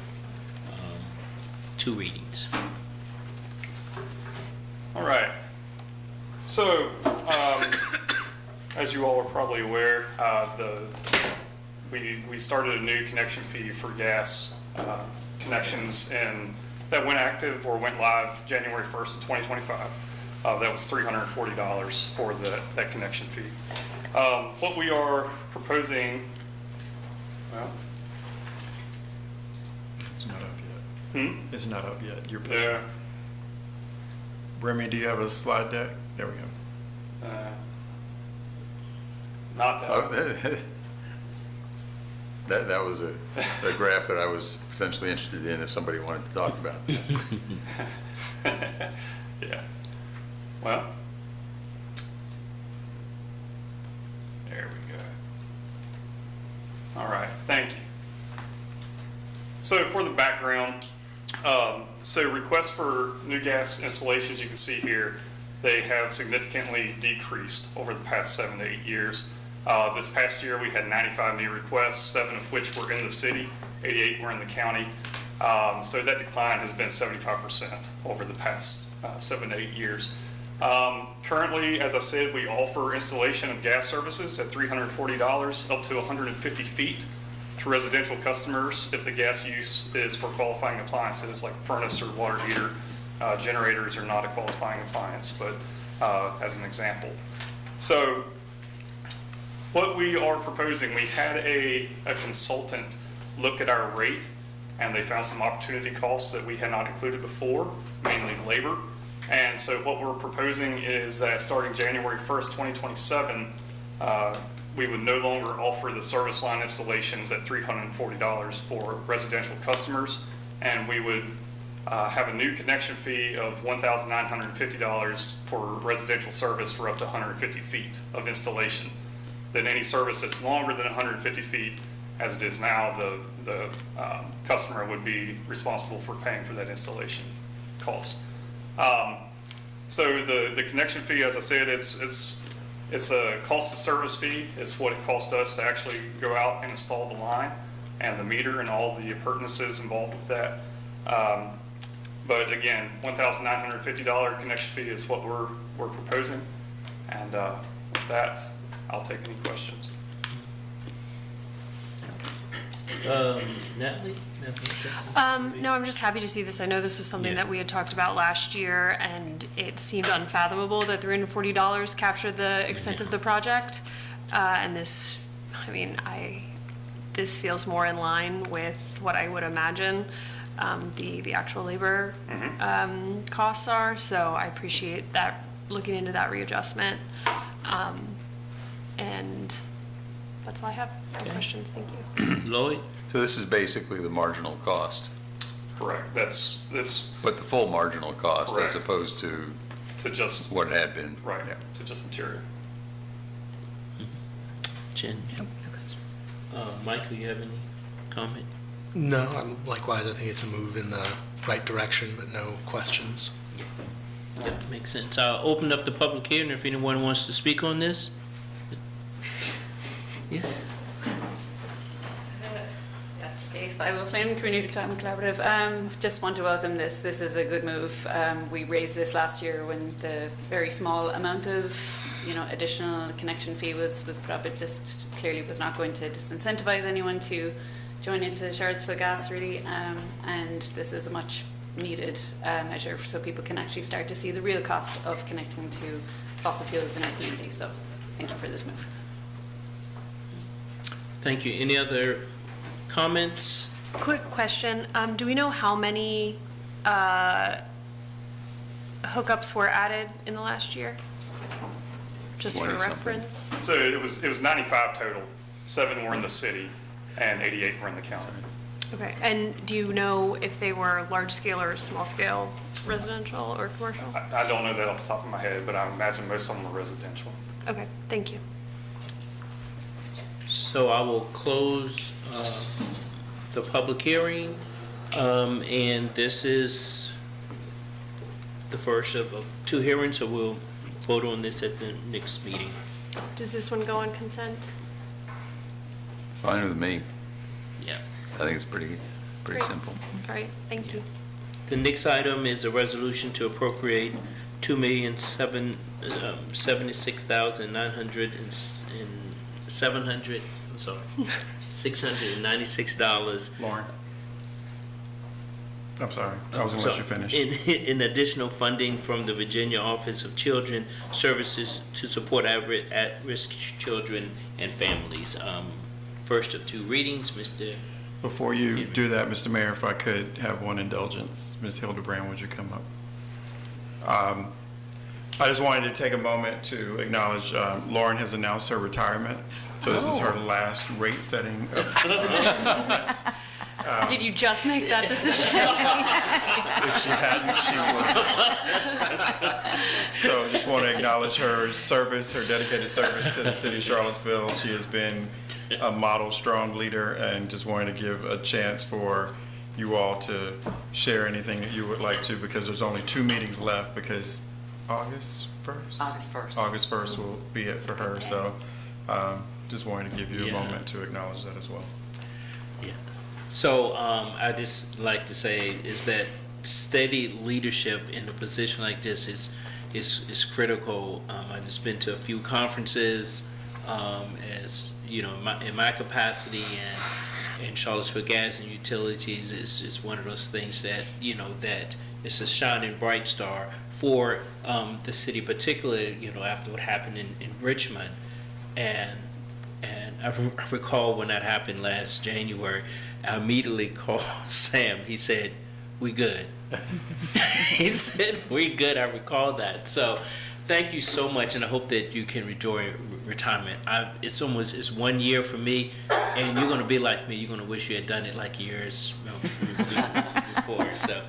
two readings. All right. So, as you all are probably aware, we started a new connection fee for gas connections that went active or went live January 1st of 2025. That was $340 for that connection fee. What we are proposing, well, It's not up yet. It's not up yet. You're pushing. yeah, Remy, do you have a slide deck? There we go. not that. Oh, that was a graph that I was potentially interested in if somebody wanted to talk about. Yeah. Well, there we go. All right, thank you. So for the background, so requests for new gas installations, you can see here, they have significantly decreased over the past 7 to 8 years. This past year, we had 95 new requests, 7 of which were in the city, 88 were in the county. So that decline has been 75% over the past 7 to 8 years. Currently, as I said, we offer installation of gas services at $340 up to 150 feet to residential customers if the gas use is for qualifying appliances like furnace or water heater. Generators are not a qualifying appliance, but as an example. So what we are proposing, we had a consultant look at our rate, and they found some opportunity costs that we had not included before, mainly labor. And so what we're proposing is that starting January 1st, 2027, we would no longer offer the service line installations at $340 for residential customers, and we would have a new connection fee of $1,950 for residential service for up to 150 feet of installation. Then any service that's longer than 150 feet, as it is now, the customer would be responsible for paying for that installation cost. So the connection fee, as I said, it's a cost of service fee. It's what it costs us to actually go out and install the line and the meter and all the appurtenances involved with that. But again, $1,950 connection fee is what we're proposing. And with that, I'll take any questions. Natalie? No, I'm just happy to see this. I know this was something that we had talked about last year, and it seemed unfathomable that $340 captured the extent of the project. And this, I mean, this feels more in line with what I would imagine the actual labor costs are. So I appreciate that, looking into that readjustment. And that's all I have. No questions. Thank you. Lloyd? So this is basically the marginal cost, Correct. That's but the full marginal cost as Correct. opposed to just what it had been. right Yeah. to just material. Jen? Michael, you have any comment? No, likewise, I think it's a move in the right direction, but no questions. Yeah, makes sense. I'll open up the public hearing if anyone wants to speak on this. Yeah. That's the case. I will Flame Community Climate Collaborative. Just want to welcome this. This is a good move. We raised this last year when the very small amount of, additional connection fee was put up. It just clearly was not going to disincentivize anyone to join into Charlottesville Gas, really. And this is a much needed measure so people can actually start to see the real cost of connecting to fossil fuels in our community. So thank you for this move. Thank you. Any other comments? Quick question, do we know how many hookups were added in the last year? Just for 20-something. reference? So it was 95 total. 7 were in the city and 88 were in the county. Okay, and do you know if they were large-scale or small-scale residential or commercial? I don't know that off the top of my head, but I imagine most of them were residential. Okay, thank you. So I will close the public hearing, and this is the first of 2 hearings, so we'll vote on this at the next meeting. Does this one go on consent? Fine with me. Yeah. I think it's pretty Great. simple. All right, thank you. The next item is a resolution to appropriate $2,076,900, Lauren? I'm sorry, I was gonna let you finish. in additional funding from the Virginia Office of Children Services to support at-risk children and families. First of 2 readings, Mr. Before you do that, Mr. Mayor, if I could have one indulgence, Ms. Hildebrand, would you come up? I just wanted to take a moment to acknowledge Lauren has announced her retirement, so this is her last rate-setting moment. Did you just make that decision? If she hadn't, she would. So just want to acknowledge her service, her dedicated service to the city of Charlottesville. She has been a model strong leader, and just wanted to give a chance for you all to share anything that you would like to, because there's only 2 meetings left, because August 1st? August 1st. August 1st will be it for her, so just wanted to give you a moment to acknowledge that as well. Yes. So I just like to say is that steady leadership in a position like this is critical. I just been to a few conferences, as you know, in my capacity, and Charlottesville Gas and Utilities is one of those things that that it's a shining bright star for the city, particularly after what happened in Richmond, and I recall when that happened last January. I immediately called Sam. He said, "We good." He said, "We good." I recall that. So, thank you so much, and I hope that you can enjoy retirement. It's 1 year for me, and you're going to be like me. You're going to wish you had done it like years before. So,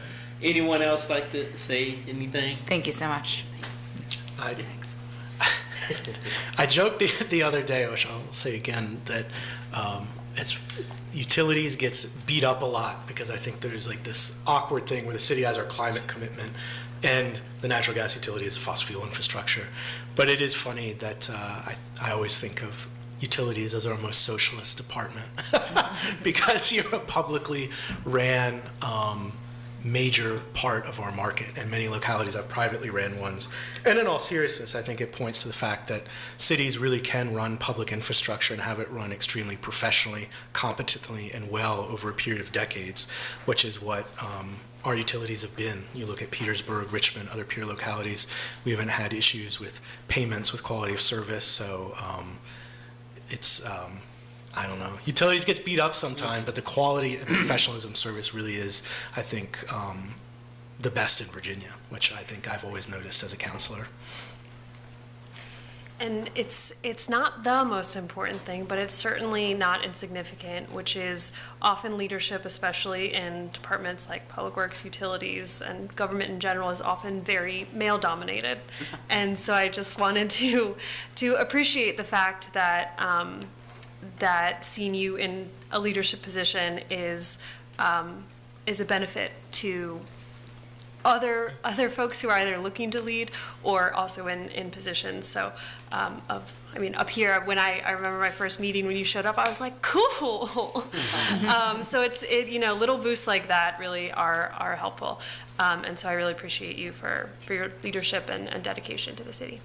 anyone else like to say anything? Thank you so much. I joked the other day, which I'll say again, that utilities gets beat up a lot because I think there's like this awkward thing where the city has our climate commitment and the natural gas utility is fossil fuel infrastructure. But it is funny that I always think of utilities as our most socialist department because you're a publicly ran major part of our market, and many localities have privately ran ones. And in all seriousness, I think it points to the fact that cities really can run public infrastructure and have it run extremely professionally, competently, and well over a period of decades, which is what our utilities have been. You look at Petersburg, Richmond, other peer localities, we haven't had issues with payments, with quality of service, so it's I don't know. Utilities get beat up sometime, but the quality and professionalism service really is, I think, the best in Virginia, which I think I've always noticed as a counselor. And it's not the most important thing, but it's certainly not insignificant, which is often leadership, especially in departments like Public Works, Utilities, and government in general, is often very male-dominated. And so I just wanted to appreciate the fact that that seeing you in a leadership position is a benefit to other folks who are either looking to lead or also in positions. So up here, when I remember my first meeting when you showed up, I was like, cool. So it's little boosts like that really are helpful. And so I really appreciate you for your leadership and dedication to the city.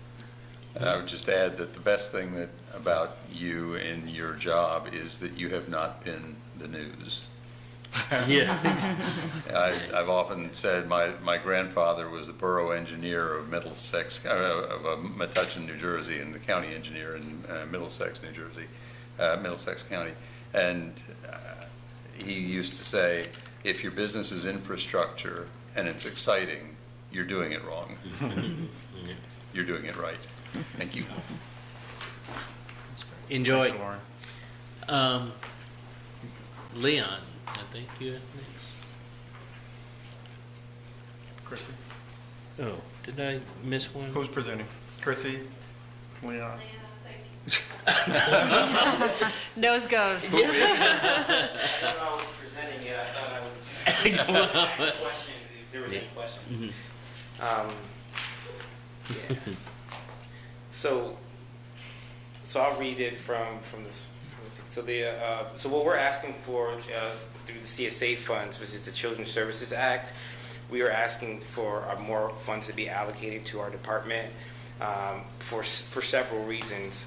And I would just add that the best thing about you and your job is that you have not been the news. Yeah. I've often said my grandfather was the borough engineer of Middlesex, of Metuchen, New Jersey, and the county engineer in Middlesex, New Jersey, Middlesex County. And he used to say, if your business is infrastructure and it's exciting, you're doing it wrong. You're doing it right. Thank you. Enjoy. Thank you, Lauren. Leon, I think you're next. Chrissy? Oh, did I miss one? Who's presenting? Chrissy? Leon? Nose goes. I thought I was presenting it, I thought I was asking questions, if there was any questions. Yeah. So I'll read it from this. So what we're asking for through the CSA funds, which is the Children's Services Act, we are asking for more funds to be allocated to our department for several reasons.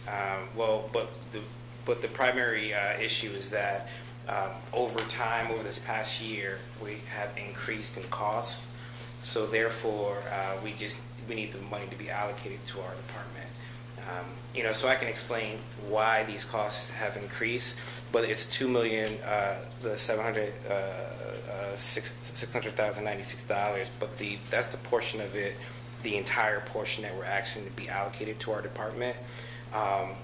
But the primary issue is that over time, over this past year, we have increased in costs. So therefore, we need the money to be allocated to our department. So I can explain why these costs have increased, but it's $600,096, but that's the portion of it, the entire portion that we're asking to be allocated to our department.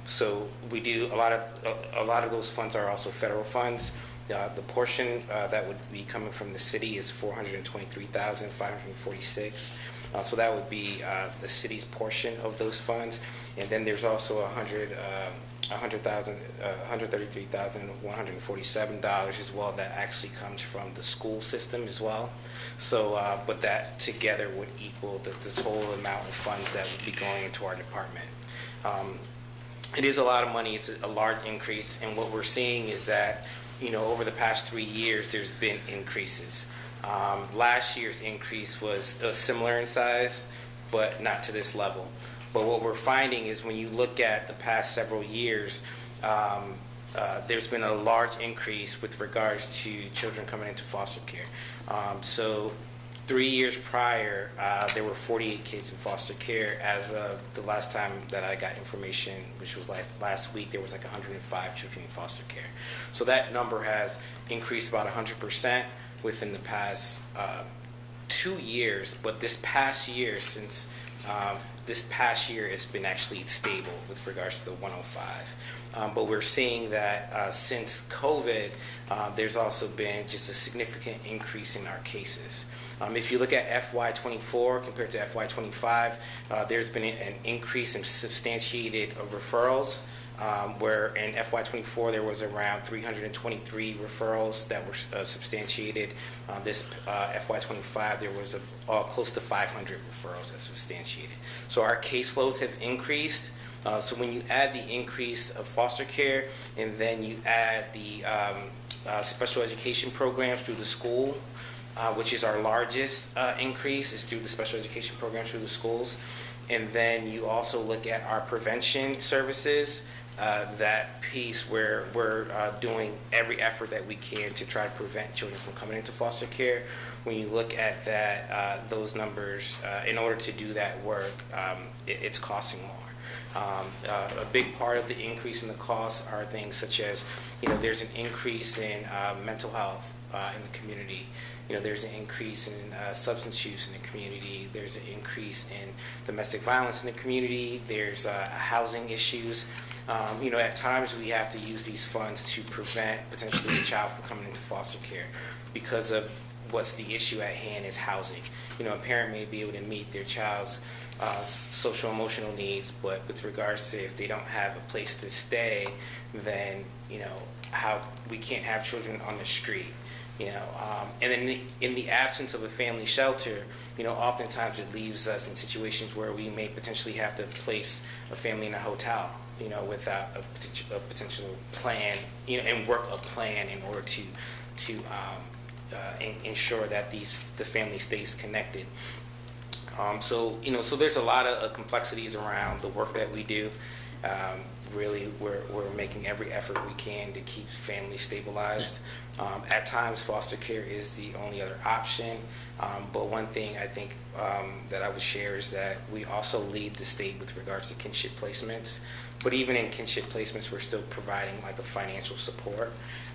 So we do a lot of those funds are also federal funds. The portion that would be coming from the city is $423,546. So that would be the city's portion of those funds. And then there's also $133,147 as well that actually comes from the school system as well. So, but that together would equal the total amount of funds that would be going into our department. It is a lot of money. It's a large increase. And what we're seeing is that, over the past 3 years, there's been increases. Last year's increase was similar in size, but not to this level. But what we're finding is when you look at the past several years, there's been a large increase with regards to children coming into foster care. So 3 years prior, there were 48 kids in foster care. As of the last time that I got information, which was last week, there was like 105 children in foster care. So that number has increased about 100% within the past 2 years. But this past year, it's been actually stable with regards to the 105. But we're seeing that since COVID, there's also been just a significant increase in our cases. If you look at FY24 compared to FY25, there's been an increase in substantiated referrals, where in FY24 there was around 323 referrals that were substantiated. This FY25 there was close to 500 referrals that substantiated. So our caseloads have increased. So when you add the increase of foster care and then you add the special education programs through the school, which is our largest increase, is through the special education programs through the schools. And then you also look at our prevention services, that piece where we're doing every effort that we can to try to prevent children from coming into foster care. When you look at that, those numbers, in order to do that work, it's costing more. A big part of the increase in the costs are things such as, there's an increase in mental health in the community. There's an increase in substance use in the community. There's an increase in domestic violence in the community. There's housing issues. At times we have to use these funds to prevent potentially a child from coming into foster care because of what's the issue at hand is housing. A parent may be able to meet their child's social emotional needs, but with regards to if they don't have a place to stay, then how we can't have children on the street. And then in the absence of a family shelter, oftentimes it leaves us in situations where we may potentially have to place a family in a hotel, without a potential plan, and work a plan in order to ensure that the family stays connected. So there's a lot of complexities around the work that we do. Really, we're making every effort we can to keep families stabilized. At times, foster care is the only other option. But one thing I think that I would share is that we also lead the state with regards to kinship placements. But even in kinship placements, we're still providing like a financial support.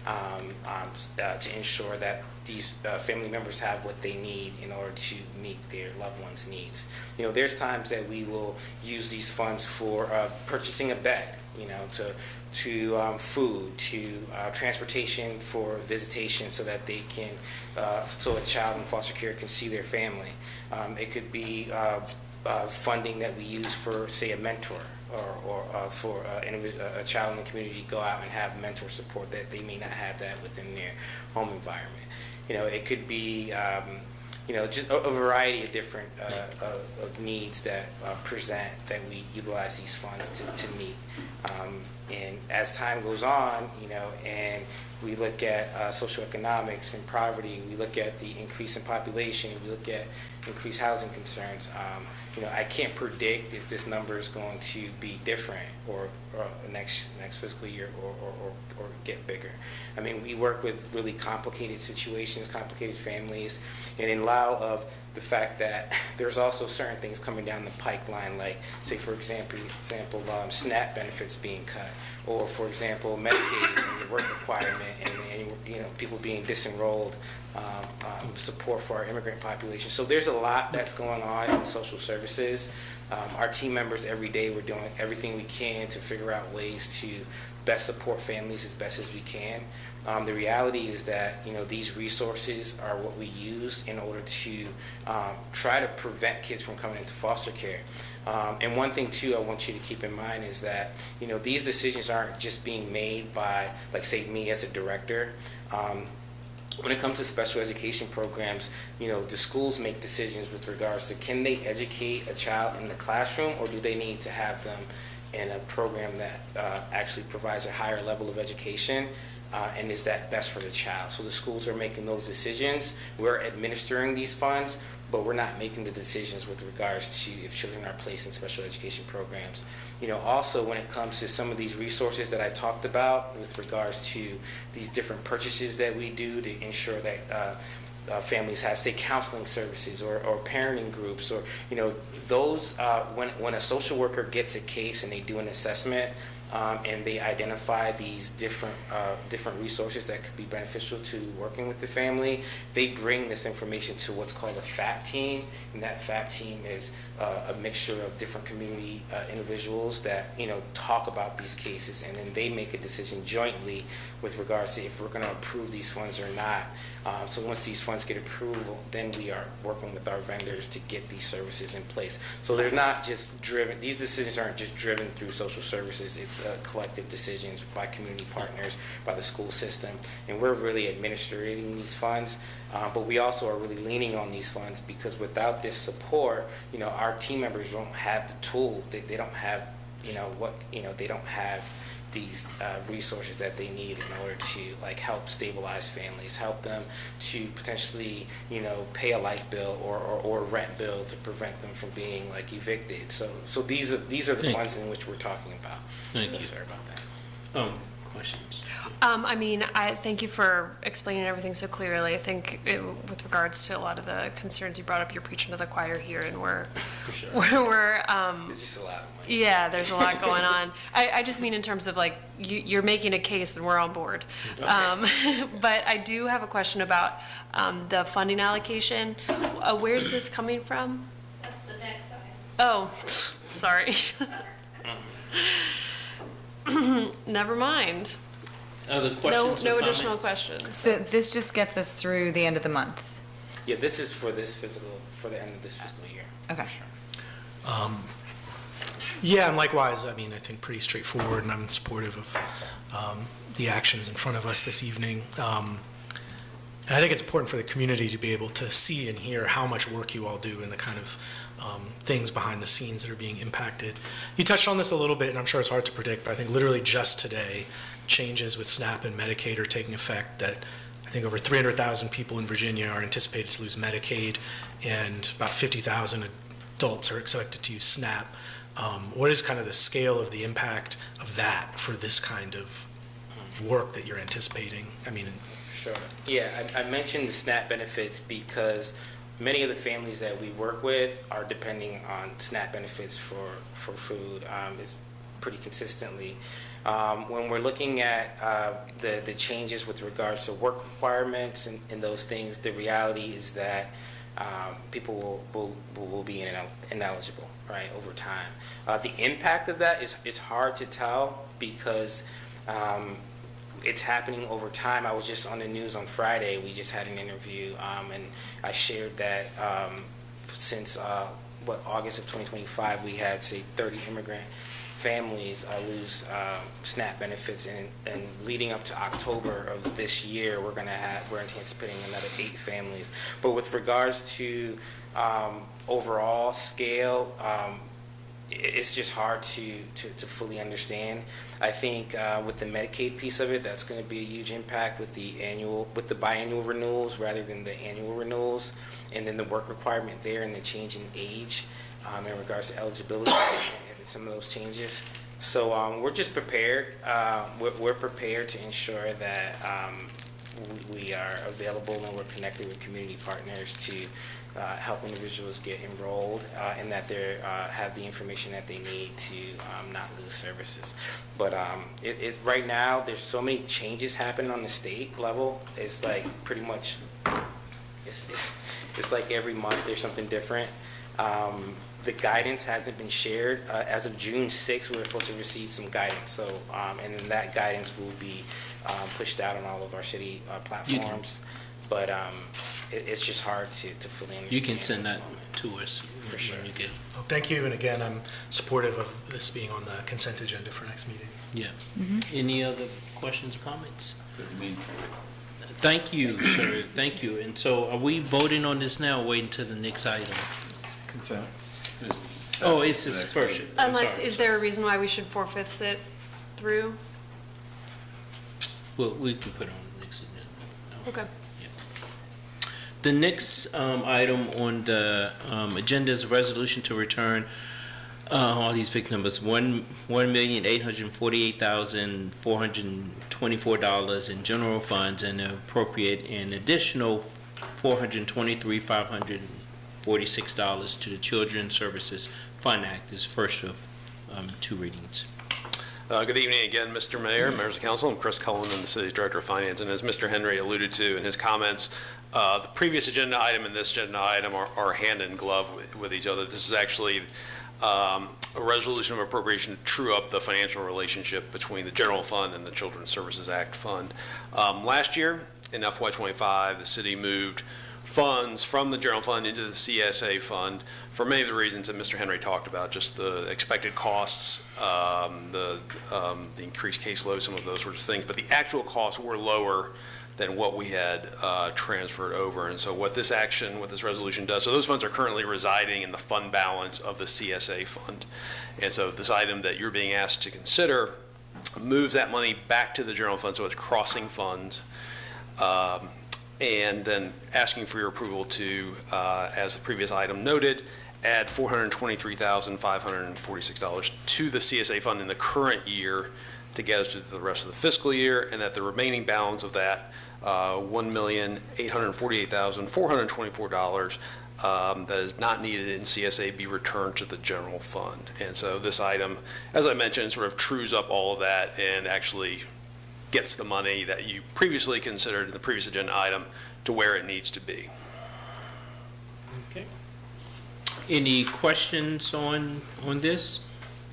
to ensure that these family members have what they need in order to meet their loved ones' needs. You know, there's times that we will use these funds for purchasing a bed, you know, to food, to transportation for visitation so that they can, so a child in foster care can see their family. It could be funding that we use for, say, a mentor or for a child in the community to go out and have mentor support that they may not have that within their home environment. You know, it could be, you know, just a variety of different of needs that present that we utilize these funds to meet. And as time goes on, you know, and we look at socioeconomics and poverty, we look at the increase in population, we look at increased housing concerns, you know, I can't predict if this number is going to be different or next fiscal year or get bigger. I mean, we work with really complicated situations, complicated families, and in lieu of the fact that there's also certain things coming down the pipeline, like, say, for example, SNAP benefits being cut, or, for example, Medicaid and the work requirement, and you know, people being disenrolled, support for our immigrant population. So there's a lot that's going on in social services. Our team members every day, we're doing everything we can to figure out ways to best support families as best as we can. The reality is that, you know, these resources are what we use in order to try to prevent kids from coming into foster care. And one thing, too, I want you to keep in mind is that, you know, these decisions aren't just being made by, like, say, me as a director. When it comes to special education programs, you know, the schools make decisions with regards to can they educate a child in the classroom, or do they need to have them in a program that actually provides a higher level of education, and is that best for the child? So the schools are making those decisions. We're administering these funds, but we're not making the decisions with regards to if children are placed in special education programs. You know, also when it comes to some of these resources that I talked about with regards to these different purchases that we do to ensure that families have, say, counseling services or parenting groups, or, you know, those, when a social worker gets a case and they do an assessment, and they identify these different resources that could be beneficial to working with the family, they bring this information to what's called a FAP team, and that FAP team is a mixture of different community individuals that, you know, talk about these cases, and then they make a decision jointly with regards to if we're going to approve these funds or not. So once these funds get approval, then we are working with our vendors to get these services in place. So they're not just driven, these decisions aren't just driven through social services, it's collective decisions by community partners, by the school system, and we're really administrating these funds, but we also are really leaning on these funds because without this support, you know, our team members don't have the tool, they don't have, you know, they don't have these resources that they need in order to, like, help stabilize families, help them to potentially, you know, pay a light bill or rent bill to prevent them from being, like, evicted. So these are the funds in which we're talking about. Thank you. Sorry about that. Questions? I mean, I thank you for explaining everything so clearly. I think with regards to a lot of the concerns you brought up, you're preaching to the choir here, and we're It's just a lot of money. yeah, there's a lot going on. I just mean in terms of, like, you're making a case and we're on board. Okay. But I do have a question about the funding allocation. Where's this coming from? That's the next item. Oh, sorry. Never mind. Other questions No or additional comments? questions. So this just gets us through the end of the month? Yeah, this is for the end of this fiscal year. Okay. Sure. Yeah, and likewise, I mean, I think pretty straightforward, and I'm supportive of the actions in front of us this evening. And I think it's important for the community to be able to see and hear how much work you all do and the kind of things behind the scenes that are being impacted. You touched on this a little bit, and I'm sure it's hard to predict, but I think literally just today, changes with SNAP and Medicaid are taking effect that I think over 300,000 people in Virginia are anticipated to lose Medicaid, and about 50,000 adults are expected to use SNAP. What is kind of the scale of the impact of that for this kind of work that you're anticipating? I mean, Sure. Yeah, I mentioned the SNAP benefits because many of the families that we work with are depending on SNAP benefits for food. It's pretty consistently. When we're looking at the changes with regards to work requirements and those things, the reality is that people will be ineligible, right, over time. The impact of that is hard to tell because it's happening over time. I was just on the news on Friday. We just had an interview, and I shared that since August of 2025, we had, say, 30 immigrant families lose SNAP benefits, and leading up to October of this year, we're anticipating another 8 families. But with regards to overall scale, it's just hard to fully understand. I think with the Medicaid piece of it, that's going to be a huge impact with the biannual renewals rather than the annual renewals, and then the work requirement there and the change in age in regards to eligibility and some of those changes. So we're just prepared. We're prepared to ensure that we are available and we're connected with community partners to help individuals get enrolled and that they have the information that they need to not lose services. But right now, there's so many changes happening on the state level. It's like pretty much, it's like every month there's something different. The guidance hasn't been shared. As of June 6th, we were supposed to receive some guidance. So, and then that guidance will be pushed out on all of our city platforms. But it's just hard to fully understand. You can send that to us for sure. when you get. Well, thank you, and again, I'm supportive of this being on the consent agenda for next meeting. Yeah. Any other questions or comments? Thank you, sir. Thank you. And so are we voting on this now or waiting till the next item? Consent. Oh, it's this first. I'm Unless, sorry. is there a reason why we should forfeit it through? Well, we can put it on the next agenda. Okay. The next item on the agenda is a resolution to return all these big numbers, $1,848,424 in general funds and appropriate an additional $423,546 to the Children's Services Fund Act. This is first of 2 readings. Good evening again, Mr. Mayor, members of council. I'm Chris Cullen, I'm the city's Director of Finance. And as Mr. Henry alluded to in his comments, the previous agenda item and this agenda item are hand in glove with each other. This is actually a resolution of appropriation to true up the financial relationship between the general fund and the Children's Services Act fund. Last year, in FY25, the city moved funds from the general fund into the CSA fund for many of the reasons that Mr. Henry talked about, just the expected costs, the increased caseload, some of those sorts of things. But the actual costs were lower than what we had transferred over. And so what this resolution does, so those funds are currently residing in the fund balance of the CSA fund. And so this item that you're being asked to consider moves that money back to the general fund, so it's crossing funds. And then asking for your approval to, as the previous item noted, add $423,546 to the CSA fund in the current year to get us to the rest of the fiscal year, and that the remaining balance of that, $1,848,424, that is not needed in CSA be returned to the general fund. And so this item, as I mentioned, sort of trues up all of that and actually gets the money that you previously considered in the previous agenda item to where it needs to be. Okay. Any questions on this?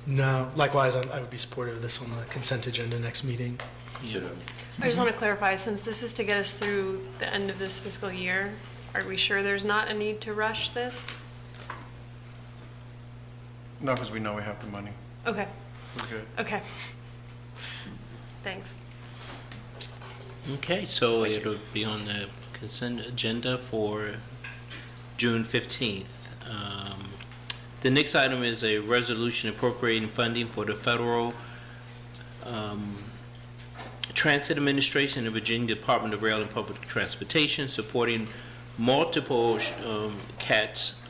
No, likewise, I would be supportive of this on the consent agenda next meeting. Yeah. I just want to clarify, since this is to get us through the end of this fiscal year, are we sure there's not a need to rush this? No, because we know we have the money. Okay, We're good. okay. Thanks. Okay, so it'll be on the consent agenda for June 15th. The next item is a resolution appropriating funding for the Federal Transit Administration and Virginia Department of Rail and Public Transportation, supporting multiple CATS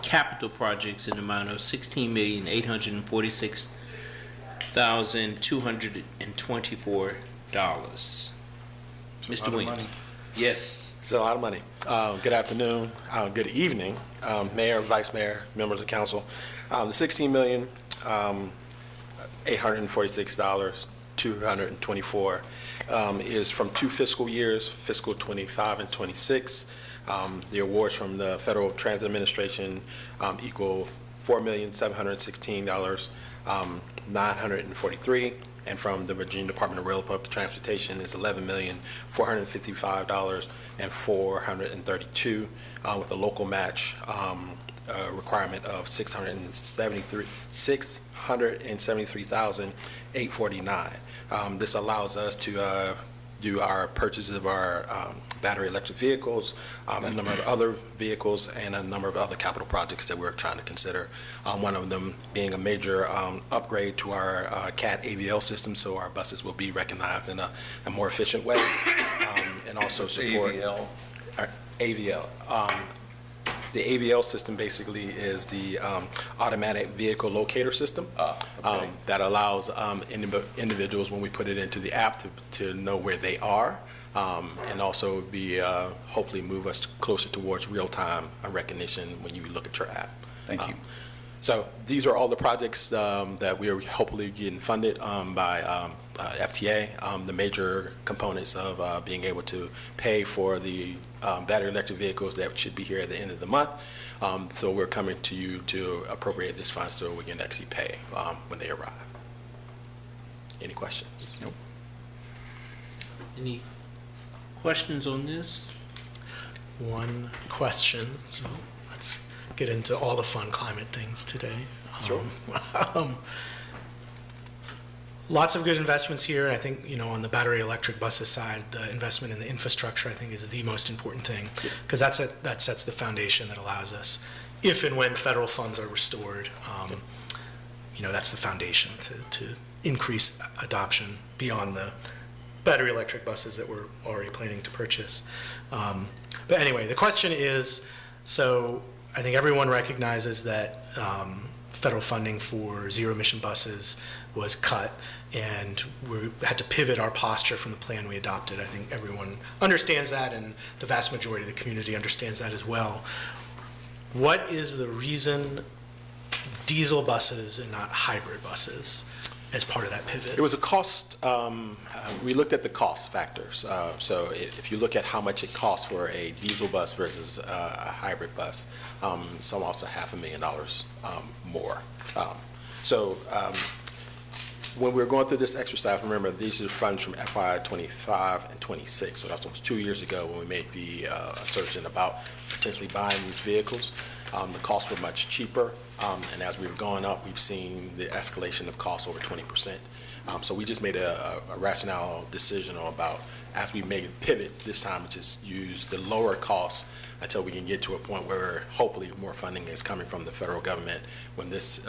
capital projects in the amount of $16,846,224. Mr. Williams. Yes. It's a lot of money. Good afternoon, good evening, Mayor, Vice Mayor, members of council. The $16 million $846, 224 is from 2 fiscal years, fiscal 25 and 26. The awards from the Federal Transit Administration equal $4,716, 943, and from the Virginia Department of Railroad Public Transportation is $11,455 and 432, with a local match requirement of $673,849. This allows us to do our purchase of our battery electric vehicles, a number of other vehicles, and a number of other capital projects that we're trying to consider. One of them being a major upgrade to our CAT AVL system, so our buses will be recognized in a more efficient way, and also support AVL? our AVL. The AVL system basically is the automatic vehicle locator system that allows individuals, when we put it into the app, to know where they are, and also be hopefully move us closer towards real-time recognition when you look at your app. Thank you. So these are all the projects that we are hopefully getting funded by FTA, the major components of being able to pay for the battery electric vehicles that should be here at the end of the month. So we're coming to you to appropriate this funds so we can actually pay when they arrive. Any questions? Nope. Any questions on this? One question, so let's get into all the fun climate things today. Sure. Lots of good investments here. I think, on the battery electric buses side, the investment in the infrastructure, I think, is the most important thing, because that sets the foundation that allows us, if and when federal funds are restored, that's the foundation to increase adoption beyond the battery electric buses that we're already planning to purchase. But anyway, the question is, so I think everyone recognizes that federal funding for zero-emission buses was cut, and we had to pivot our posture from the plan we adopted. I think everyone understands that, and the vast majority of the community understands that as well. What is the reason diesel buses and not hybrid buses as part of that pivot? It was a cost, we looked at the cost factors. So if you look at how much it costs for a diesel bus versus a hybrid bus, it's almost $500,000 more. When we were going through this exercise, remember, these are funds from FY 25 and 26, so that was almost 2 years ago when we made the assertion about potentially buying these vehicles. The costs were much cheaper, and as we've gone up, we've seen the escalation of costs over 20%. So we just made a rationale decision about, as we made a pivot this time, which is use the lower costs until we can get to a point where hopefully more funding is coming from the federal government when this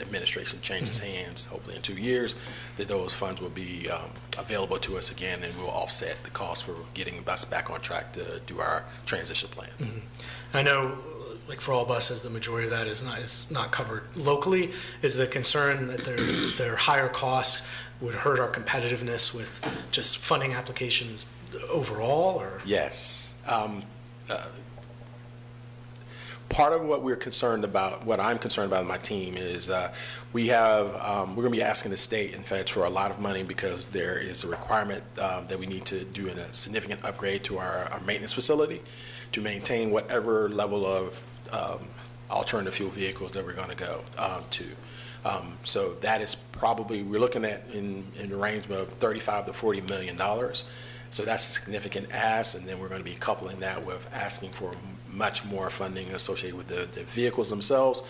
administration changes hands, hopefully in 2 years, that those funds will be available to us again, and we'll offset the cost for getting us back on track to do our transition plan. Mm-hmm. I know, like for all buses, the majority of that is not covered locally. Is the concern that their higher costs would hurt our competitiveness with just funding applications overall, or? Yes. Part of what we're concerned about, what I'm concerned about in my team, is we're going to be asking the state and feds for a lot of money because there is a requirement that we need to do a significant upgrade to our maintenance facility to maintain whatever level of alternative fuel vehicles that we're going to go to. So that is probably, we're looking at in the range of $35 to $40 million. So that's a significant ask, and then we're going to be coupling that with asking for much more funding associated with the vehicles themselves.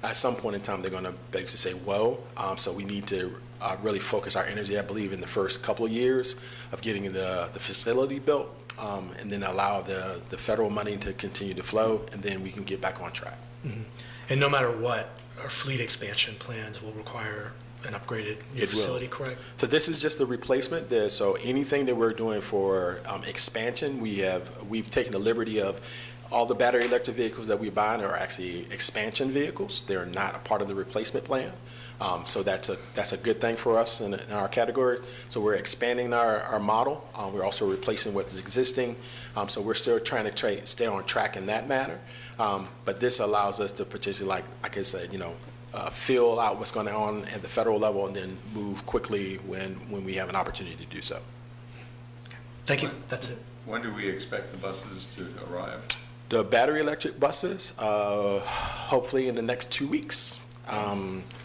At some point in time, they're going to basically say, whoa. So we need to really focus our energy, I believe, in the first couple of years of getting the facility built, and then allow the federal money to continue to flow, and then we can get back on track. Mm-hmm. And no matter what, our fleet expansion plans will require an upgraded new facility, correct? So this is just the replacement. So anything that we're doing for expansion, we've taken the liberty of all the battery electric vehicles that we buy are actually expansion vehicles. They're not a part of the replacement plan. So that's a good thing for us in our category. So we're expanding our model. We're also replacing what's existing. So we're still trying to stay on track in that matter. But this allows us to potentially, like I said, feel out what's going on at the federal level and then move quickly when we have an opportunity to do so. Thank you. That's it. When do we expect the buses to arrive? The battery electric buses, hopefully in the next 2 weeks.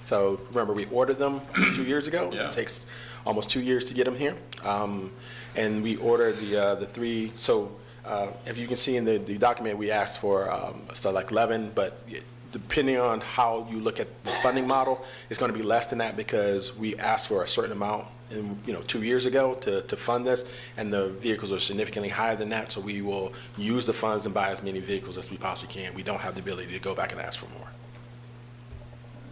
So remember, we ordered them 2 years ago. Yeah. It takes almost 2 years to get them here. And we ordered the three, so if you can see in the document, we asked for so like 11, but depending on how you look at the funding model, it's going to be less than that because we asked for a certain amount 2 years ago to fund this, and the vehicles are significantly higher than that, so we will use the funds and buy as many vehicles as we possibly can. We don't have the ability to go back and ask for more.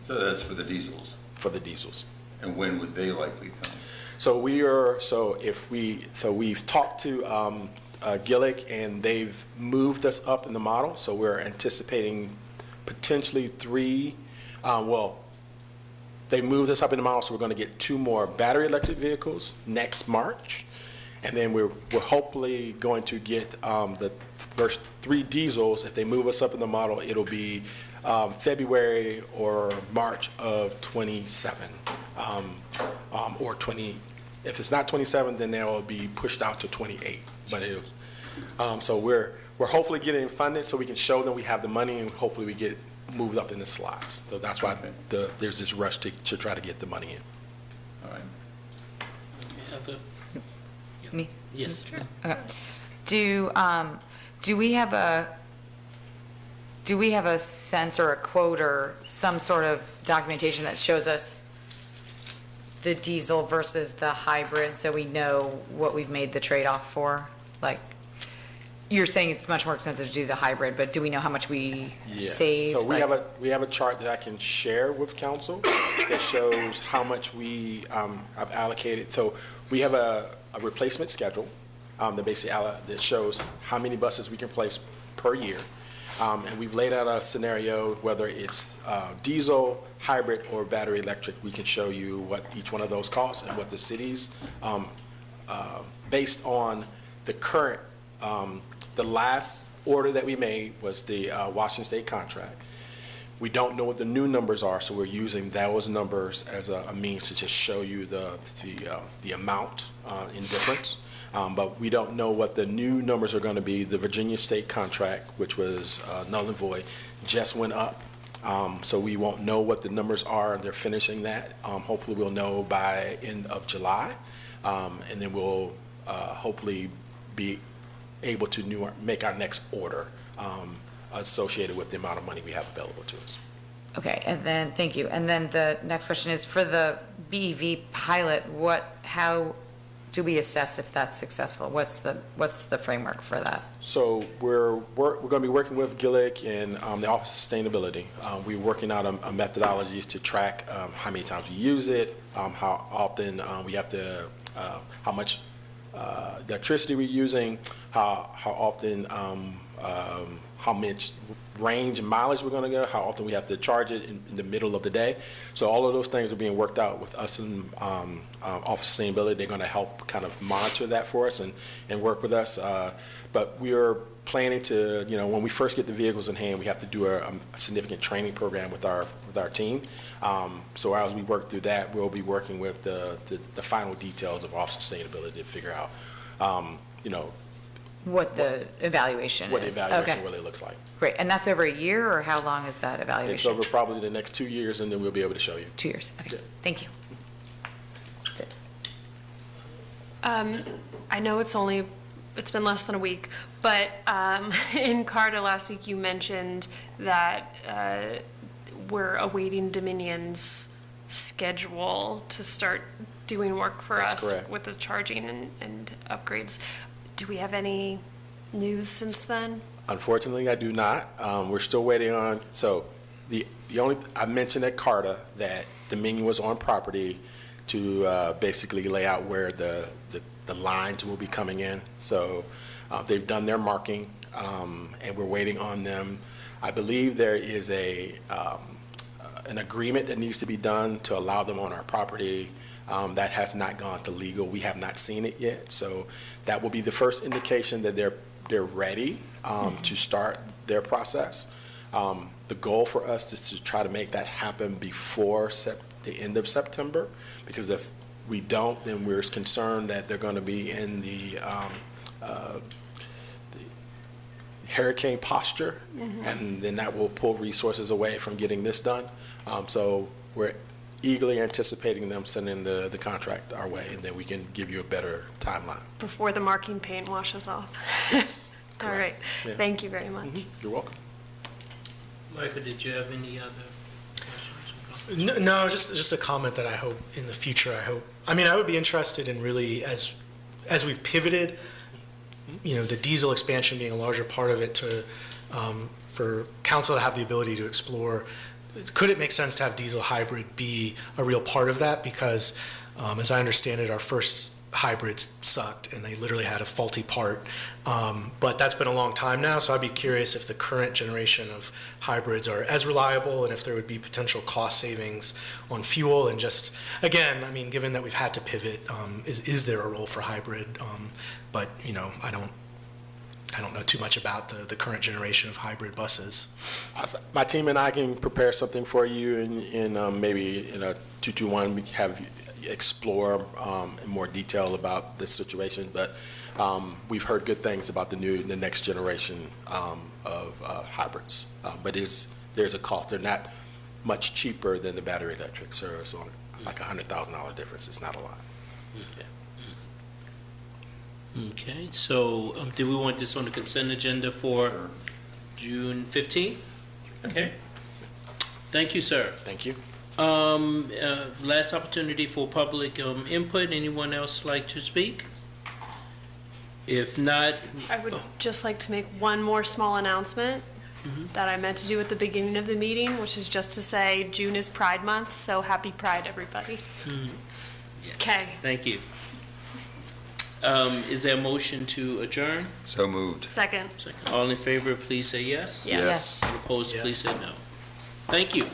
So that's for the diesels. For the diesels. And when would they likely come? So we've talked to Gillick, and they've moved us up in the model, so we're anticipating potentially 3, they moved us up in the model, so we're going to get 2 more battery electric vehicles next March. And then we're hopefully going to get the first 3 diesels. If they move us up in the model, it'll be February or March of 27. Or 20, if it's not 27, then they'll be pushed out to 28. But so we're hopefully getting funded so we can show them we have the money, and hopefully we get moved up in the slots. So that's why there's this rush to try to get the money in. All right. Me? Yes. Okay. Do we have a sense or a quote or some sort of documentation that shows us the diesel versus the hybrid, so we know what we've made the trade-off for? Like, you're saying it's much more expensive to do the hybrid, but do we know how much we saved? So we have a chart that I can share with council that shows how much we have allocated. So we have a replacement schedule that shows how many buses we can place per year. And we've laid out a scenario, whether it's diesel, hybrid, or battery electric. We can show you what each one of those costs and what the cities, based on the current, the last order that we made was the Washington State contract. We don't know what the new numbers are, so we're using those numbers as a means to just show you the amount in difference. But we don't know what the new numbers are going to be. The Virginia State contract, which was null and void, just went up. So we won't know what the numbers are. They're finishing that. Hopefully we'll know by end of July. And then we'll hopefully be able to make our next order associated with the amount of money we have available to us. Okay, and then, thank you. And then the next question is, for the BEV pilot, how do we assess if that's successful? What's the framework for that? So we're going to be working with Gillick and the Office of Sustainability. We're working out a methodologies to track how many times we use it, how often we have to, how much electricity we're using, how often, how much range and mileage we're going to go, how often we have to charge it in the middle of the day. So all of those things are being worked out with us and Office of Sustainability. They're going to help kind of monitor that for us and work with us. But we are planning to, when we first get the vehicles in hand, we have to do a significant training program with our team. So as we work through that, we'll be working with the final details of Office of Sustainability to figure out, What the evaluation is? what the evaluation Okay. really looks like. Great, and that's over a year, or how long is that It's evaluation? over probably the next 2 years, and then we'll be able to show you. 2 years, okay, thank you. That's it. I know it's been less than a week, but in CARTA last week, you mentioned that we're awaiting Dominion's schedule to start doing work for That's us correct. with the charging and upgrades. Do we have any news since then? Unfortunately, I do not. We're still waiting on, so the only, I mentioned at CARTA that Dominion was on property to basically lay out where the lines will be coming in. So they've done their marking, and we're waiting on them. I believe there is an agreement that needs to be done to allow them on our property. That has not gone to legal. We have not seen it yet. So that will be the first indication that they're ready to start their process. The goal for us is to try to make that happen before the end of September, because if we don't, then we're concerned that they're going to be in the hurricane posture, and then that will pull resources away from getting this done. So we're eagerly anticipating them sending the contract our way, and then we can give you a better timeline. Before the marking paint washes off. Yes. All right. Yeah. Thank you very much. You're welcome. Michael, did you have any other questions? No, just a comment that I hope in the future, I would be interested in really, as we've pivoted, the diesel expansion being a larger part of it, for council to have the ability to explore, could it make sense to have diesel hybrid be a real part of that? Because as I understand it, our first hybrids sucked and they literally had a faulty part. But that's been a long time now, so I'd be curious if the current generation of hybrids are as reliable and if there would be potential cost savings on fuel. And just, again, given that we've had to pivot, is there a role for hybrid? But, I don't know too much about the current generation of hybrid buses. My team and I can prepare something for you in maybe in a 221, we have you explore in more detail about this situation, but we've heard good things about the next generation of hybrids. But there's a cost. They're not much cheaper than the battery electric, so it's only like $100,000 difference. It's not a lot. Yeah. Okay, so do we want this on the consent agenda for June 15th? Okay. Thank you, sir. Thank you. Last opportunity for public input. Anyone else like to speak? If not, I would just like to make one more small announcement that I meant to do at the beginning of the meeting, which is just to say June is Pride Month, so happy Pride, everybody. Okay. Thank you. Is there a motion to adjourn? So moved. Second. All in favor, please say yes. Yes. All opposed, please say no. Thank you.